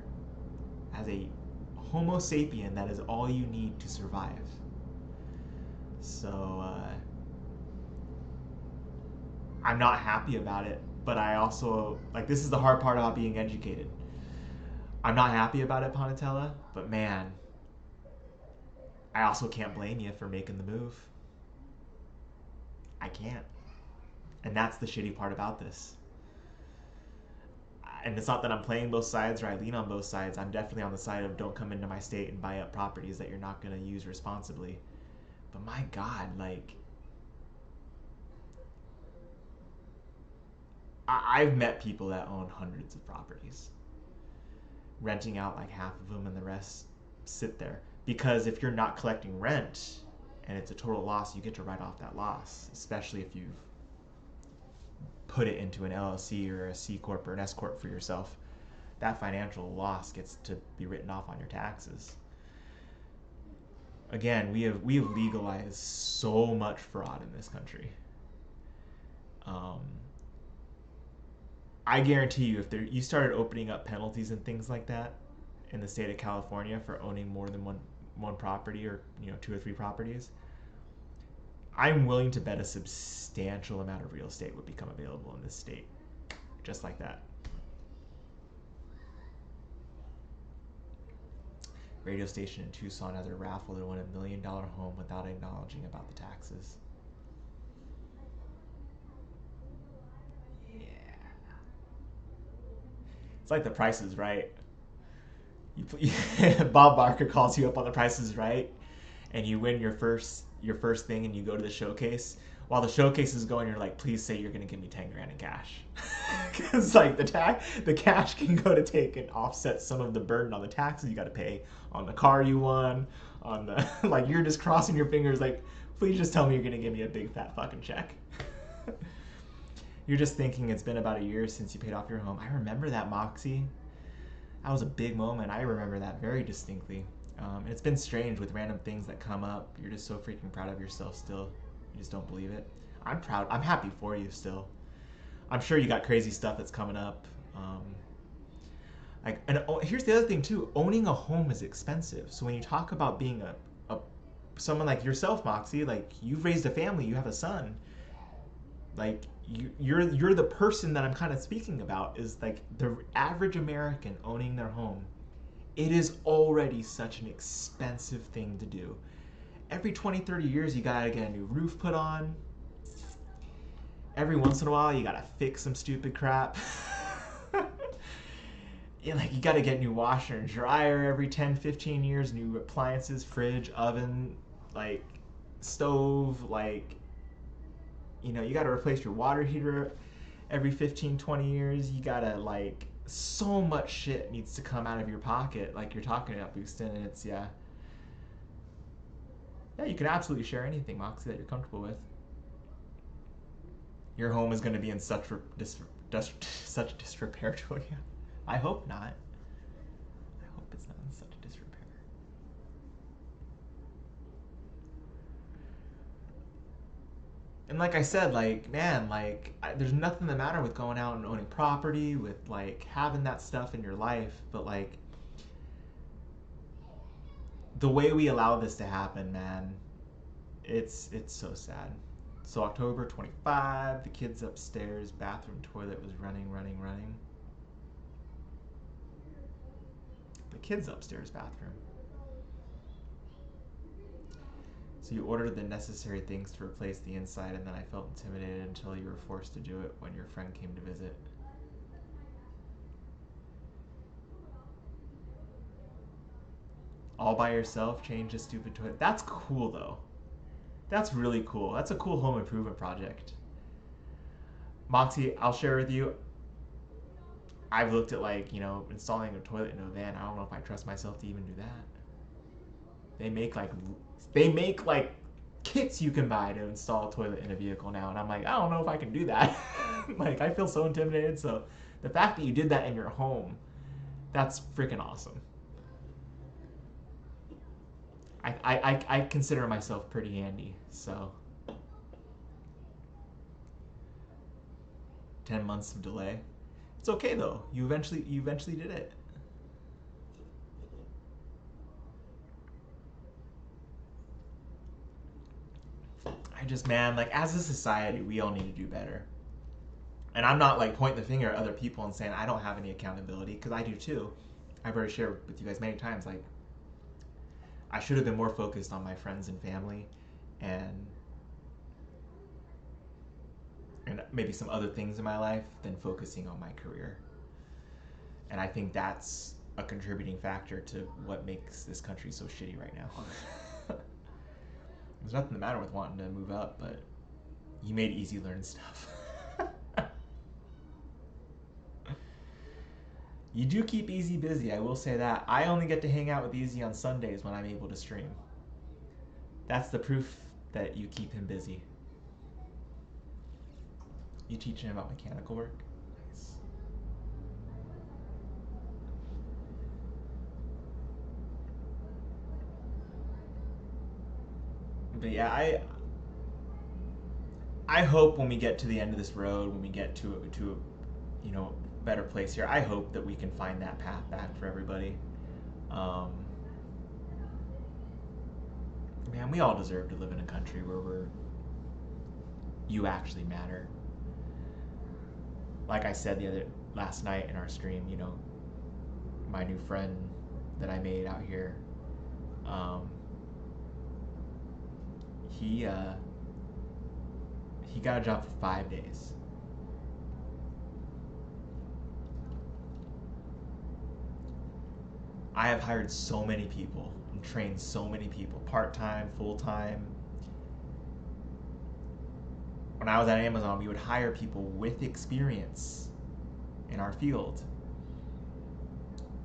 As a Homo sapien, that is all you need to survive. So, I'm not happy about it, but I also, this is the hard part about being educated. I'm not happy about it, Ponatella, but man, I also can't blame you for making the move. I can't. And that's the shitty part about this. And it's not that I'm playing both sides or I lean on both sides. I'm definitely on the side of don't come into my state and buy up properties that you're not going to use responsibly. But my God, I've met people that own hundreds of properties, renting out half of them and the rest sit there. Because if you're not collecting rent and it's a total loss, you get to write off that loss, especially if you've put it into an LLC or a C Corp or an S Corp for yourself. That financial loss gets to be written off on your taxes. Again, we have legalized so much fraud in this country. I guarantee you, if you started opening up penalties and things like that in the state of California for owning more than one property or 2 or 3 properties, I'm willing to bet a substantial amount of real estate would become available in this state, just like that. Radio station in Tucson has a raffle to win $1 million home without acknowledging about the taxes. Yeah. It's like The Price is Right. Bob Barker calls you up on The Price is Right, and you win your first thing, and you go to the showcase. While the showcase is going, you're like, please say you're gonna give me 10 grand in cash, because the cash can go to take and offset some of the burden on the taxes you got to pay on the car you won, on the you're just crossing your fingers please just tell me you're gonna give me a big fat fucking check. You're just thinking it's been about a year since you paid off your home. I remember that, Moxie. That was a big moment. I remember that very distinctly. And it's been strange with random things that come up. You're just so freaking proud of yourself still. You just don't believe it. I'm proud. I'm happy for you still. I'm sure you got crazy stuff that's coming up. Here's the other thing too. Owning a home is expensive. So when you talk about being someone like yourself, Moxie, you've raised a family, you have a son. You're the person that I'm kind of speaking about, is the average American owning their home. It is already such an expensive thing to do. Every 20, 30 years, you gotta get a new roof put on. Every once in a while, you gotta fix some stupid crap. You gotta get new washer and dryer every 10, 15 years, new appliances, fridge, oven, stove, you gotta replace your water heater every 15, 20 years. You gotta, so much shit needs to come out of your pocket, you're talking about, Boostin, and it's, yeah, you can absolutely share anything, Moxie, that you're comfortable with. Your home is going to be in such disrepair, Julia. I hope not. I hope it's not in such disrepair. And like I said, like, man, like, there's nothing the matter with going out and owning property, with like having that stuff in your life, but like the way we allow this to happen, man, it's so sad. So October 25, the kids upstairs, bathroom toilet was running. The kids upstairs bathroom. So you ordered the necessary things to replace the inside, and then I felt intimidated until you were forced to do it when your friend came to visit. All by yourself, change a stupid toilet. That's cool, though. That's really cool. That's a cool home improvement project. Moxie, I'll share with you. I've looked at, like, installing a toilet into a van. I don't know if I trust myself to even do that. They make like kits you can buy to install a toilet in a vehicle now, and I'm like, I don't know if I can do that. Like, I feel so intimidated. So the fact that you did that in your home, that's freaking awesome. I consider myself pretty handy, so 10 months of delay. It's okay though. You eventually did it. Man, like, as a society, we all need to do better. And I'm not like pointing the finger at other people and saying I don't have any accountability, because I do too. I've already shared with you guys many times, like, I should have been more focused on my friends and family and maybe some other things in my life than focusing on my career. And I think that's a contributing factor to what makes this country so shitty right now. There's nothing the matter with wanting to move up, but you made easy learn stuff. You do keep Easy busy, I will say that. I only get to hang out with Easy on Sundays when I'm able to stream. That's the proof that you keep him busy. You teaching him about mechanical work? Nice. But yeah, I hope when we get to the end of this road, when we get to a better place here, I hope that we can find that path back for everybody. Man, we all deserve to live in a country where you actually matter. Like I said last night in our stream, my new friend that I made out here, he got a job for 5 days. I have hired so many people and trained so many people, part-time, full-time. When I was at Amazon, we would hire people with experience in our field.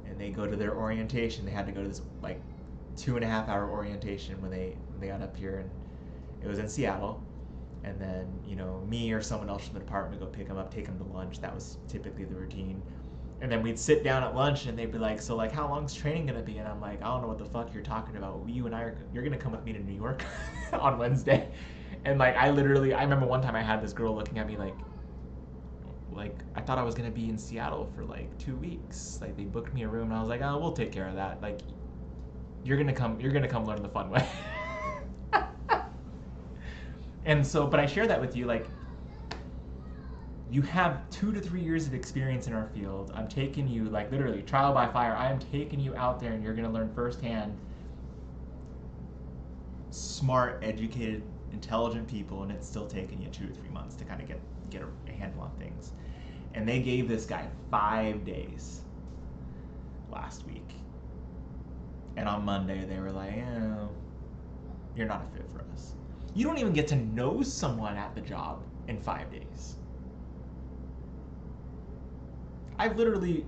And they go to their orientation. They had to go to this like 2.5-hour orientation when they got up here, and it was in Seattle. And then, me or someone else from the department would go pick them up, take them to lunch. That was typically the routine. And then we'd sit down at lunch, and they'd be like, so, like, how long's training going to be? And I'm like, I don't know what the fuck you're talking about. You and you're going to come with me to New York on Wednesday. And, like, I remember one time I had this girl looking at me like I thought I was going to be in Seattle for, like, 2 weeks. Like, they booked me a room, and I was like, oh, we'll take care of that. Like, you're going to come learn the fun way. And so, but I share that with you, like, you have 2 to 3 years of experience in our field. I'm taking you, like, literally, trial by fire. I am taking you out there, and you're going to learn firsthand smart, educated, intelligent people, and it's still taking you 2 to 3 months to kind of get a handle on things. And they gave this guy 5 days last week. And on Monday, they were like, you're not a fit for us. You don't even get to know someone at the job in 5 days. I've literally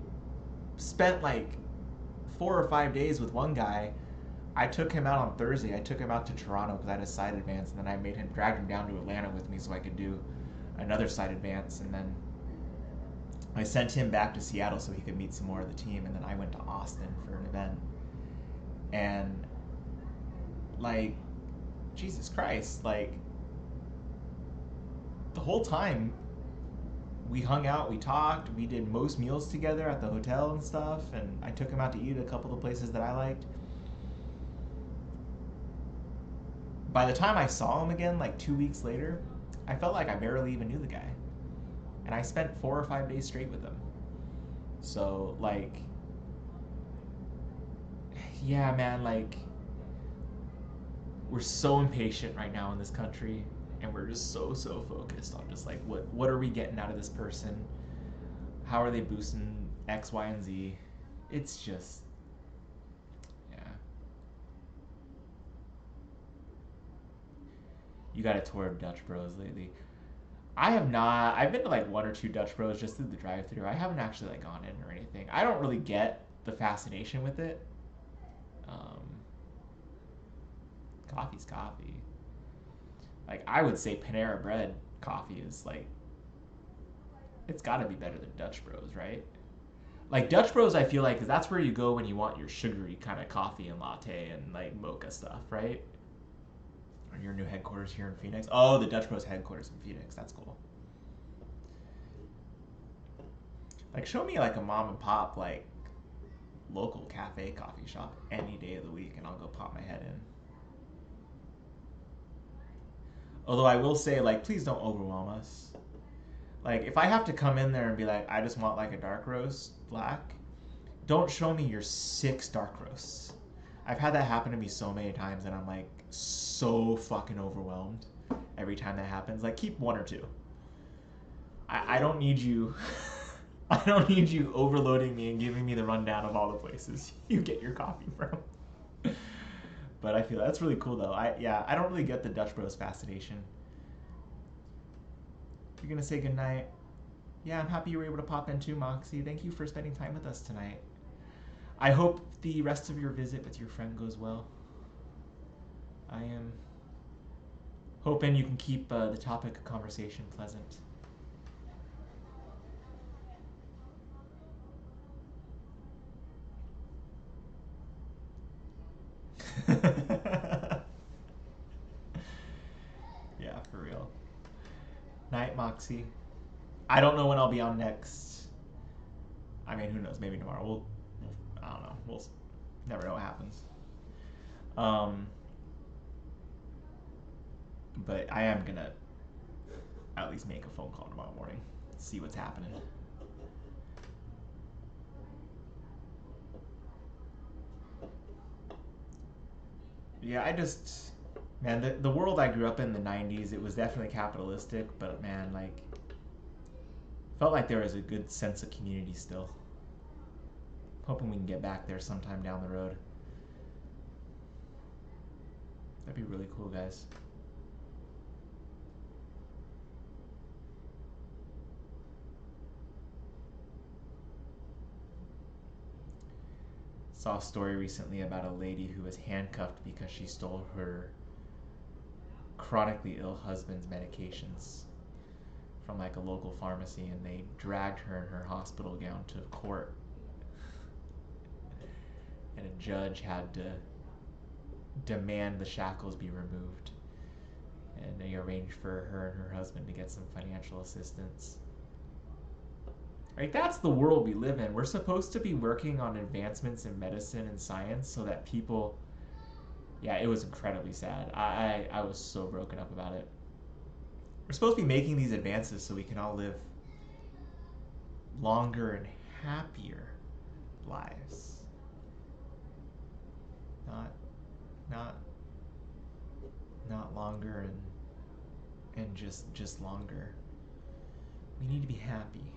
spent like 4 or 5 days with one guy. I took him out on Thursday. I took him out to Toronto because I had a side advance, and then I dragged him down to Atlanta with me so I could do another side advance, and then I sent him back to Seattle so he could meet some more of the team, and then I went to Austin for an event. And, like, Jesus Christ, like, the whole time we hung out, we talked, we did most meals together at the hotel and stuff, and I took him out to eat at a couple of places that I liked. By the time I saw him again, like 2 weeks later, I felt like I barely even knew the guy. And I spent 4 or 5 days straight with him. So, like, yeah, man, like, we're so impatient right now in this country, and we're just so focused on just like what are we getting out of this person? How are they boosting X, Y, and Z? It's just, yeah. You got a tour of Dutch Bros lately? I have not. I've been to like 1 or 2 Dutch Bros just through the drive-thru. I haven't actually like gone in or anything. I don't really get the fascination with it. Um, Coffee's coffee. Like, I would say Panera Bread coffee is like, it's got to be better than Dutch Bros, right? Like, Dutch Bros, I feel like, 'cause that's where you go when you want your sugary kind of coffee and latte and like mocha stuff, right? Or your new headquarters here in Phoenix. Oh, the Dutch Bros headquarters in Phoenix. That's cool. Like, show me like a mom and pop, like, local cafe coffee shop any day of the week, and I'll go pop my head in. Although I will say, like, please don't overwhelm us. Like, if I have to come in there and be like, I just want like a dark roast, black, don't show me your 6 dark roasts. I've had that happen to me so many times, and I'm like so fucking overwhelmed every time that happens. Like, keep 1 or 2. I don't need you. I don't need you overloading me and giving me the rundown of all the places you get your coffee from. But I feel that's really cool though. I don't really get the Dutch Bros fascination. You're gonna say goodnight. Yeah, I'm happy you were able to pop in too, Moxie. Thank you for spending time with us tonight. I hope the rest of your visit with your friend goes well. I am hoping you can keep the topic of conversation pleasant. Yeah, for real. Night, Moxie. I don't know when I'll be on next. I mean, who knows? Maybe tomorrow. I don't know. We'll never know what happens. But I am gonna at least make a phone call tomorrow morning, see what's happening. Yeah, man, the world I grew up in the 90s, it was definitely capitalistic, but man, like, felt like there was a good sense of community still. Hoping we can get back there sometime down the road. That'd be really cool, guys. Saw a story recently about a lady who was handcuffed because she stole her chronically ill husband's medications from like a local pharmacy, and they dragged her in her hospital gown to court, and a judge had to demand the shackles be removed, and they arranged for her and her husband to get some financial assistance. Right, that's the world we live in. We're supposed to be working on advancements in medicine and science so that people... Yeah, it was incredibly sad. I was so broken up about it. We're supposed to be making these advances so we can all live longer and happier lives. Not longer and just longer. We need to be happy.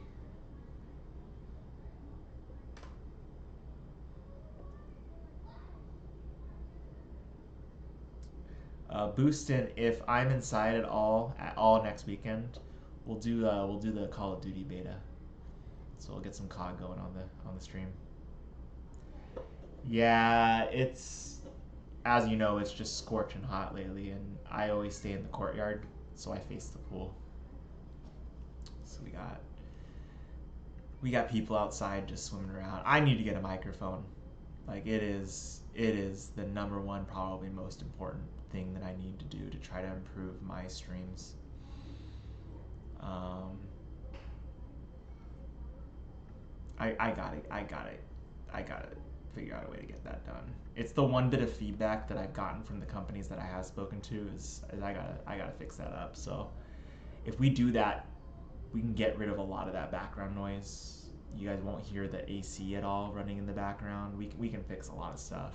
Boostin', if I'm inside at all next weekend, we'll do the Call of Duty beta. So we'll get some COD going on the stream. Yeah, it's, as you know, it's just scorching hot lately, and I always stay in the courtyard, so I face the pool. So we got people outside just swimming around. I need to get a microphone. Like, it is the number one, probably most important thing that I need to do to try to improve my streams. Um, I gotta figure out a way to get that done. It's the one bit of feedback that I've gotten from the companies that I have spoken to is I gotta fix that up. So if we do that, we can get rid of a lot of that background noise. You guys won't hear the AC at all running in the background. We can fix a lot of stuff.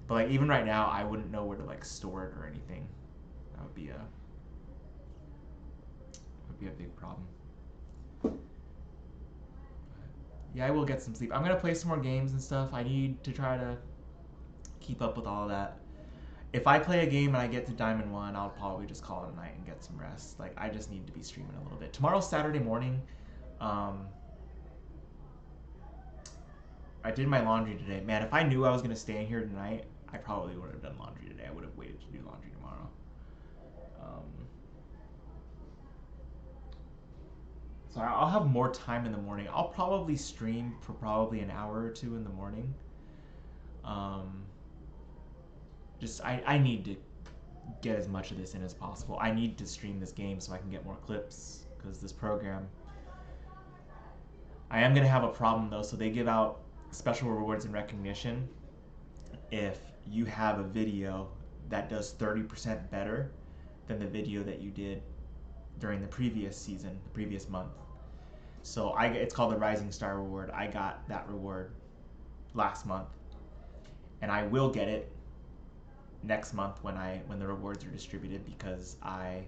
But like even right now, I wouldn't know where to like store it or anything. That would be a big problem. Yeah, I will get some sleep. I'm gonna play some more games and stuff. I need to try to keep up with all of that. If I play a game and I get to Diamond 1, I'll probably just call it a night and get some rest. Like, I just need to be streaming a little bit. Tomorrow's Saturday morning. I did my laundry today. Man, if I knew I was gonna stay in here tonight, I probably would have done laundry today. I would have waited to do laundry tomorrow. So I'll have more time in the morning. I'll probably stream for probably an hour or two in the morning. I need to get as much of this in as possible. I need to stream this game so I can get more clips because this program. I am going to have a problem though, so they give out special rewards and recognition if you have a video that does 30% better than the video that you did during the previous season, the previous month. So it's called the Rising Star Reward. I got that reward last month, and I will get it next month when the rewards are distributed because I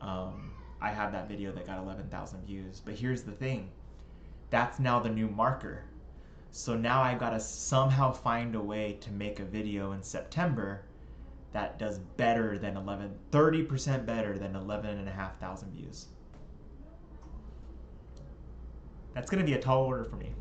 have that video that got 11,000 views. But here's the thing, that's now the new marker. So now I've got to somehow find a way to make a video in September that does better than 30% better than 11,500 views. That's gonna be a tall order for me.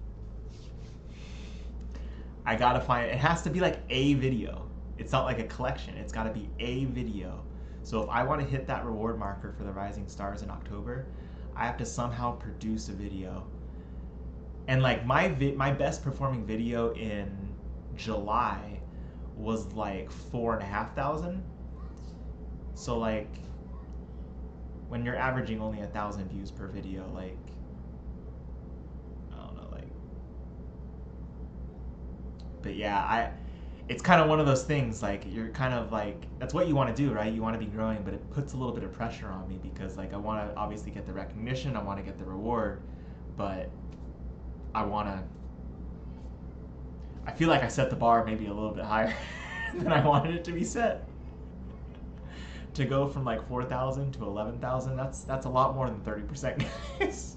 I gotta find, it has to be like a video. It's not like a collection, it's gotta be a video. So if I wanna hit that reward marker for the Rising Stars in October, I have to somehow produce a video. And like my best performing video in July was like 4,500. So like, when you're averaging only 1,000 views per video, like, but yeah, it's kind of one of those things, like, you're kind of like, that's what you want to do, right? You want to be growing, but it puts a little bit of pressure on me because like I want to obviously get the recognition, I want to get the reward, but I feel like I set the bar maybe a little bit higher than I wanted it to be set. To go from like 4,000 to 11,000, that's a lot more than 30%, guys.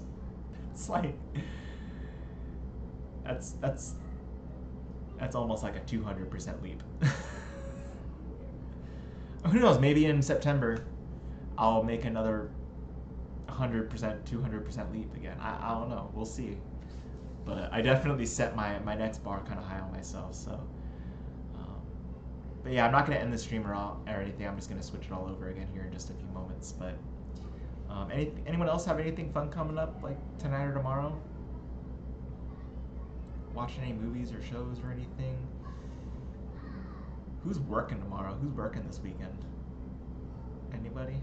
It's like, that's almost like a 200% leap. Who knows, maybe in September I'll make another 100%, 200% leap again. I don't know, we'll see. But I definitely set my next bar kind of high on myself, so. But yeah, I'm not going to end the stream or anything. I'm just going to switch it all over again here in just a few moments. But anyone else have anything fun coming up, like tonight or tomorrow? Watching any movies or shows or anything? Who's working tomorrow? Who's working this weekend? Anybody?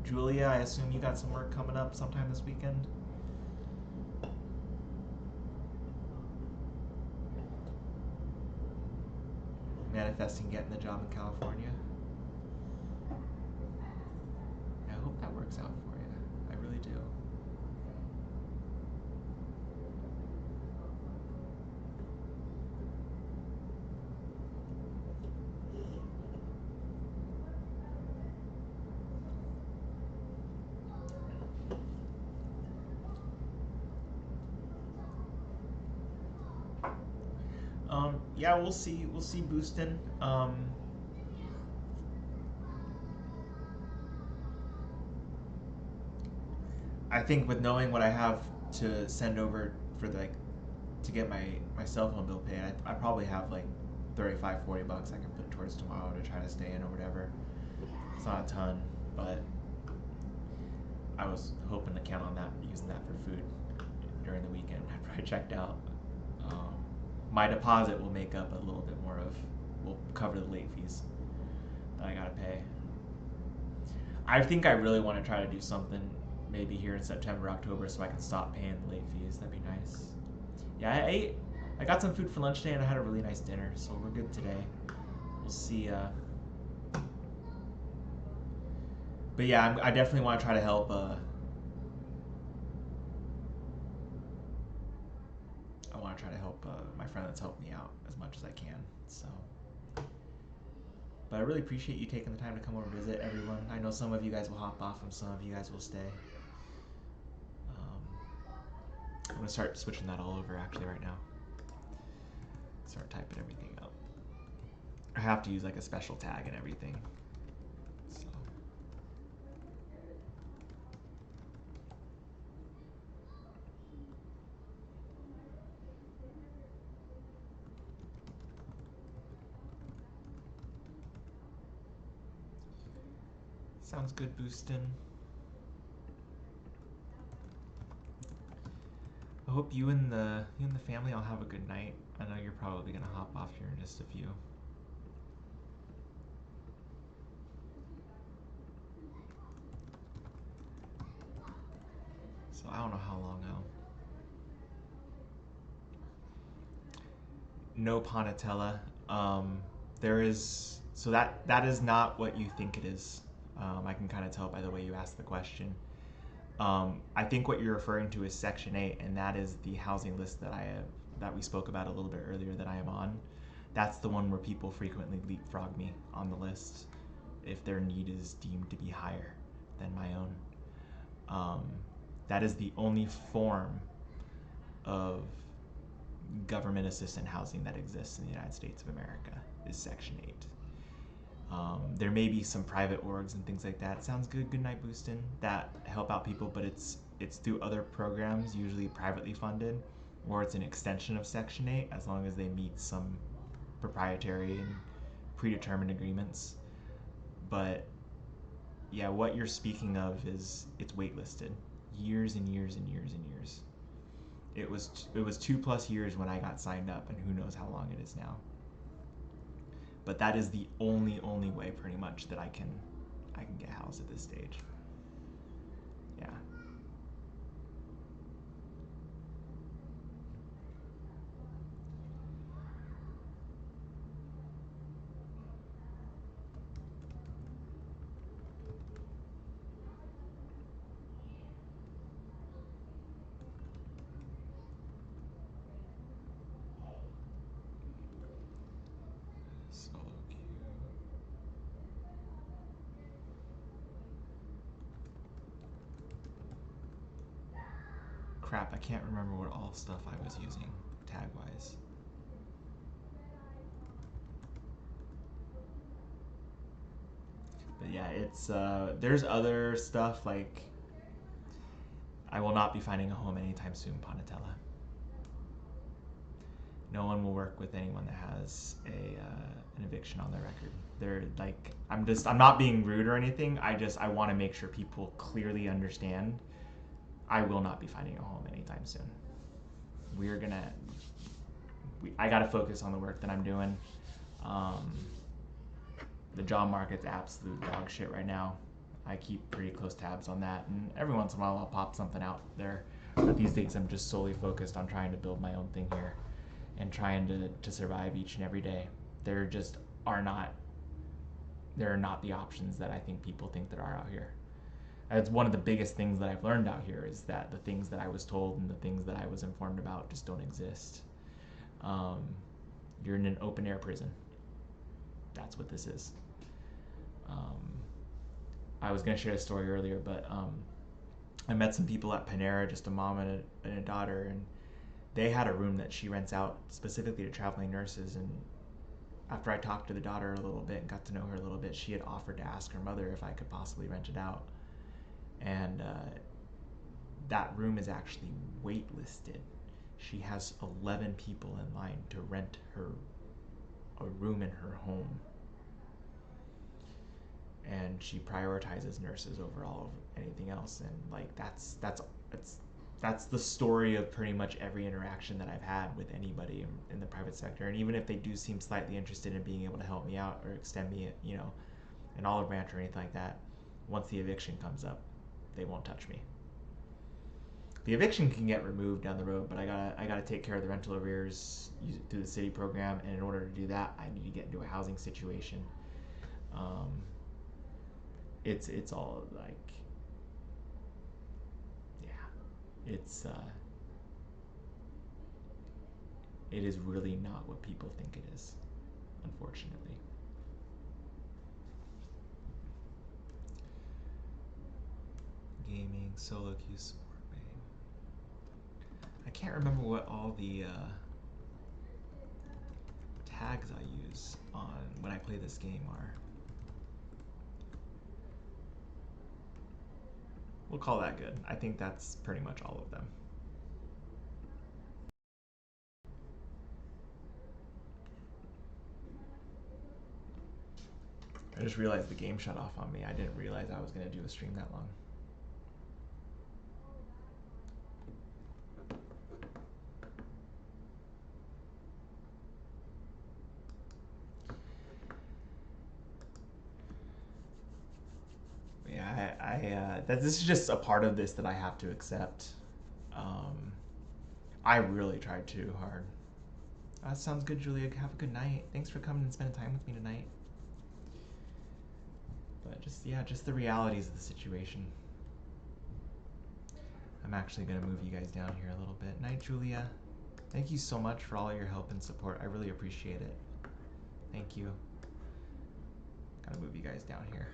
Julia, I assume you got some work coming up sometime this weekend? Manifesting getting the job in California. I hope that works out for you. I really do. Yeah, we'll see. We'll see Boostin. I think with knowing what I have to send over for to get my cell phone bill paid, I probably have like 35, 40 bucks I can put towards tomorrow to try to stay in or whatever. It's not a ton, but I was hoping to count on that, using that for food during the weekend after I checked out. My deposit will make up a little bit more will cover the late fees that I gotta pay. I think I really want to try to do something maybe here in September, October, so I can stop paying the late fees. That'd be nice. Yeah, I got some food for lunch today, and I had a really nice dinner, so we're good today. We'll see. But yeah, I definitely want to try to help. I want to try to help my friend that's helped me out as much as I can. So, but I really appreciate you taking the time to come over and visit, everyone. I know some of you guys will hop off, and some of you guys will stay. I'm gonna start switching that all over actually right now. Start typing everything up. I have to use like a special tag and everything. So. Sounds good, Boostin. I hope you and the family all have a good night. I know you're probably gonna hop off here in just a few. So I don't know how long now. No Panatella. There is that is not what you think it is. I can kind of tell by the way you asked the question. I think what you're referring to is Section 8, and that is the housing list that we spoke about a little bit earlier that I am on. That's the one where people frequently leapfrog me on the list if their need is deemed to be higher than my own. That is the only form of government assistant housing that exists in the United States of America is Section 8. There may be some private orgs and things like that. Sounds good. Good night, Boostin. That help out people, but it's through other programs, usually privately funded, or it's an extension of Section 8 as long as they meet some proprietary and predetermined agreements. But yeah, what you're speaking of is it's waitlisted, years and years and years and years. It was 2+ years when I got signed up, and who knows how long it is now. But that is the only way pretty much that I can get housed at this stage. Yeah. Solo queue. Crap, I can't remember what all stuff I was using tag-wise. But yeah, it's there's other stuff like I will not be finding a home anytime soon, Panatella. No one will work with anyone that has an eviction on their record. They're like, I'm not being rude or anything. I want to make sure people clearly understand. I will not be finding a home anytime soon. I gotta focus on the work that I'm doing. The job market's absolute dog shit right now. I keep pretty close tabs on that, and every once in a while I'll pop something out there. But these days I'm just solely focused on trying to build my own thing here and trying to survive each and every day. There are not the options that I think people think there are out here. It's one of the biggest things that I've learned out here is that the things that I was told and the things that I was informed about just don't exist. You're in an open air prison. That's what this is. I was going to share a story earlier, but I met some people at Panera, just a mom and a daughter, and they had a room that she rents out specifically to traveling nurses. And after I talked to the daughter a little bit and got to know her a little bit, she had offered to ask her mother if I could possibly rent it out. And that room is actually waitlisted. She has 11 people in line to rent her a room in her home. And she prioritizes nurses over all of anything else. And like that's the story of pretty much every interaction that I've had with anybody in the private sector. And even if they do seem slightly interested in being able to help me out or extend me, an olive branch or anything like that, once the eviction comes up, they won't touch me. The eviction can get removed down the road, but I gotta take care of the rental arrears through the city program, and in order to do that, I need to get into a housing situation. It's all like, yeah, it is really not what people think it is, unfortunately. Gaming, solo queue, sport main. I can't remember what all the tags I use on when I play this game are. We'll call that good. I think that's pretty much all of them. I just realized the game shut off on me. I didn't realize I was going to do a stream that long. Yeah, this is just a part of this that I have to accept. I really tried too hard. That sounds good, Julia. Have a good night. Thanks for coming and spending time with me tonight. But just the realities of the situation. I'm actually going to move you guys down here a little bit. Night, Julia. Thank you so much for all your help and support. I really appreciate it. Thank you. Gotta move you guys down here.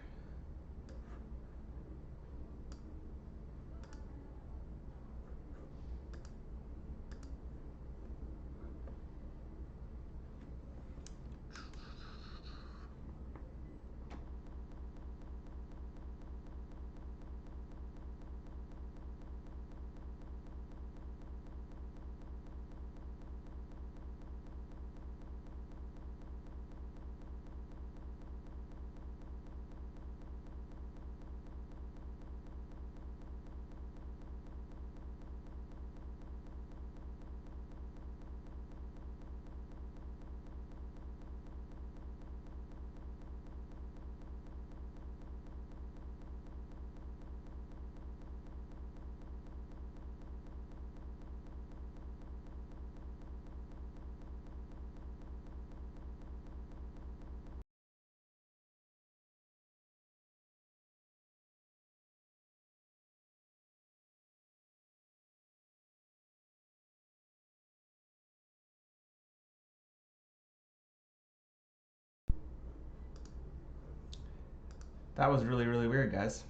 That was really, really weird, guys.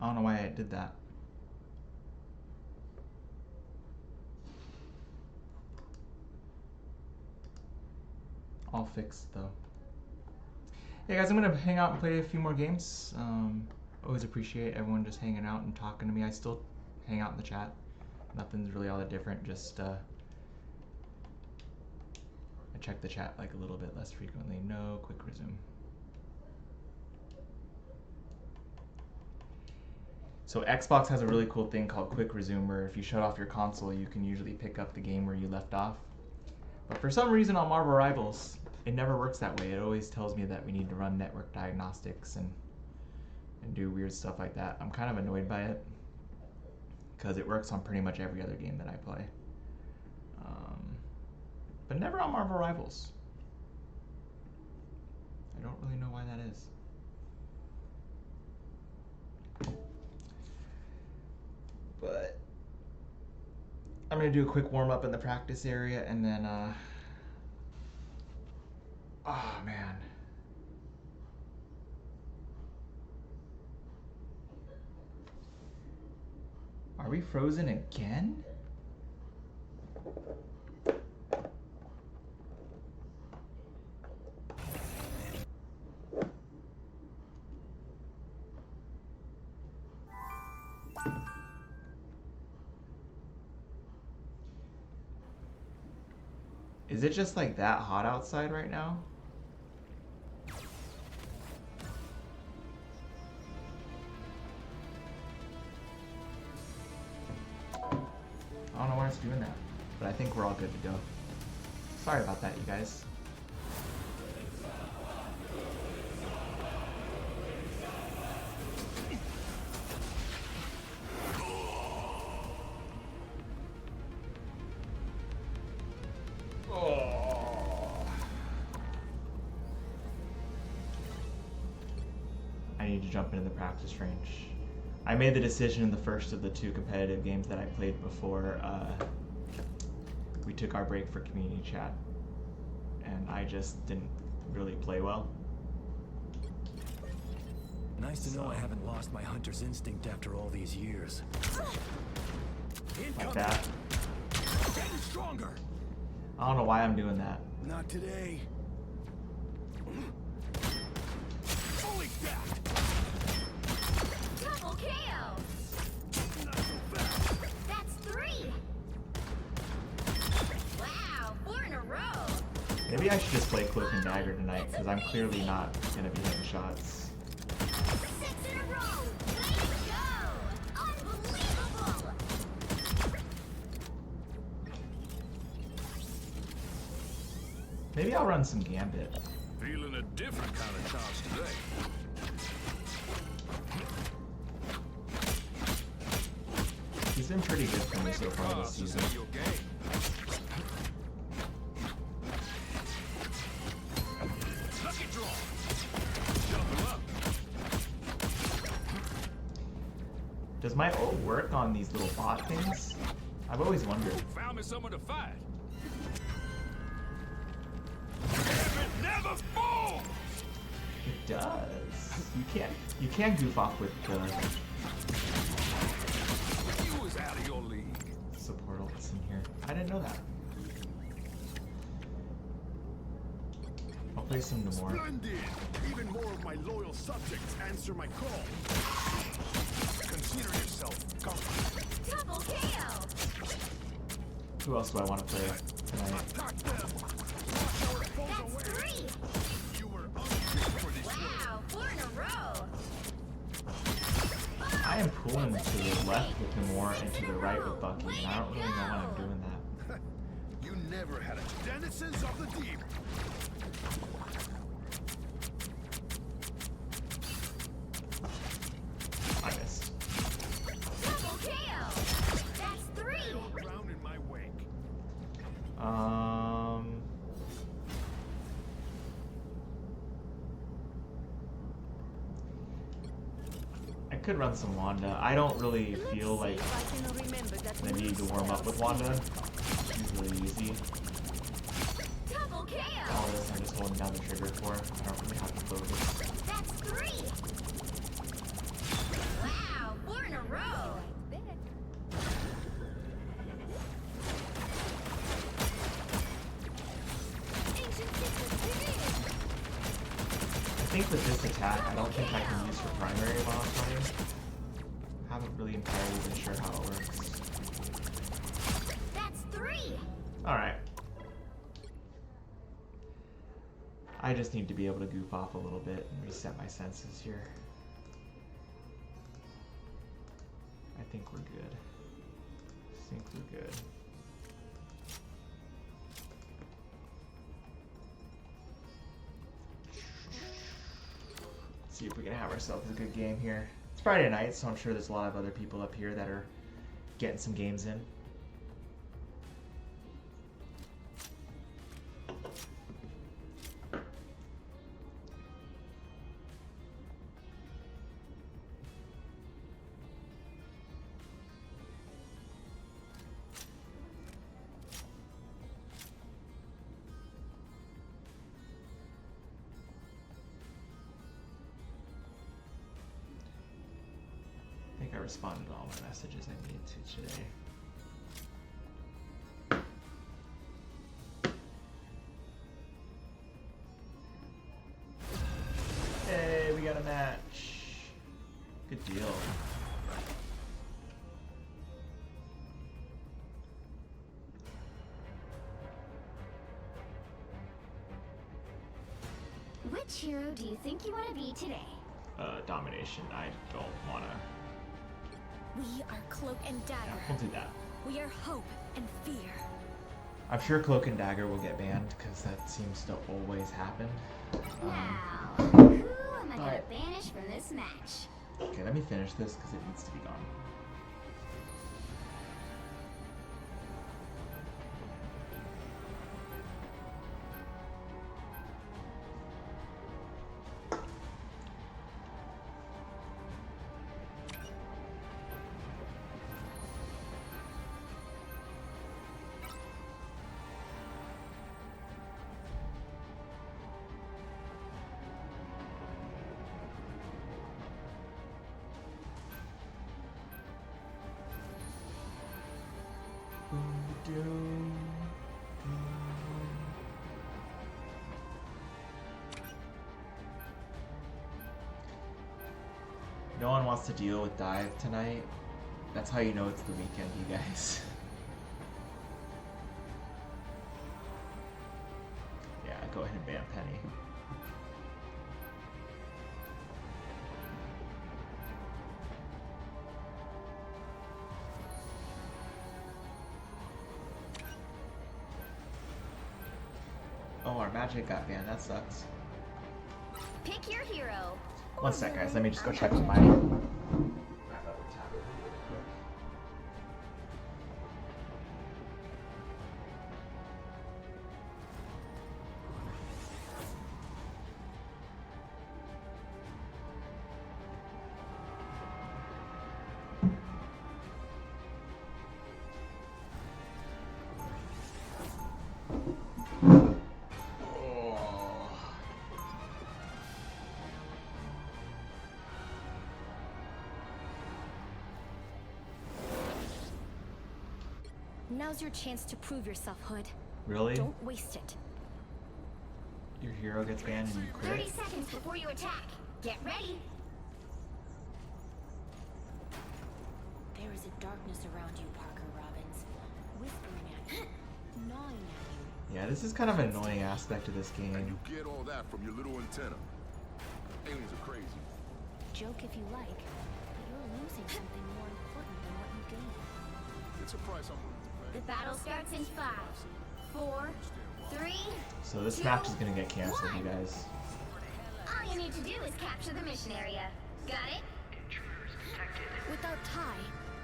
I don't know why I did that. All fixed, though. Hey, guys, I'm going to hang out and play a few more games. Always appreciate everyone just hanging out and talking to me. I still hang out in the chat. Nothing's really all that different. Just, I check the chat like a little bit less frequently. No, quick resume. So Xbox has a really cool thing called Quick Resume, where if you shut off your console, you can usually pick up the game where you left off. But for some reason on Marvel Rivals, it never works that way. It always tells me that we need to run network diagnostics and do weird stuff like that. I'm kind of annoyed by it, because it works on pretty much every other game that I play. But never on Marvel Rivals. I don't really know why that is. But I'm gonna do a quick warm up in the practice area, and then oh man. Are we frozen again? Is it just like that hot outside right now? I don't know why it's doing that, but I think we're all good to go. Sorry about that, you guys. jump into the practice range. I made the decision in the first of the 2 competitive games that I played before we took our break for community chat, and I just didn't really play well. Nice to know I haven't lost my hunter's instinct after all these years. Like that. Getting stronger. I don't know why I'm doing that. Not today. Fully stacked. Double KO. Not so fast. That's 3. Wow, 4 in a row. Maybe I should just play Cloak and Dagger tonight, because I'm clearly not going to be hitting shots. 6 in a row. Way to go. Unbelievable. Maybe I'll run some Gambit. Feeling a different kind of chance today. He's been pretty good for me so far this season. Lucky draw. Jump him up. Does my ult work on these little bot things? I've always wondered. Found me someone to fight. Never fall. It does. You can't goof off with the You was out of your league. support ults in here. I didn't know that. I'll play some more. Splendid. Even more of my loyal subjects answer my call. Consider yourself conquered. Double KO. Who else do I want to play tonight? Attack them. That's 3. You were unfit for this world. Wow, 4 in a row. I am pulling to the left with Namor and to the right with Bucky, and I don't really know why I'm doing that. You never had a denizens of the deep. I missed. Double KO. That's 3. Drown in my wake. I could run some Wanda. I don't really feel like I need to warm up with Wanda. She's really easy. Double KO. All this I'm just holding down the trigger for. I don't really have to focus. That's 3. Wow, 4 in a row. I think with this attack, I don't think I can use for primary while I'm playing. I haven't really entirely been sure how it works. That's 3. Alright. I just need to be able to goof off a little bit and reset my senses here. I think we're good. I think we're good. See if we can have ourselves a good game here. It's Friday night, so I'm sure there's a lot of other people up here that are getting some games in. I think I responded to all my messages I needed to today. Hey, we got a match. Good deal. Which hero do you think you want to be today? Domination. I don't wanna. We are Cloak and Dagger. Yeah, we'll do that. We are hope and fear. I'm sure Cloak and Dagger will get banned because that seems to always happen. Now, who am I gonna alright. banish from this match? Okay, let me finish this because it needs to be gone. No one wants to deal with dive tonight. That's how you know it's the weekend, you guys. Yeah, go ahead and ban Penny. Oh, our magic got banned. That sucks. Pick your hero. One sec, guys. Let me just go check with my. Now's your chance to prove yourself, Hood. Really? Don't waste it. Your hero gets banned and you 30 crit? seconds before you attack. Get ready. There is a darkness around you, Parker Robbins. Whispering at you. Gnawing at you. Yeah, this is kind of an annoying aspect of this And game. you get all that from your little antenna. Aliens are crazy. Joke if you like, but you're losing something more important than what you gain. It's a price I'm willing to pay. The battle starts in 5, 4, 3. So this match is gonna get canceled, you guys. All you need to do is capture the mission area. Got it? Without Ty,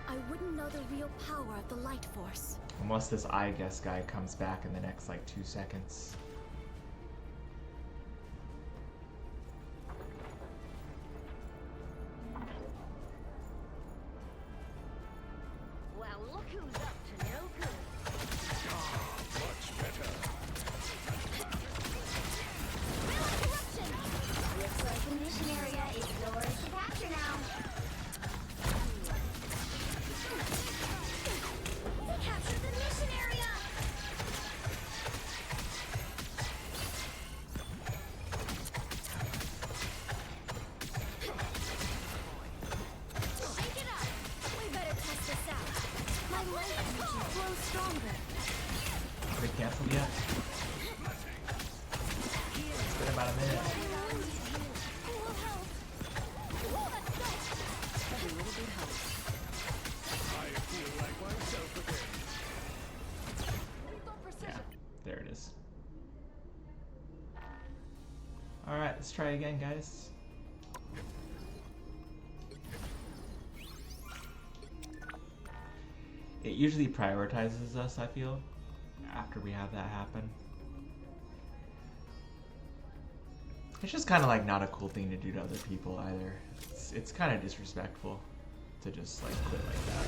I wouldn't know the real power of the light force. Unless this I guess guy comes back in the next like 2 seconds. Well, look who's up to no good. Much better. Real interruption! Looks like the mission area is yours to capture now. They captured the mission area! Shake it up! We better test this out. My light energy flows stronger. Are they canceled yet? It's been about a minute. I feel like myself again. Yeah, there it is. Alright, let's try again, guys. It usually prioritizes us, I feel, after we have that happen. It's just kind of like not a cool thing to do to other people either. It's kind of disrespectful to just like quit like that.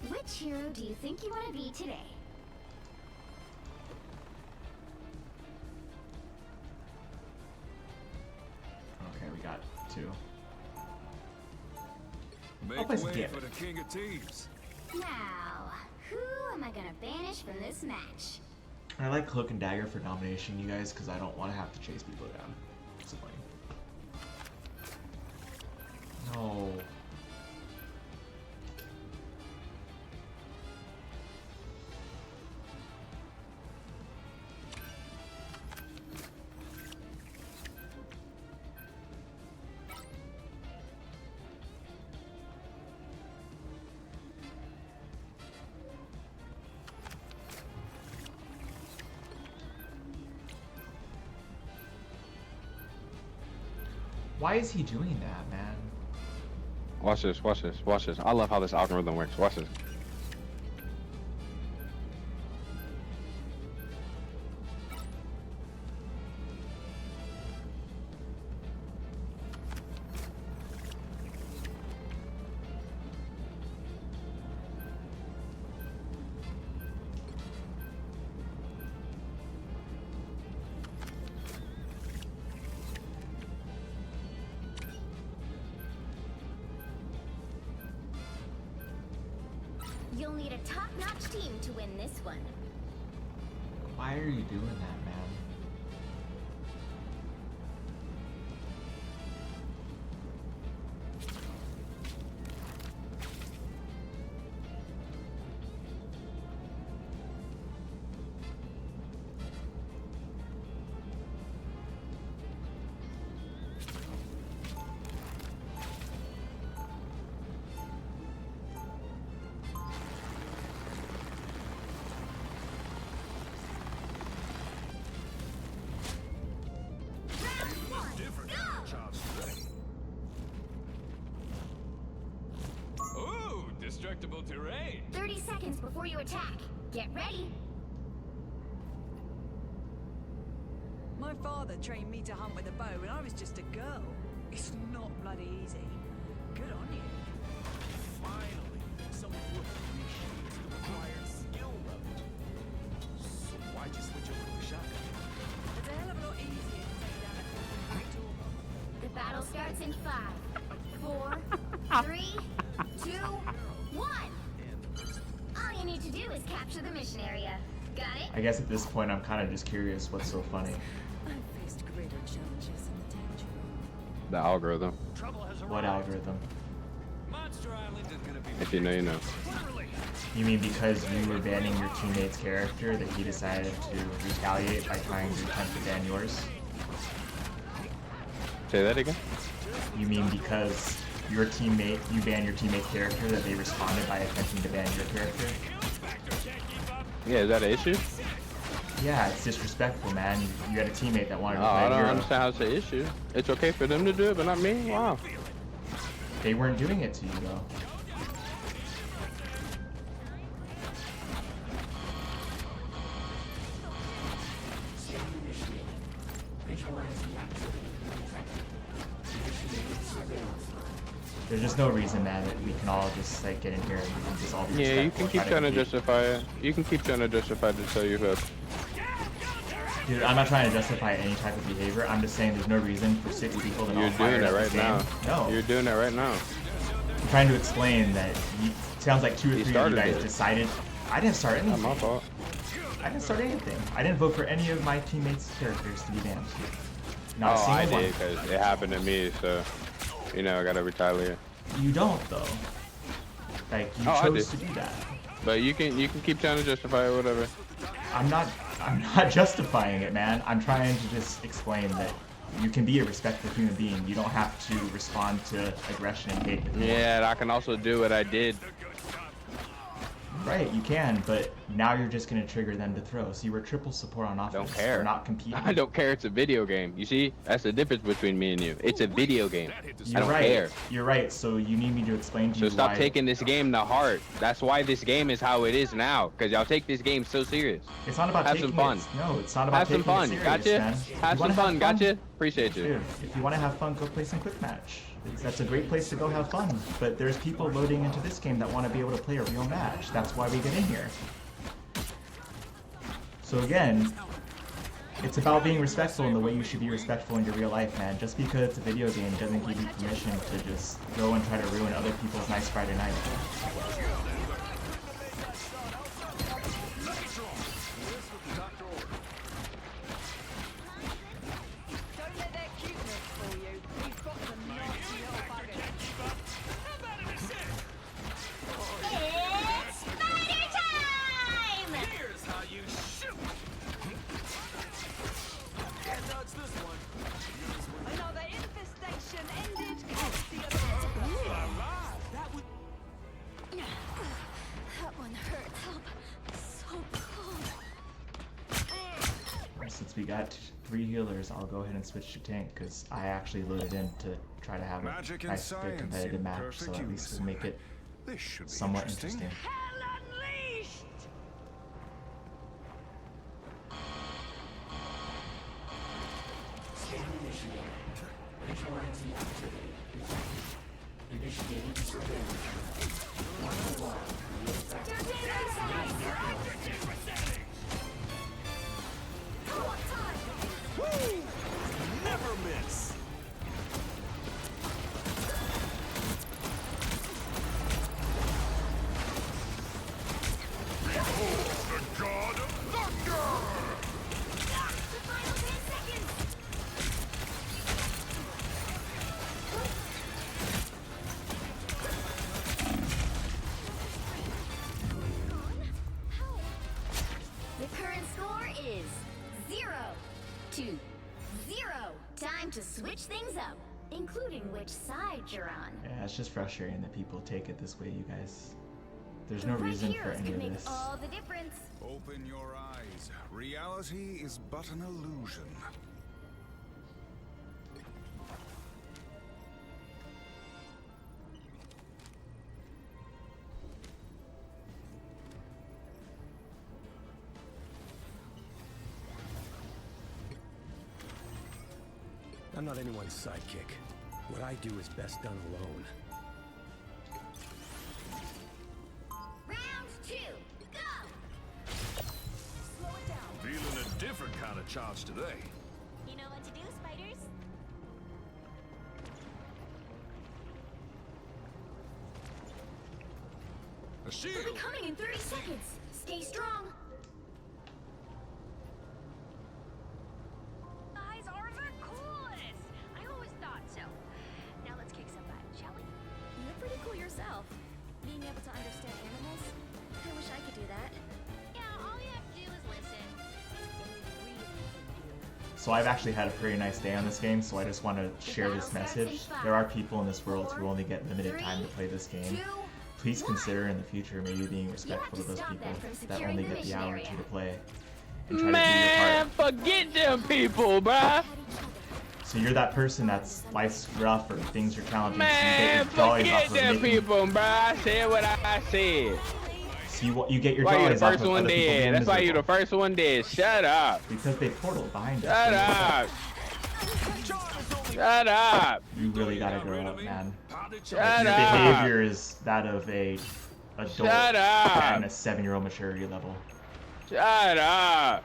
Which hero do you think you want to be today? Okay, we got 2. Make play some way Gambit. for the King of Thieves. Now, who am I gonna banish from this match? I like Cloak and Dagger for domination, you guys, because I don't want to have to chase people down. It's annoying. No. Why is he doing that, man? Watch this, watch this, watch this. I love how this algorithm works. Watch this. You'll need a top-notch team to win this one. Why are you doing that, man? Ooh, destructible terrain. 30 seconds before you attack. Get ready. My father trained me to hunt with a bow when I was just a girl. It's not bloody easy. Good on you. Finally, someone who appreciates the required skill level. So why'd you switch over to a shotgun? It's a hell of a lot easier to take down a compact turbo. The battle starts in 5, 4, 3, 2, 1. All you need to do is capture the mission area. Got it? I guess at this point I'm kind of just curious what's so funny. I've faced greater challenges in the danger. The algorithm. What algorithm? Monster Island is gonna be. If you know, you know. You mean because you were banning your teammate's character that he decided to retaliate by trying to attempt to ban yours? Say that again? You mean because your teammate, you banned your teammate's character that they responded by attempting to ban your character? Yeah, is that an issue? Yeah, it's disrespectful, man. You had a teammate that wanted to Oh, play I don't hero. understand how it's an issue. It's okay for them to do it, but not me? Wow. They weren't doing it to you, though. There's just no reason, man, that we can all just like get in here and we can just all be Yeah, you can respectful and keep try trying to compete. justify it. You can keep trying to justify to tell you who. Dude, I'm not trying to justify any type of behavior. I'm just saying there's no reason for 6 people to You're all fire doing it at right this game. now. No. You're doing it right now. I'm trying to explain that it sounds like 2 or 3 of you started guys it. decided. I didn't start anything. Not my fault. I didn't start anything. I didn't vote for any of my teammates' characters to be banned. Not a Oh, single I one. did, because it happened to me, so, you know, I gotta retaliate. You don't, though. Like, you Oh, I chose did. to do that. But you can keep trying to justify it, whatever. I'm not justifying it, man. I'm trying to just explain that you can be a respectful human being. You don't have to respond to aggression and hate. Yeah, and I can also do what I did. Right, you can, but now you're just gonna trigger them to throw. So you were triple support on offense. Don't care. For not competing. I don't care. It's a video game. You see, that's the difference between me and you. It's a video game. You're I don't right. care. You're right. So you need me to explain to So you stop why. taking this game to heart. That's why this game is how it is now. Because y'all take this game so serious. It's not about Have taking some fun. it. No, it's not about Have some taking fun. it serious, Gotcha. man. If you Have wanna some fun. Gotcha. Appreciate you. Dude, if you want to have fun, go play some quick match. That's a great place to go have fun. But there's people loading into this game that want to be able to play a real match. That's why we get in here. So again, it's about being respectful in the way you should be respectful in your real life, man. Just because it's a video game doesn't give you permission to just go and try to ruin other people's nice Friday night. Don't let that cuteness fool you. We've got some naughty little buggers. It's spider time! Here's how you shoot. Can't dodge this one. Another infestation ended. That one hurt. So cold. Since we got 3 healers, I'll go ahead and switch to tank because I actually loaded in to try to have Magic a and nice, good science competitive in match. perfect So at least we'll unison. make it This should be somewhat interesting. interesting. Hell unleashed! Never miss. current score is 0-0. Time to switch things up, including which side you're on. Yeah, it's just frustrating that people take it this way, you guys. There's The no right reason for heroes any could of make this. all the difference. Open your eyes. Reality is but an illusion. I'm not anyone's sidekick. What I do is best done alone. Round 2, go! Slow it down. Feeling a different kind of charge today. You know what to do, spiders? A They'll shield. be coming in 30 seconds. Stay strong. Guys are the coolest. I always thought so. Now let's kick some butt, shall we? You're pretty cool yourself. Being able to understand animals. I wish I could do that. Yeah, all you have to do is listen. So I've actually had a pretty nice day on this game, so I just want to share this message. There are people in this world who only get limited time to play this game. Please consider in the future maybe being respectful to those people that only get the hour or two to play. And try to do your part. Forget them people, bruh. So you're that person that's life's rough or things are challenging, Man, so you get your forget jollies off them of making... people, bruh. I said what I said. So you get your Why you the jollies off first of one other people dead? being That's why you the miserable. first one dead. Shut up. Because they portal behind us. Shut up. Shut up. You really gotta grow up, man. Shut Your up. behavior is that of a adult Shut up. at a 7-year-old maturity level. Shut up.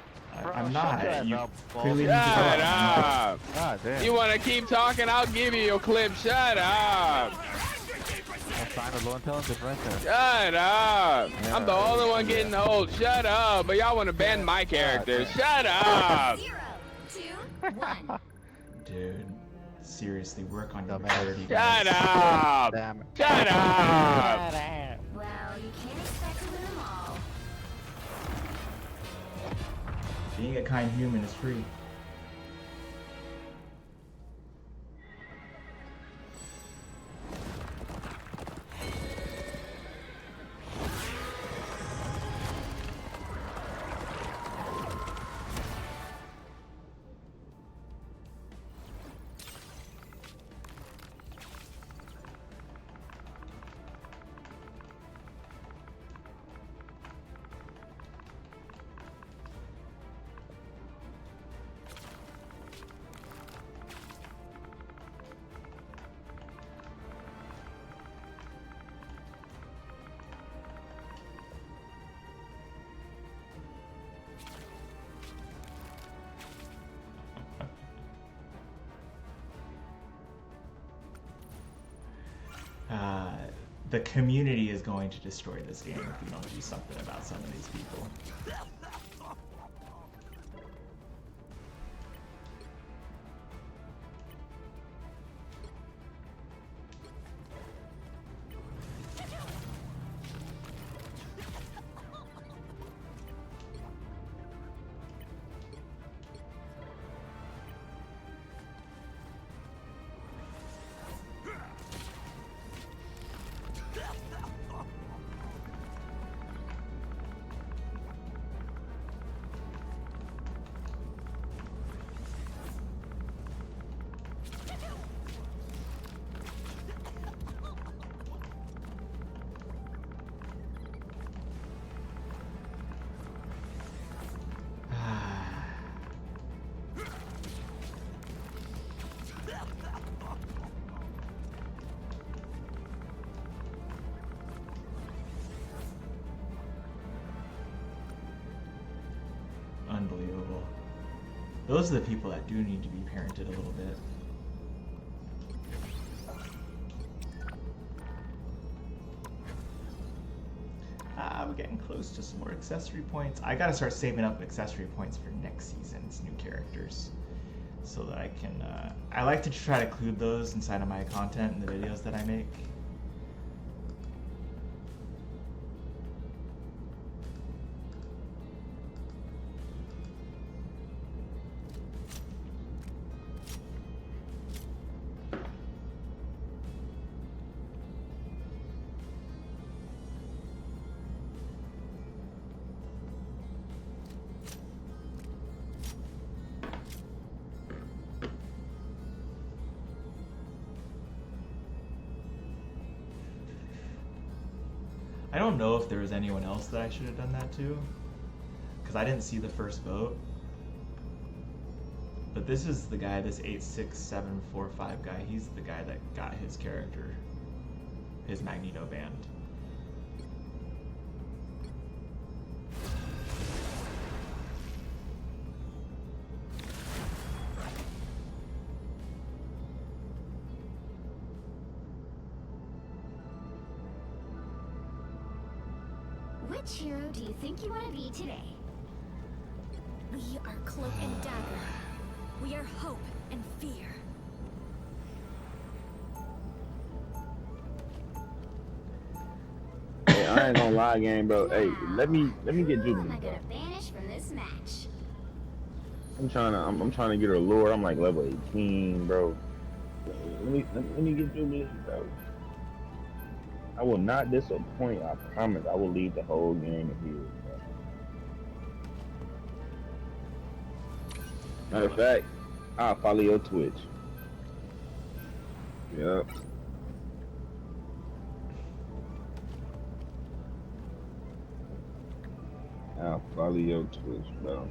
I'm not. You clearly need to Shut grow up. God damn. You want to keep talking? I'll give you your clip. Shut up. Sign of low intelligence right there. Shut up. I'm the only one getting old. Shut up. But y'all want to ban my character. Shut up. 0, 2, 1. Dude, seriously, work on your maturity. Shut guys. up. Damn it. Shut up. Well, you can't expect to win them all. Being a kind human is free. The community is going to destroy this game if we don't do something about some of these people. Unbelievable. Those are the people that do need to be parented a little bit. We're getting close to some more accessory points. I gotta start saving up accessory points for next season's new characters, so that I can. I like to try to include those inside of my content and the videos that I make. I don't know if there was anyone else that I should have done that to, because I didn't see the first vote. But this is the guy, this 86745 guy. He's the guy that got his character, his Magneto band. Which hero do you think you want to be today? We are Cloak and Dagger. We are hope and fear. Hey, I ain't gonna lie, game, bro. Hey, let me get Who Jubilee, am I bro. gonna banish from this match? I'm trying to get her lure. I'm like level 18, bro. Let me get Jubilee, bro. I will not disappoint. I promise. I will leave the whole game here, bro. Matter of fact, I'll follow your Twitch. Yep. I'll follow your Twitch, bro.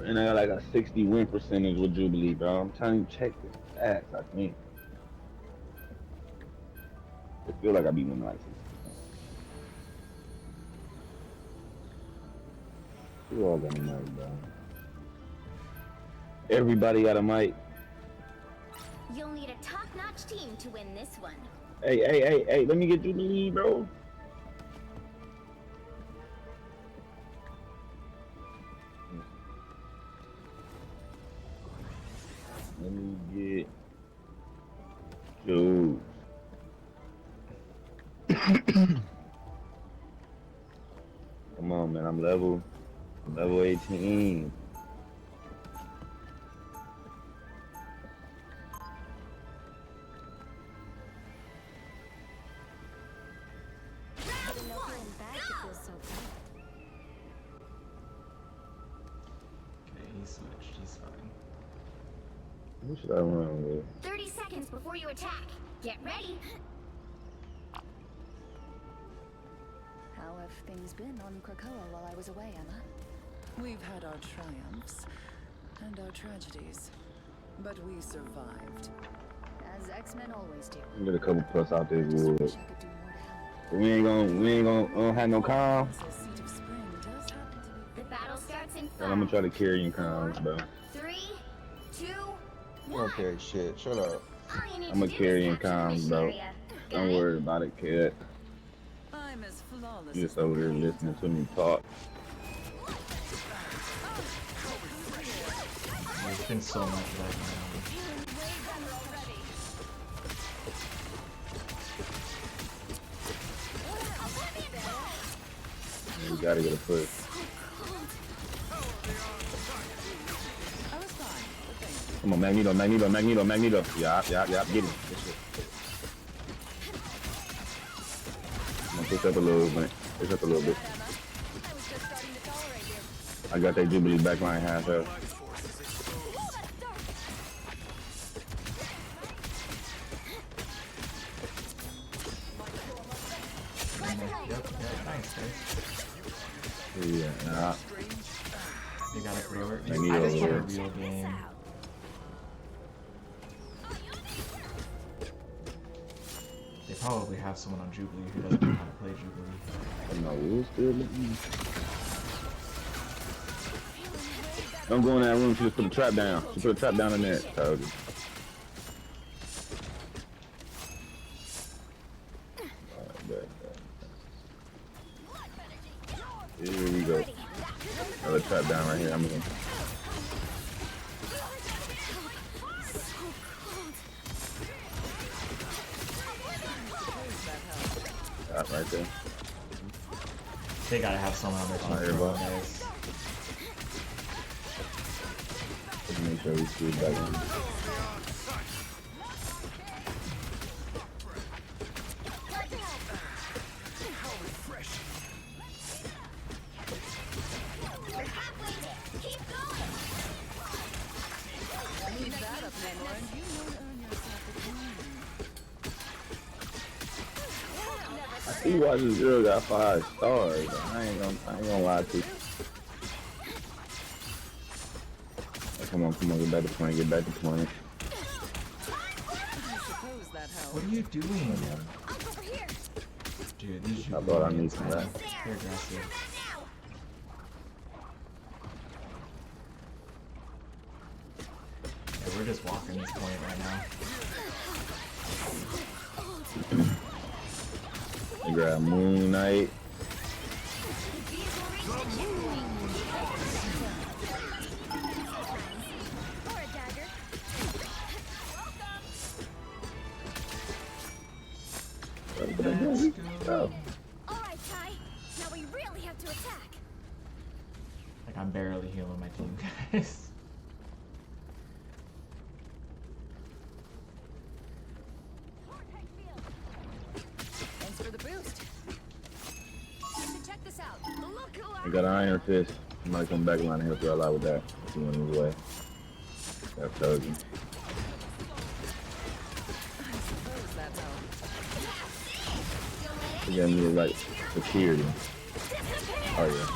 And I got like a 60 win percentage with Jubilee, bro. I'm trying to check the stats, I think. I feel like I be winning like 60%. Who all got a mic, bro? Everybody got a mic. You'll need a top-notch team to win this one. Hey, let me get Jubilee, bro. Let me get Joe. Come on, man. I'm level 18. Okay, he switched. He's fine. Who should I run with? 30 seconds before you attack. Get ready. How have things been on Krakoa while I was away, Emma? We've had our triumphs and our tragedies, but we survived. As X-Men always do. Get a couple plus out there, wood. We ain't gonna have no calm. The battle starts in 5. I'm gonna try to carry in calms, bro. 3, 2, You don't carry shit. Shut up. I'm gonna carry in calms, bro. Don't worry about it, kid. I'm as flawless. You just over there listening to me talk. There's been so much of that going on. You gotta get a push. Come on, Magneto. Yup, get him. I'm gonna push up a little bit. I got that Jubilee backline half up. Yeah, nah. They got it real. Magneto I just want a over there. real game. They probably have someone on Jubilee who doesn't know how to play Jubilee. No, we'll still looking. Don't go in that room. She just put a trap down. She put a trap down in there. Told you. Here we go. Another trap down right here. I'm gonna. Right there. They gotta have someone on their team. Here, bro. Let's make sure we squeeze back in. See why this girl got 5 stars. I ain't gonna lie to you. Come on, get back to point, get back to point. What are you doing? Dude, these I thought I need some of that. They're aggressive. Yeah, we're just walking this point right now. I grab Moon Knight. Alright, Ty. Now we really have to attack. Like, I'm barely healing my team, guys. Thanks for the boost. Check this out. Look who I got an Iron Fist. I might come back line and help you all out with that. If you want his way. That's told you. You got me like security. Oh yeah.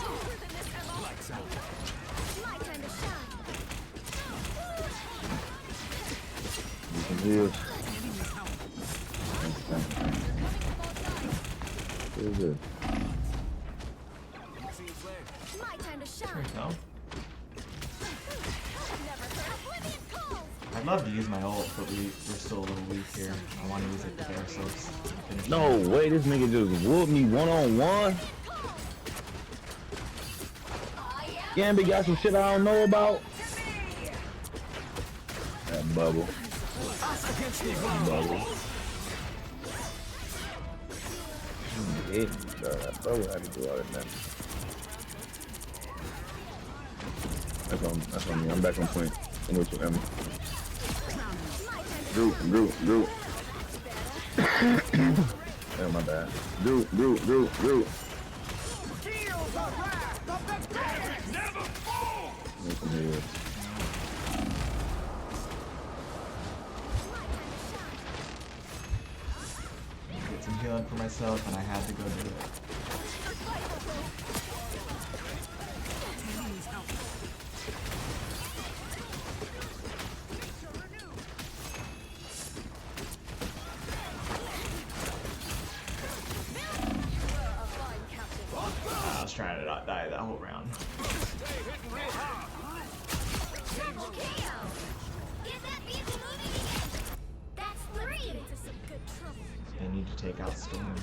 You can heal. What is it? My time to shine. There we go. I'd love to use my ult, but we're still a little weak here. I want to use it to get ourselves finished. No way, this nigga just whooped me one-on-one. Gambit got some shit I don't know about. That bubble. Bubble. That bubble had to do all that damage. That's on me. I'm back on point. I'm with you, Emma. Drew. Oh, my bad. Drew. Make him heal. Get some healing for myself, and I had to go do it. I was trying to not die that whole round. That's 3. Into some good trouble. They need to take out Storm.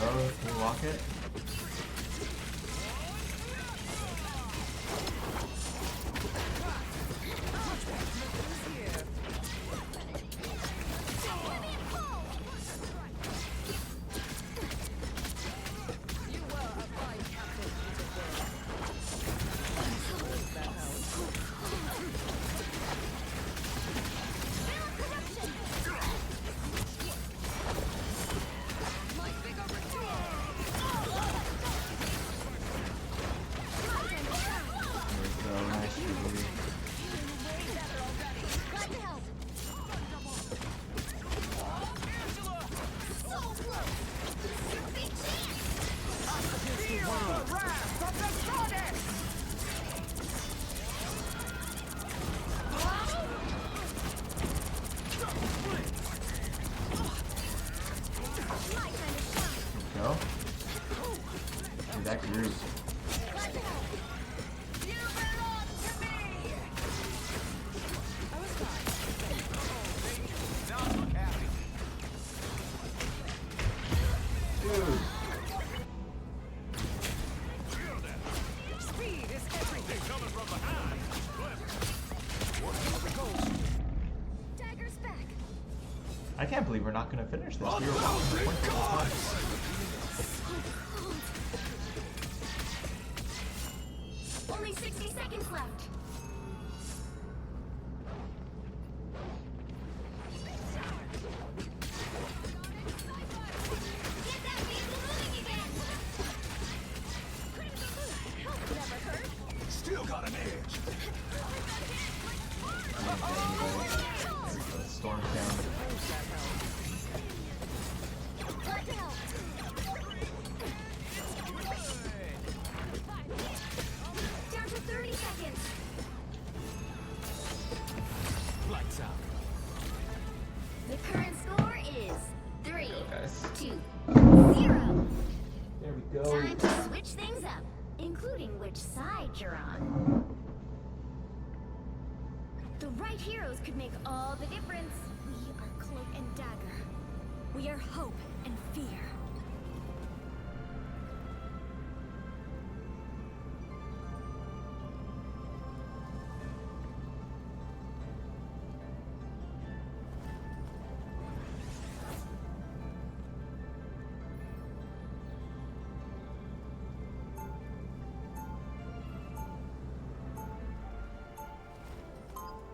Oh, can we walk it? Go. Dude, that grew. Dude. Speed is everything coming from behind. Dagger's back. I can't believe we're not going to finish this. We were walking the point the whole time. Only 60 seconds left. out. The current score is 3 guys. 2 0. There we go. Time to switch things up, including which side you're on. The right heroes could make all the difference. We are Cloak and Dagger. We are hope and fear.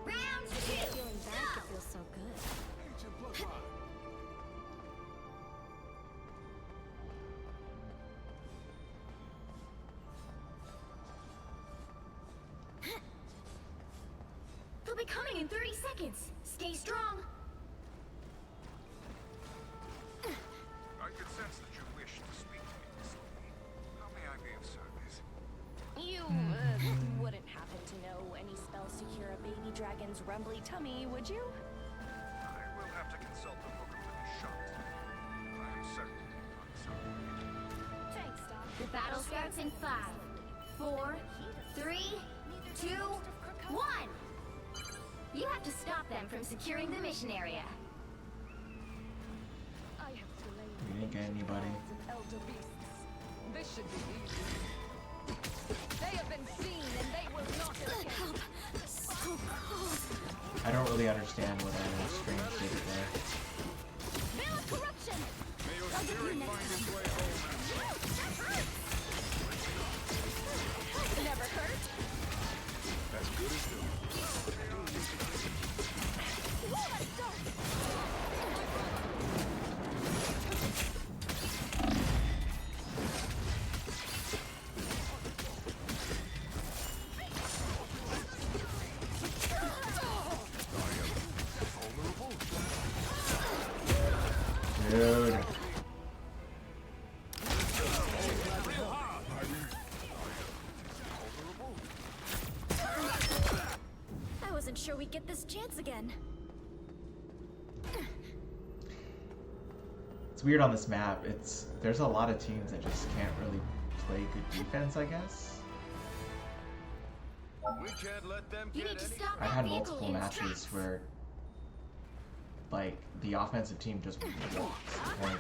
Round 2. Feeling bad could feel so good. They'll be coming in 30 seconds. Stay strong. I could sense that you wish to speak to me, Miss Lady. How may I be of service? You wouldn't happen to know any spells to cure a baby dragon's rumbly tummy, would you? I will have to consult the book of the shot. I am certain on some. Thanks, Doc. The battle starts in 5 4 3 2 1. You have to stop them from securing the mission area. I have slain We didn't get anybody. elder beasts. This should be easy. They have been seen and they will not escape. So cold. I don't really understand what Strange did there. Veil of corruption! May your I'll get you spirit next find time. its way home. Never hurt. As good as new. Dude. I wasn't sure we'd get this chance again. It's weird on this map. There's a lot of teams that just can't really play good defense, I guess. We can't let them You get need to any. stop I've that had vehicle multiple in its matches tracks. where like the offensive team just walks the point.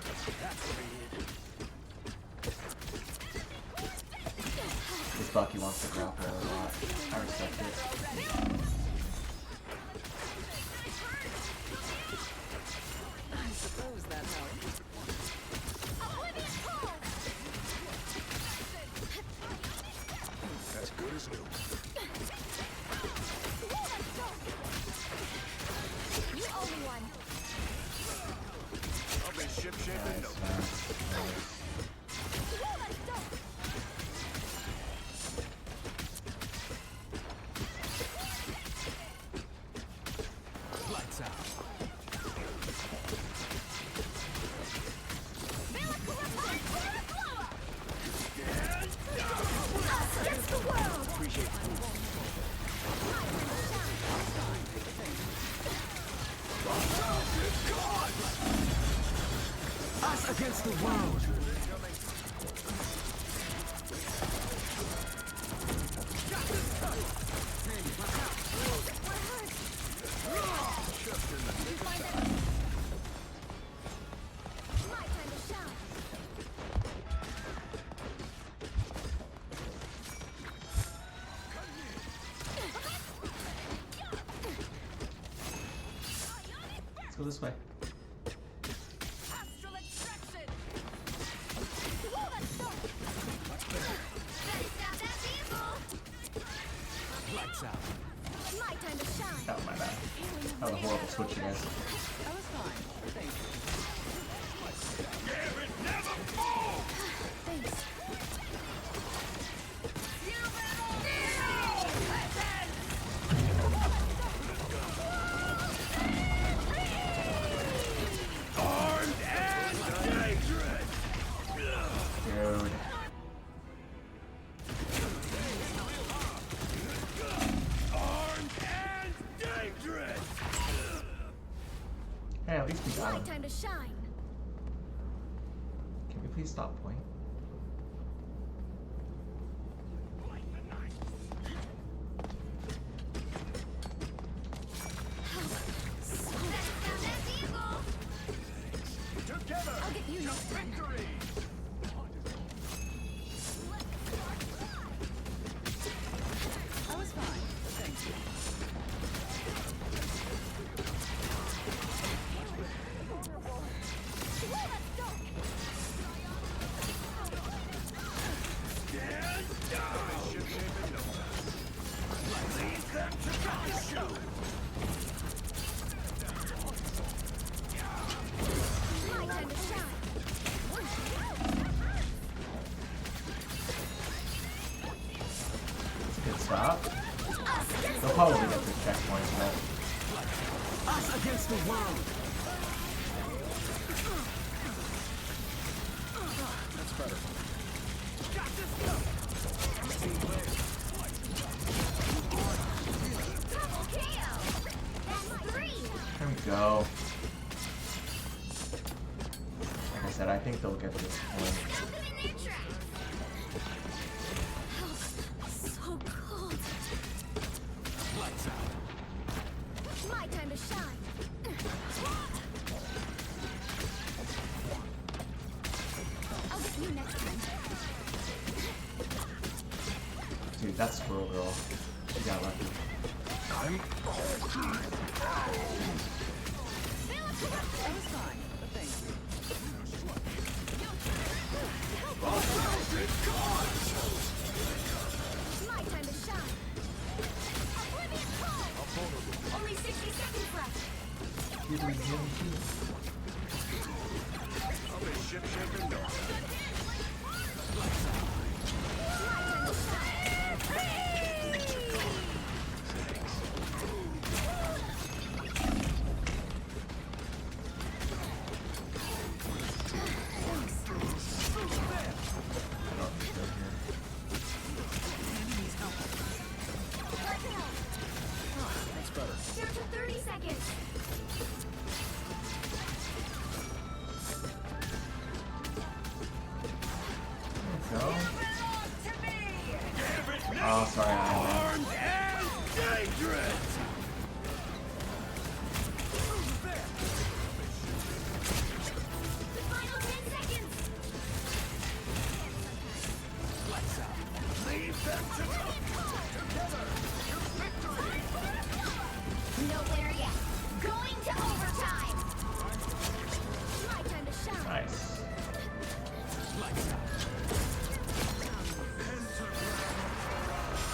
This Bucky wants to grapple a lot. I respect it. I suppose that helps. As good as new. You owe me one. I'll be ship-shape in no time. Lights out. Us against the world! Us against the world. My time to shine. Let's go this way. Astral extraction. Better stop that vehicle! Lights out. My time to shine. Oh, my bad. That was a horrible switch, you guys. That was fine. Thank you. Thanks. Dude. Armed and dangerous. at least we got My him. time to shine. Can we please stop point? I'll get you next time. I was fine, thank you. My time to shine. That's a good stop. They'll probably get the checkpoint, but Us against the world. That's better. Double KO. That's 3. there we go. Like I said, I think they'll get this point. Stop them in their tracks. So cold. Lights out. My time to shine. I'll get you next time. Dude, that squirrel girl. She got lucky. I was fine, but thank you. My time to shine. Oblivion Call. Only 60 seconds left. I'll be ship shaking no. That's better. Down to 30 seconds. There we go. Oh, sorry, I Armed and dangerous. The final 10 seconds. Lights out. Leave them to Nowhere yet. Going to overtime. My time to shine. Nice. lights out.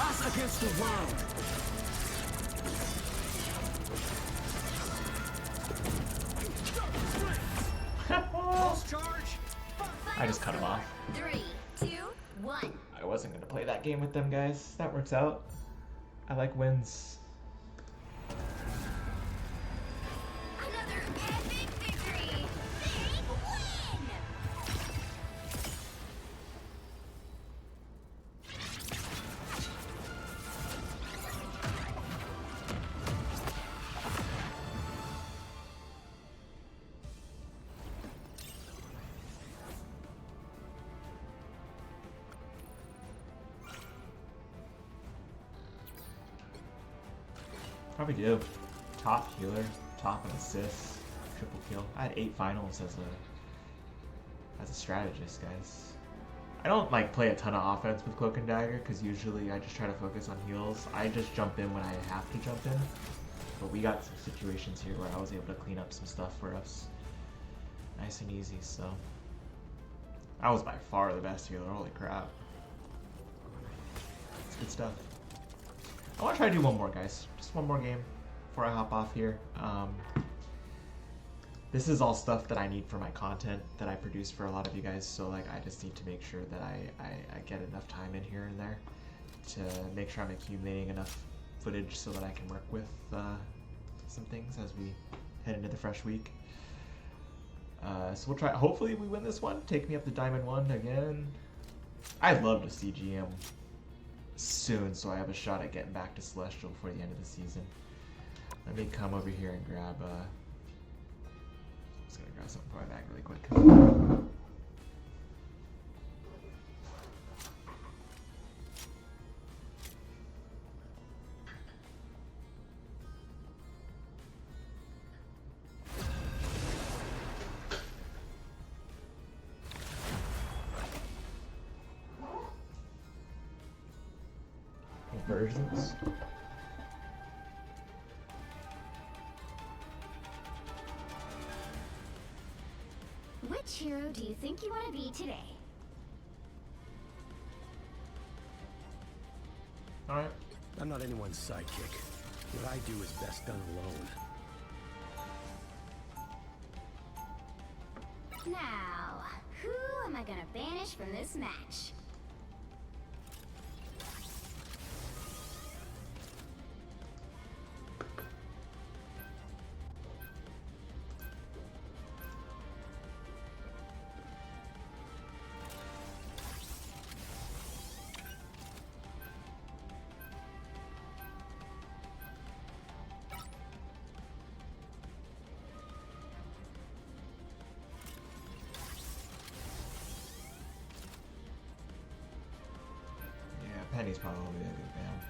Us against the world. Pulse charge. I just cut him off. 3, 2, 1. I wasn't gonna play that game with them, guys. That works out. I like wins. Another epic victory. Big win. Probably do. Top healer, top and assist, triple kill. I had 8 finals as a strategist, guys. I don't like play a ton of offense with Cloak and Dagger because usually I just try to focus on heals. I just jump in when I have to jump in. But we got some situations here where I was able to clean up some stuff for us. Nice and easy, so. I was by far the best healer, holy crap. It's good stuff. I want to try to do one more, guys. Just one more game before I hop off here. This is all stuff that I need for my content that I produce for a lot of you guys, so like I just need to make sure that I get enough time in here and there to make sure I'm accumulating enough footage so that I can work with some things as we head into the fresh week. So we'll try, hopefully we win this one, take me up to Diamond 1 again. I'd love to see GM soon so I have a shot at getting back to Celestial before the end of the season. Let me come over here and grab Just gonna grab something for my bag really quick. Versions. Which hero do you think you want to be today? Alright. I'm not anyone's sidekick. What I do is best done alone. Now, who am I gonna banish from this match? Penny's probably a good band.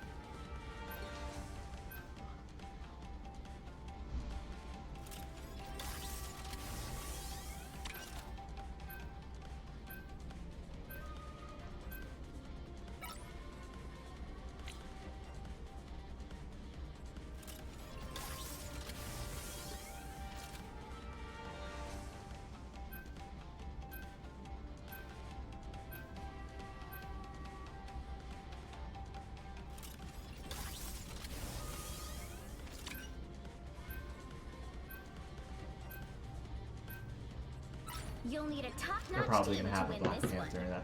You'll need a top-notch We're probably team gonna have to a win Black this Panther, one. and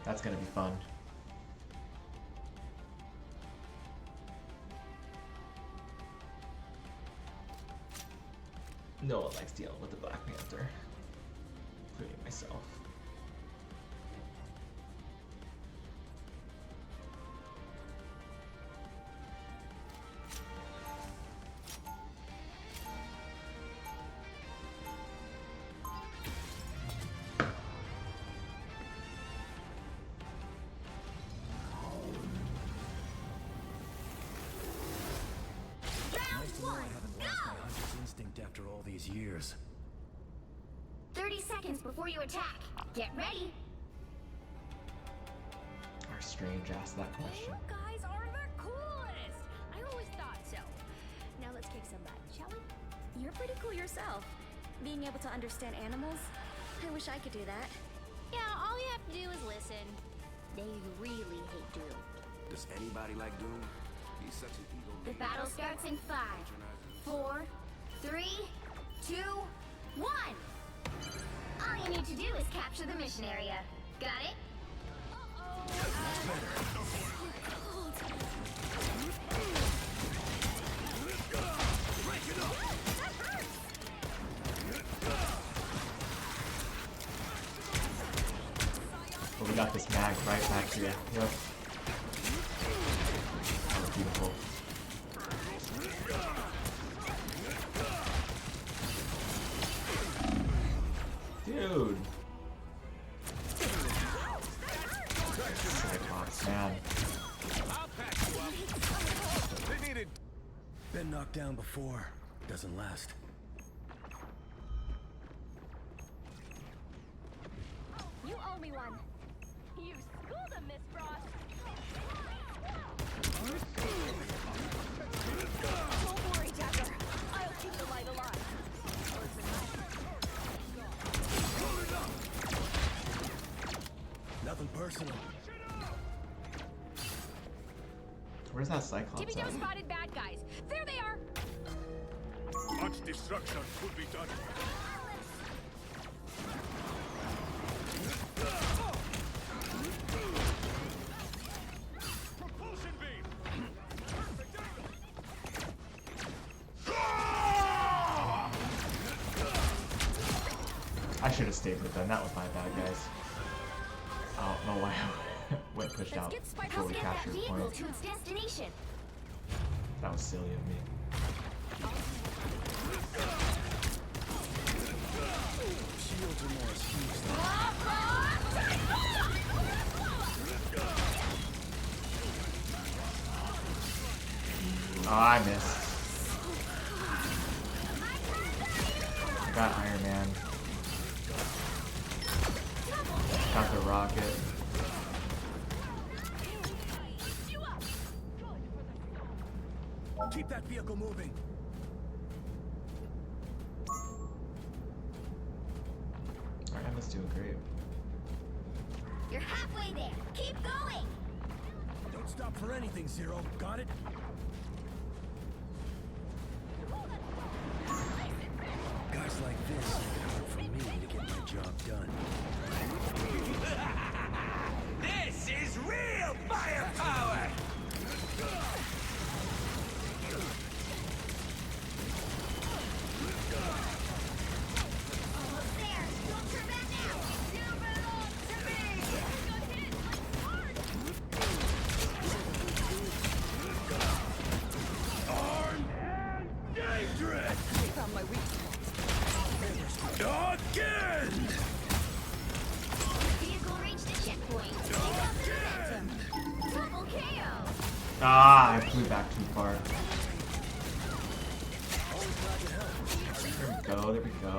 that's gonna be fun. No one likes dealing with the Black Panther, including myself. After all these years. 30 seconds before you attack. Get ready. Our Strange asked that question. You guys are the coolest! I always thought so. Now let's kick some butt, shall we? You're pretty cool yourself. Being able to understand animals, I wish I could do that. Yeah, all you have to do is listen. They really hate Doom. Does anybody like Doom? He's such an ego. The battle starts in 5, 4, 3, 2, 1. All you need to do is capture the mission area. Got it? Well, we got this mag right back here. Yep. That was beautiful. Dude. Cyclops, man. Been knocked down before. Doesn't last. You owe me one. You schooled him, Miss Frost. Don't worry, Dagger. I'll keep the light alive. Nothing personal. Where's that Cyclops Tippy Joe at? spotted bad guys. There they are. Much destruction could be done. Propulsion beam. I should have stayed with them. That was my bad, guys. I don't know why I went pushed out before we captured the point. To its destination. That was silly of me. Oh, I missed. I got Iron Man. Got the rocket. Keep that vehicle moving. Alright, Emma's doing great. You're halfway there. Keep going. Don't stop for anything, Zero. Got it? Guys like this make it hard for me to get my job done. This is real firepower! Almost there. Don't turn back now. You belong to me. Armed and dangerous! They found my weak spot. Again! Vehicle reached the checkpoint. Pick up the momentum. Double KO. Ah, I flew back too far. There we go, there we go.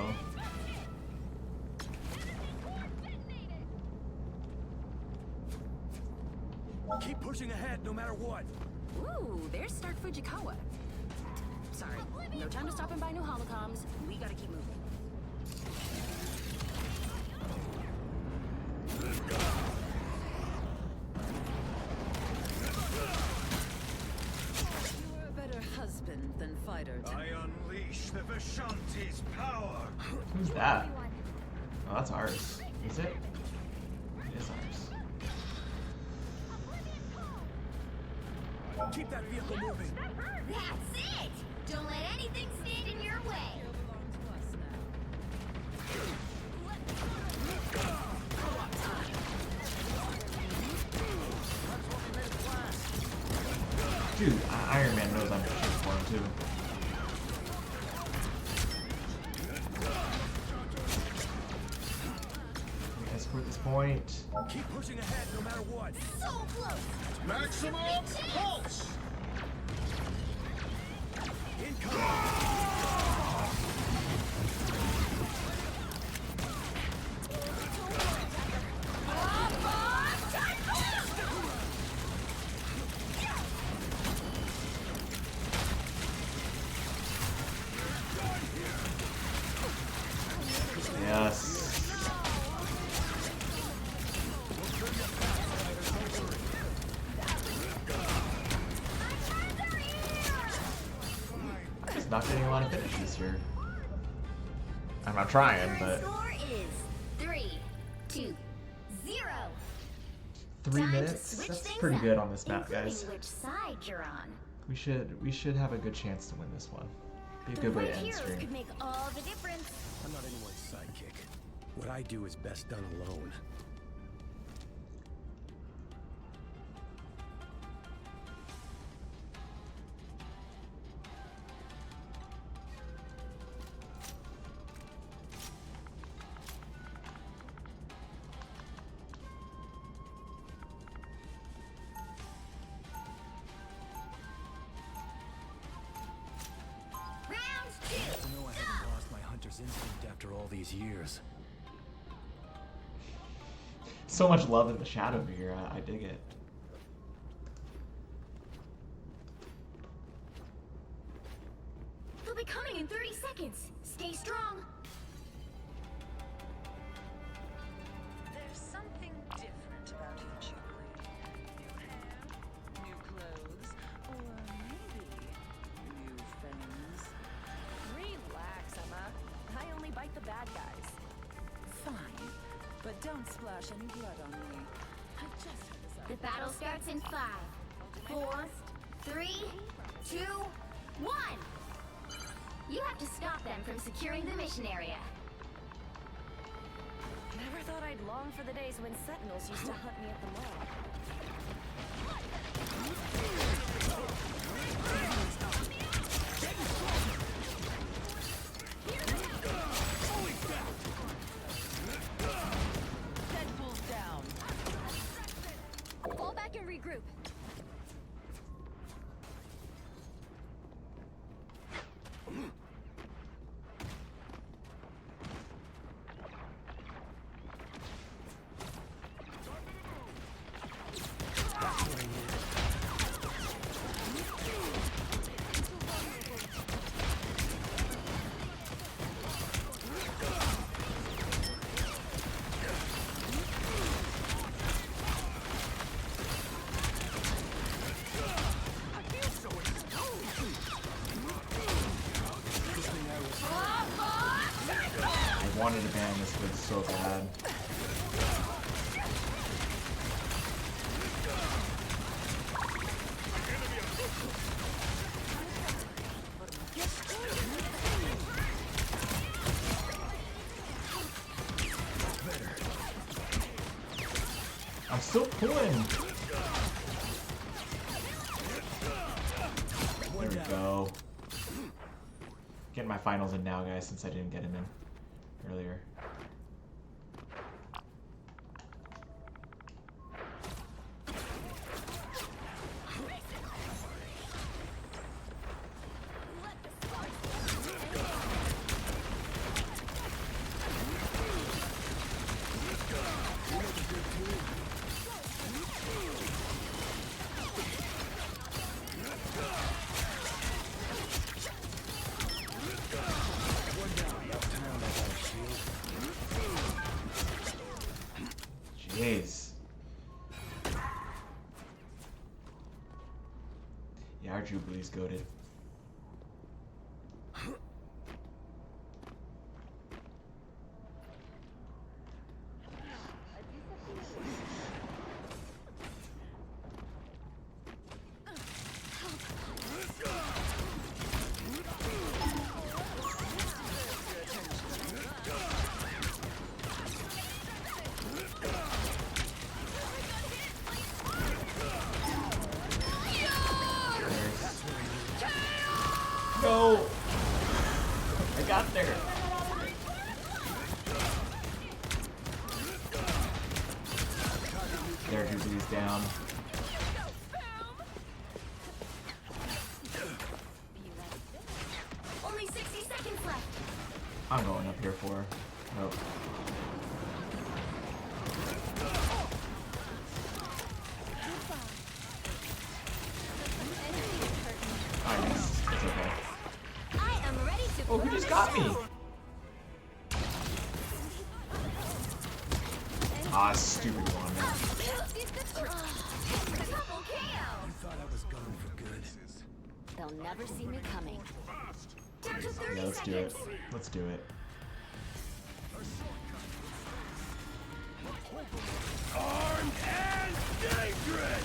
Keep pushing ahead no matter what. Ooh, there's Stark Fujikawa. Sorry, no time to stop and buy new holocoms. We gotta keep moving. You were a better husband than fighter. I unleash the Vishanti's power. Who's that? Oh, that's ours. Is it? It is ours. Keep that vehicle moving. That's it. Don't let anything stand in your way. Dude, Iron Man knows I'm shooting for him too. Let me escort this point. Keep pushing ahead no matter what. So close. Maximum pulse! Yes. Just not getting a lot of finishes here. I'm not trying, but Score is 3-2-0. 3 Time to minutes? switch That's things pretty up, good on this map, including guys. which side you're on. We should have a good chance to win this one. Be a The good way right to end heroes stream. could make all the difference. I'm not anyone's sidekick. What I do is best done alone. Round 2. I know I haven't lost my hunter's instinct after all these years. So much love in the shadow here. I dig it. They'll be coming in 30 seconds. Stay strong. There's something different about you, Julie. New hair, new clothes, or maybe new fangs. Relax, Emma. I only bite the bad guys. Fine, but don't splash any blood on me. I just had The battle starts in 5, 4, 3, 2, 1. You have to stop them from securing the mission area. Never thought I'd long for the days when sentinels used to hunt me at the mall. Deadpool's down. Fall back and regroup. wanted to ban this one so bad. I'm still pulling. There we go. Getting my finals in now, guys, since I didn't get him in earlier. Jeez. Yeah, our Jubilee's goated. No! I got there. There, Jubilee's down. Only 60 seconds left. I'm going up here for her. Nope. I missed. It's okay. I am ready to. Oh, who just got me? Ah, stupid one. Thought I was gone for good. They'll never see me coming. Yeah, let's do it. Let's do it. Armed and dangerous!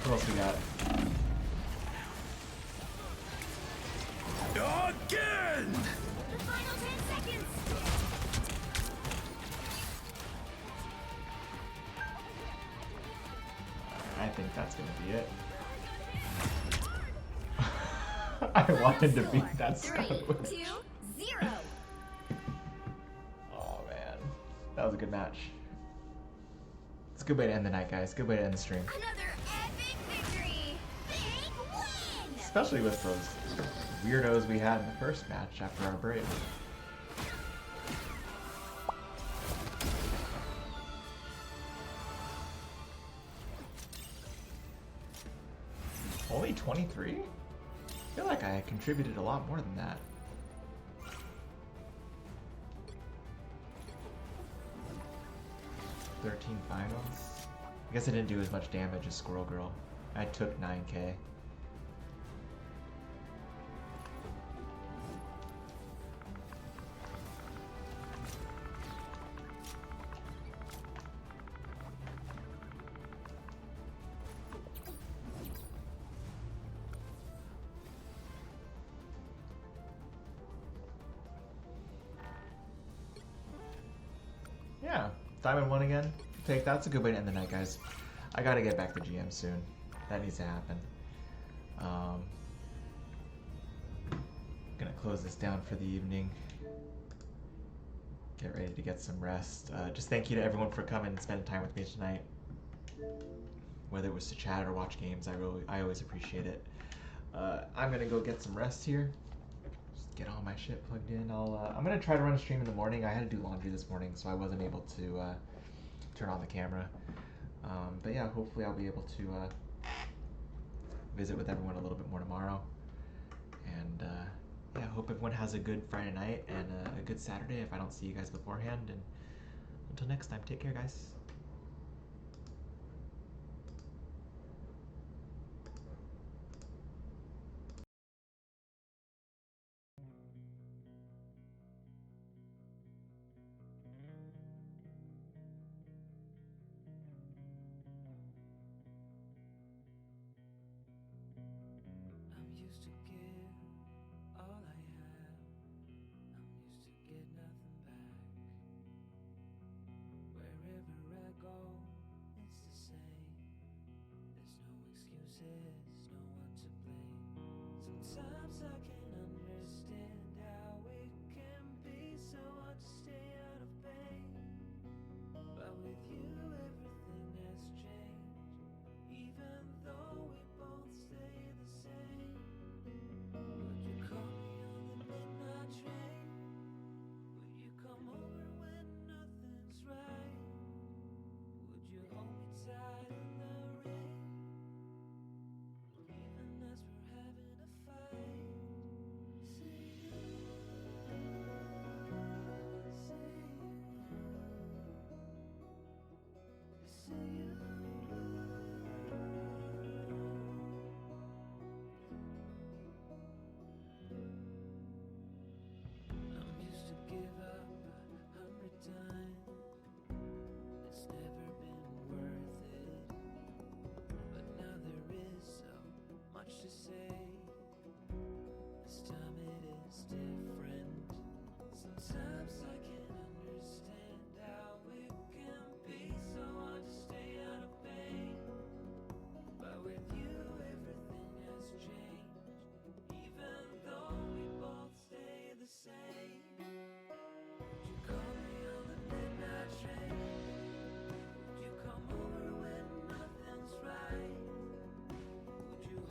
What else we got? Again! The final 10 seconds. I think that's gonna be it. I wanted to beat that 3, stuff. 2, 0. Oh man, that was a good match. It's a good way to end the night, guys. Good way to end the stream. Another epic victory. Big win. Especially with those weirdos we had in the first match after our break. Only 23? I feel like I contributed a lot more than that. 13 finals? I guess I didn't do as much damage as Squirrel Girl. I took 9k. Yeah, Diamond 1 again. Take that's a good way to end the night, guys. I gotta get back to GM soon. That needs to happen. Gonna close this down for the evening. Get ready to get some rest. Just thank you to everyone for coming and spending time with me tonight. Whether it was to chat or watch games, I always appreciate it. I'm gonna go get some rest here. Just get all my shit plugged in. I'm gonna try to run a stream in the morning. I had to do laundry this morning, so I wasn't able to turn on the camera. But yeah, hopefully I'll be able to visit with everyone a little bit more tomorrow. And yeah, hope everyone has a good Friday night and a good Saturday if I don't see you guys beforehand. And until next time, take care, guys.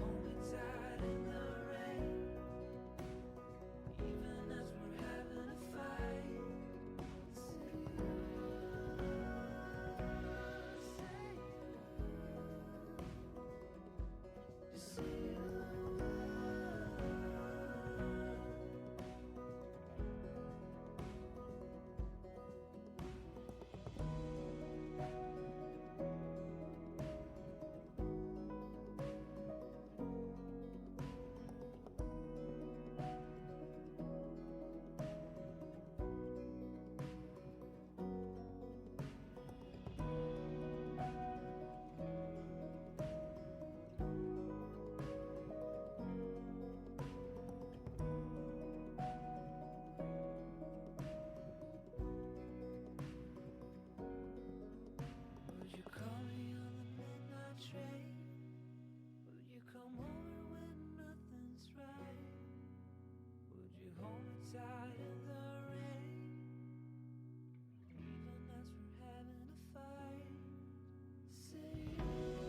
hold me tight in the rain, even as we're having a fight. Would you call me on the midnight train? Would you come over when nothing's right? Would you hold me tight in the rain, even as we're having a fight? Say you would,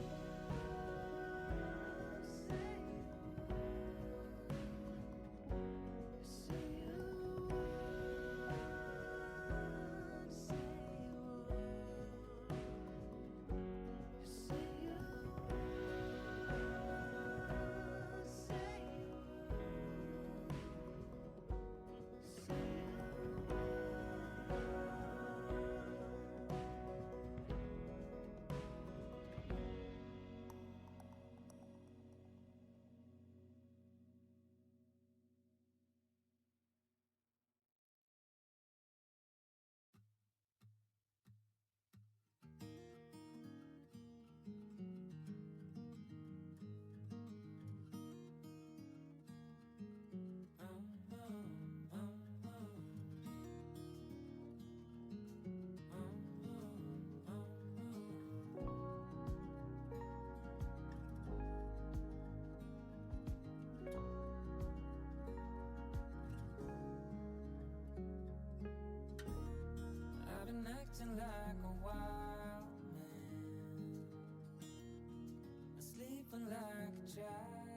say you would, say you would, say you would, say you would, say you I've been acting like a wild man, sleeping like a child.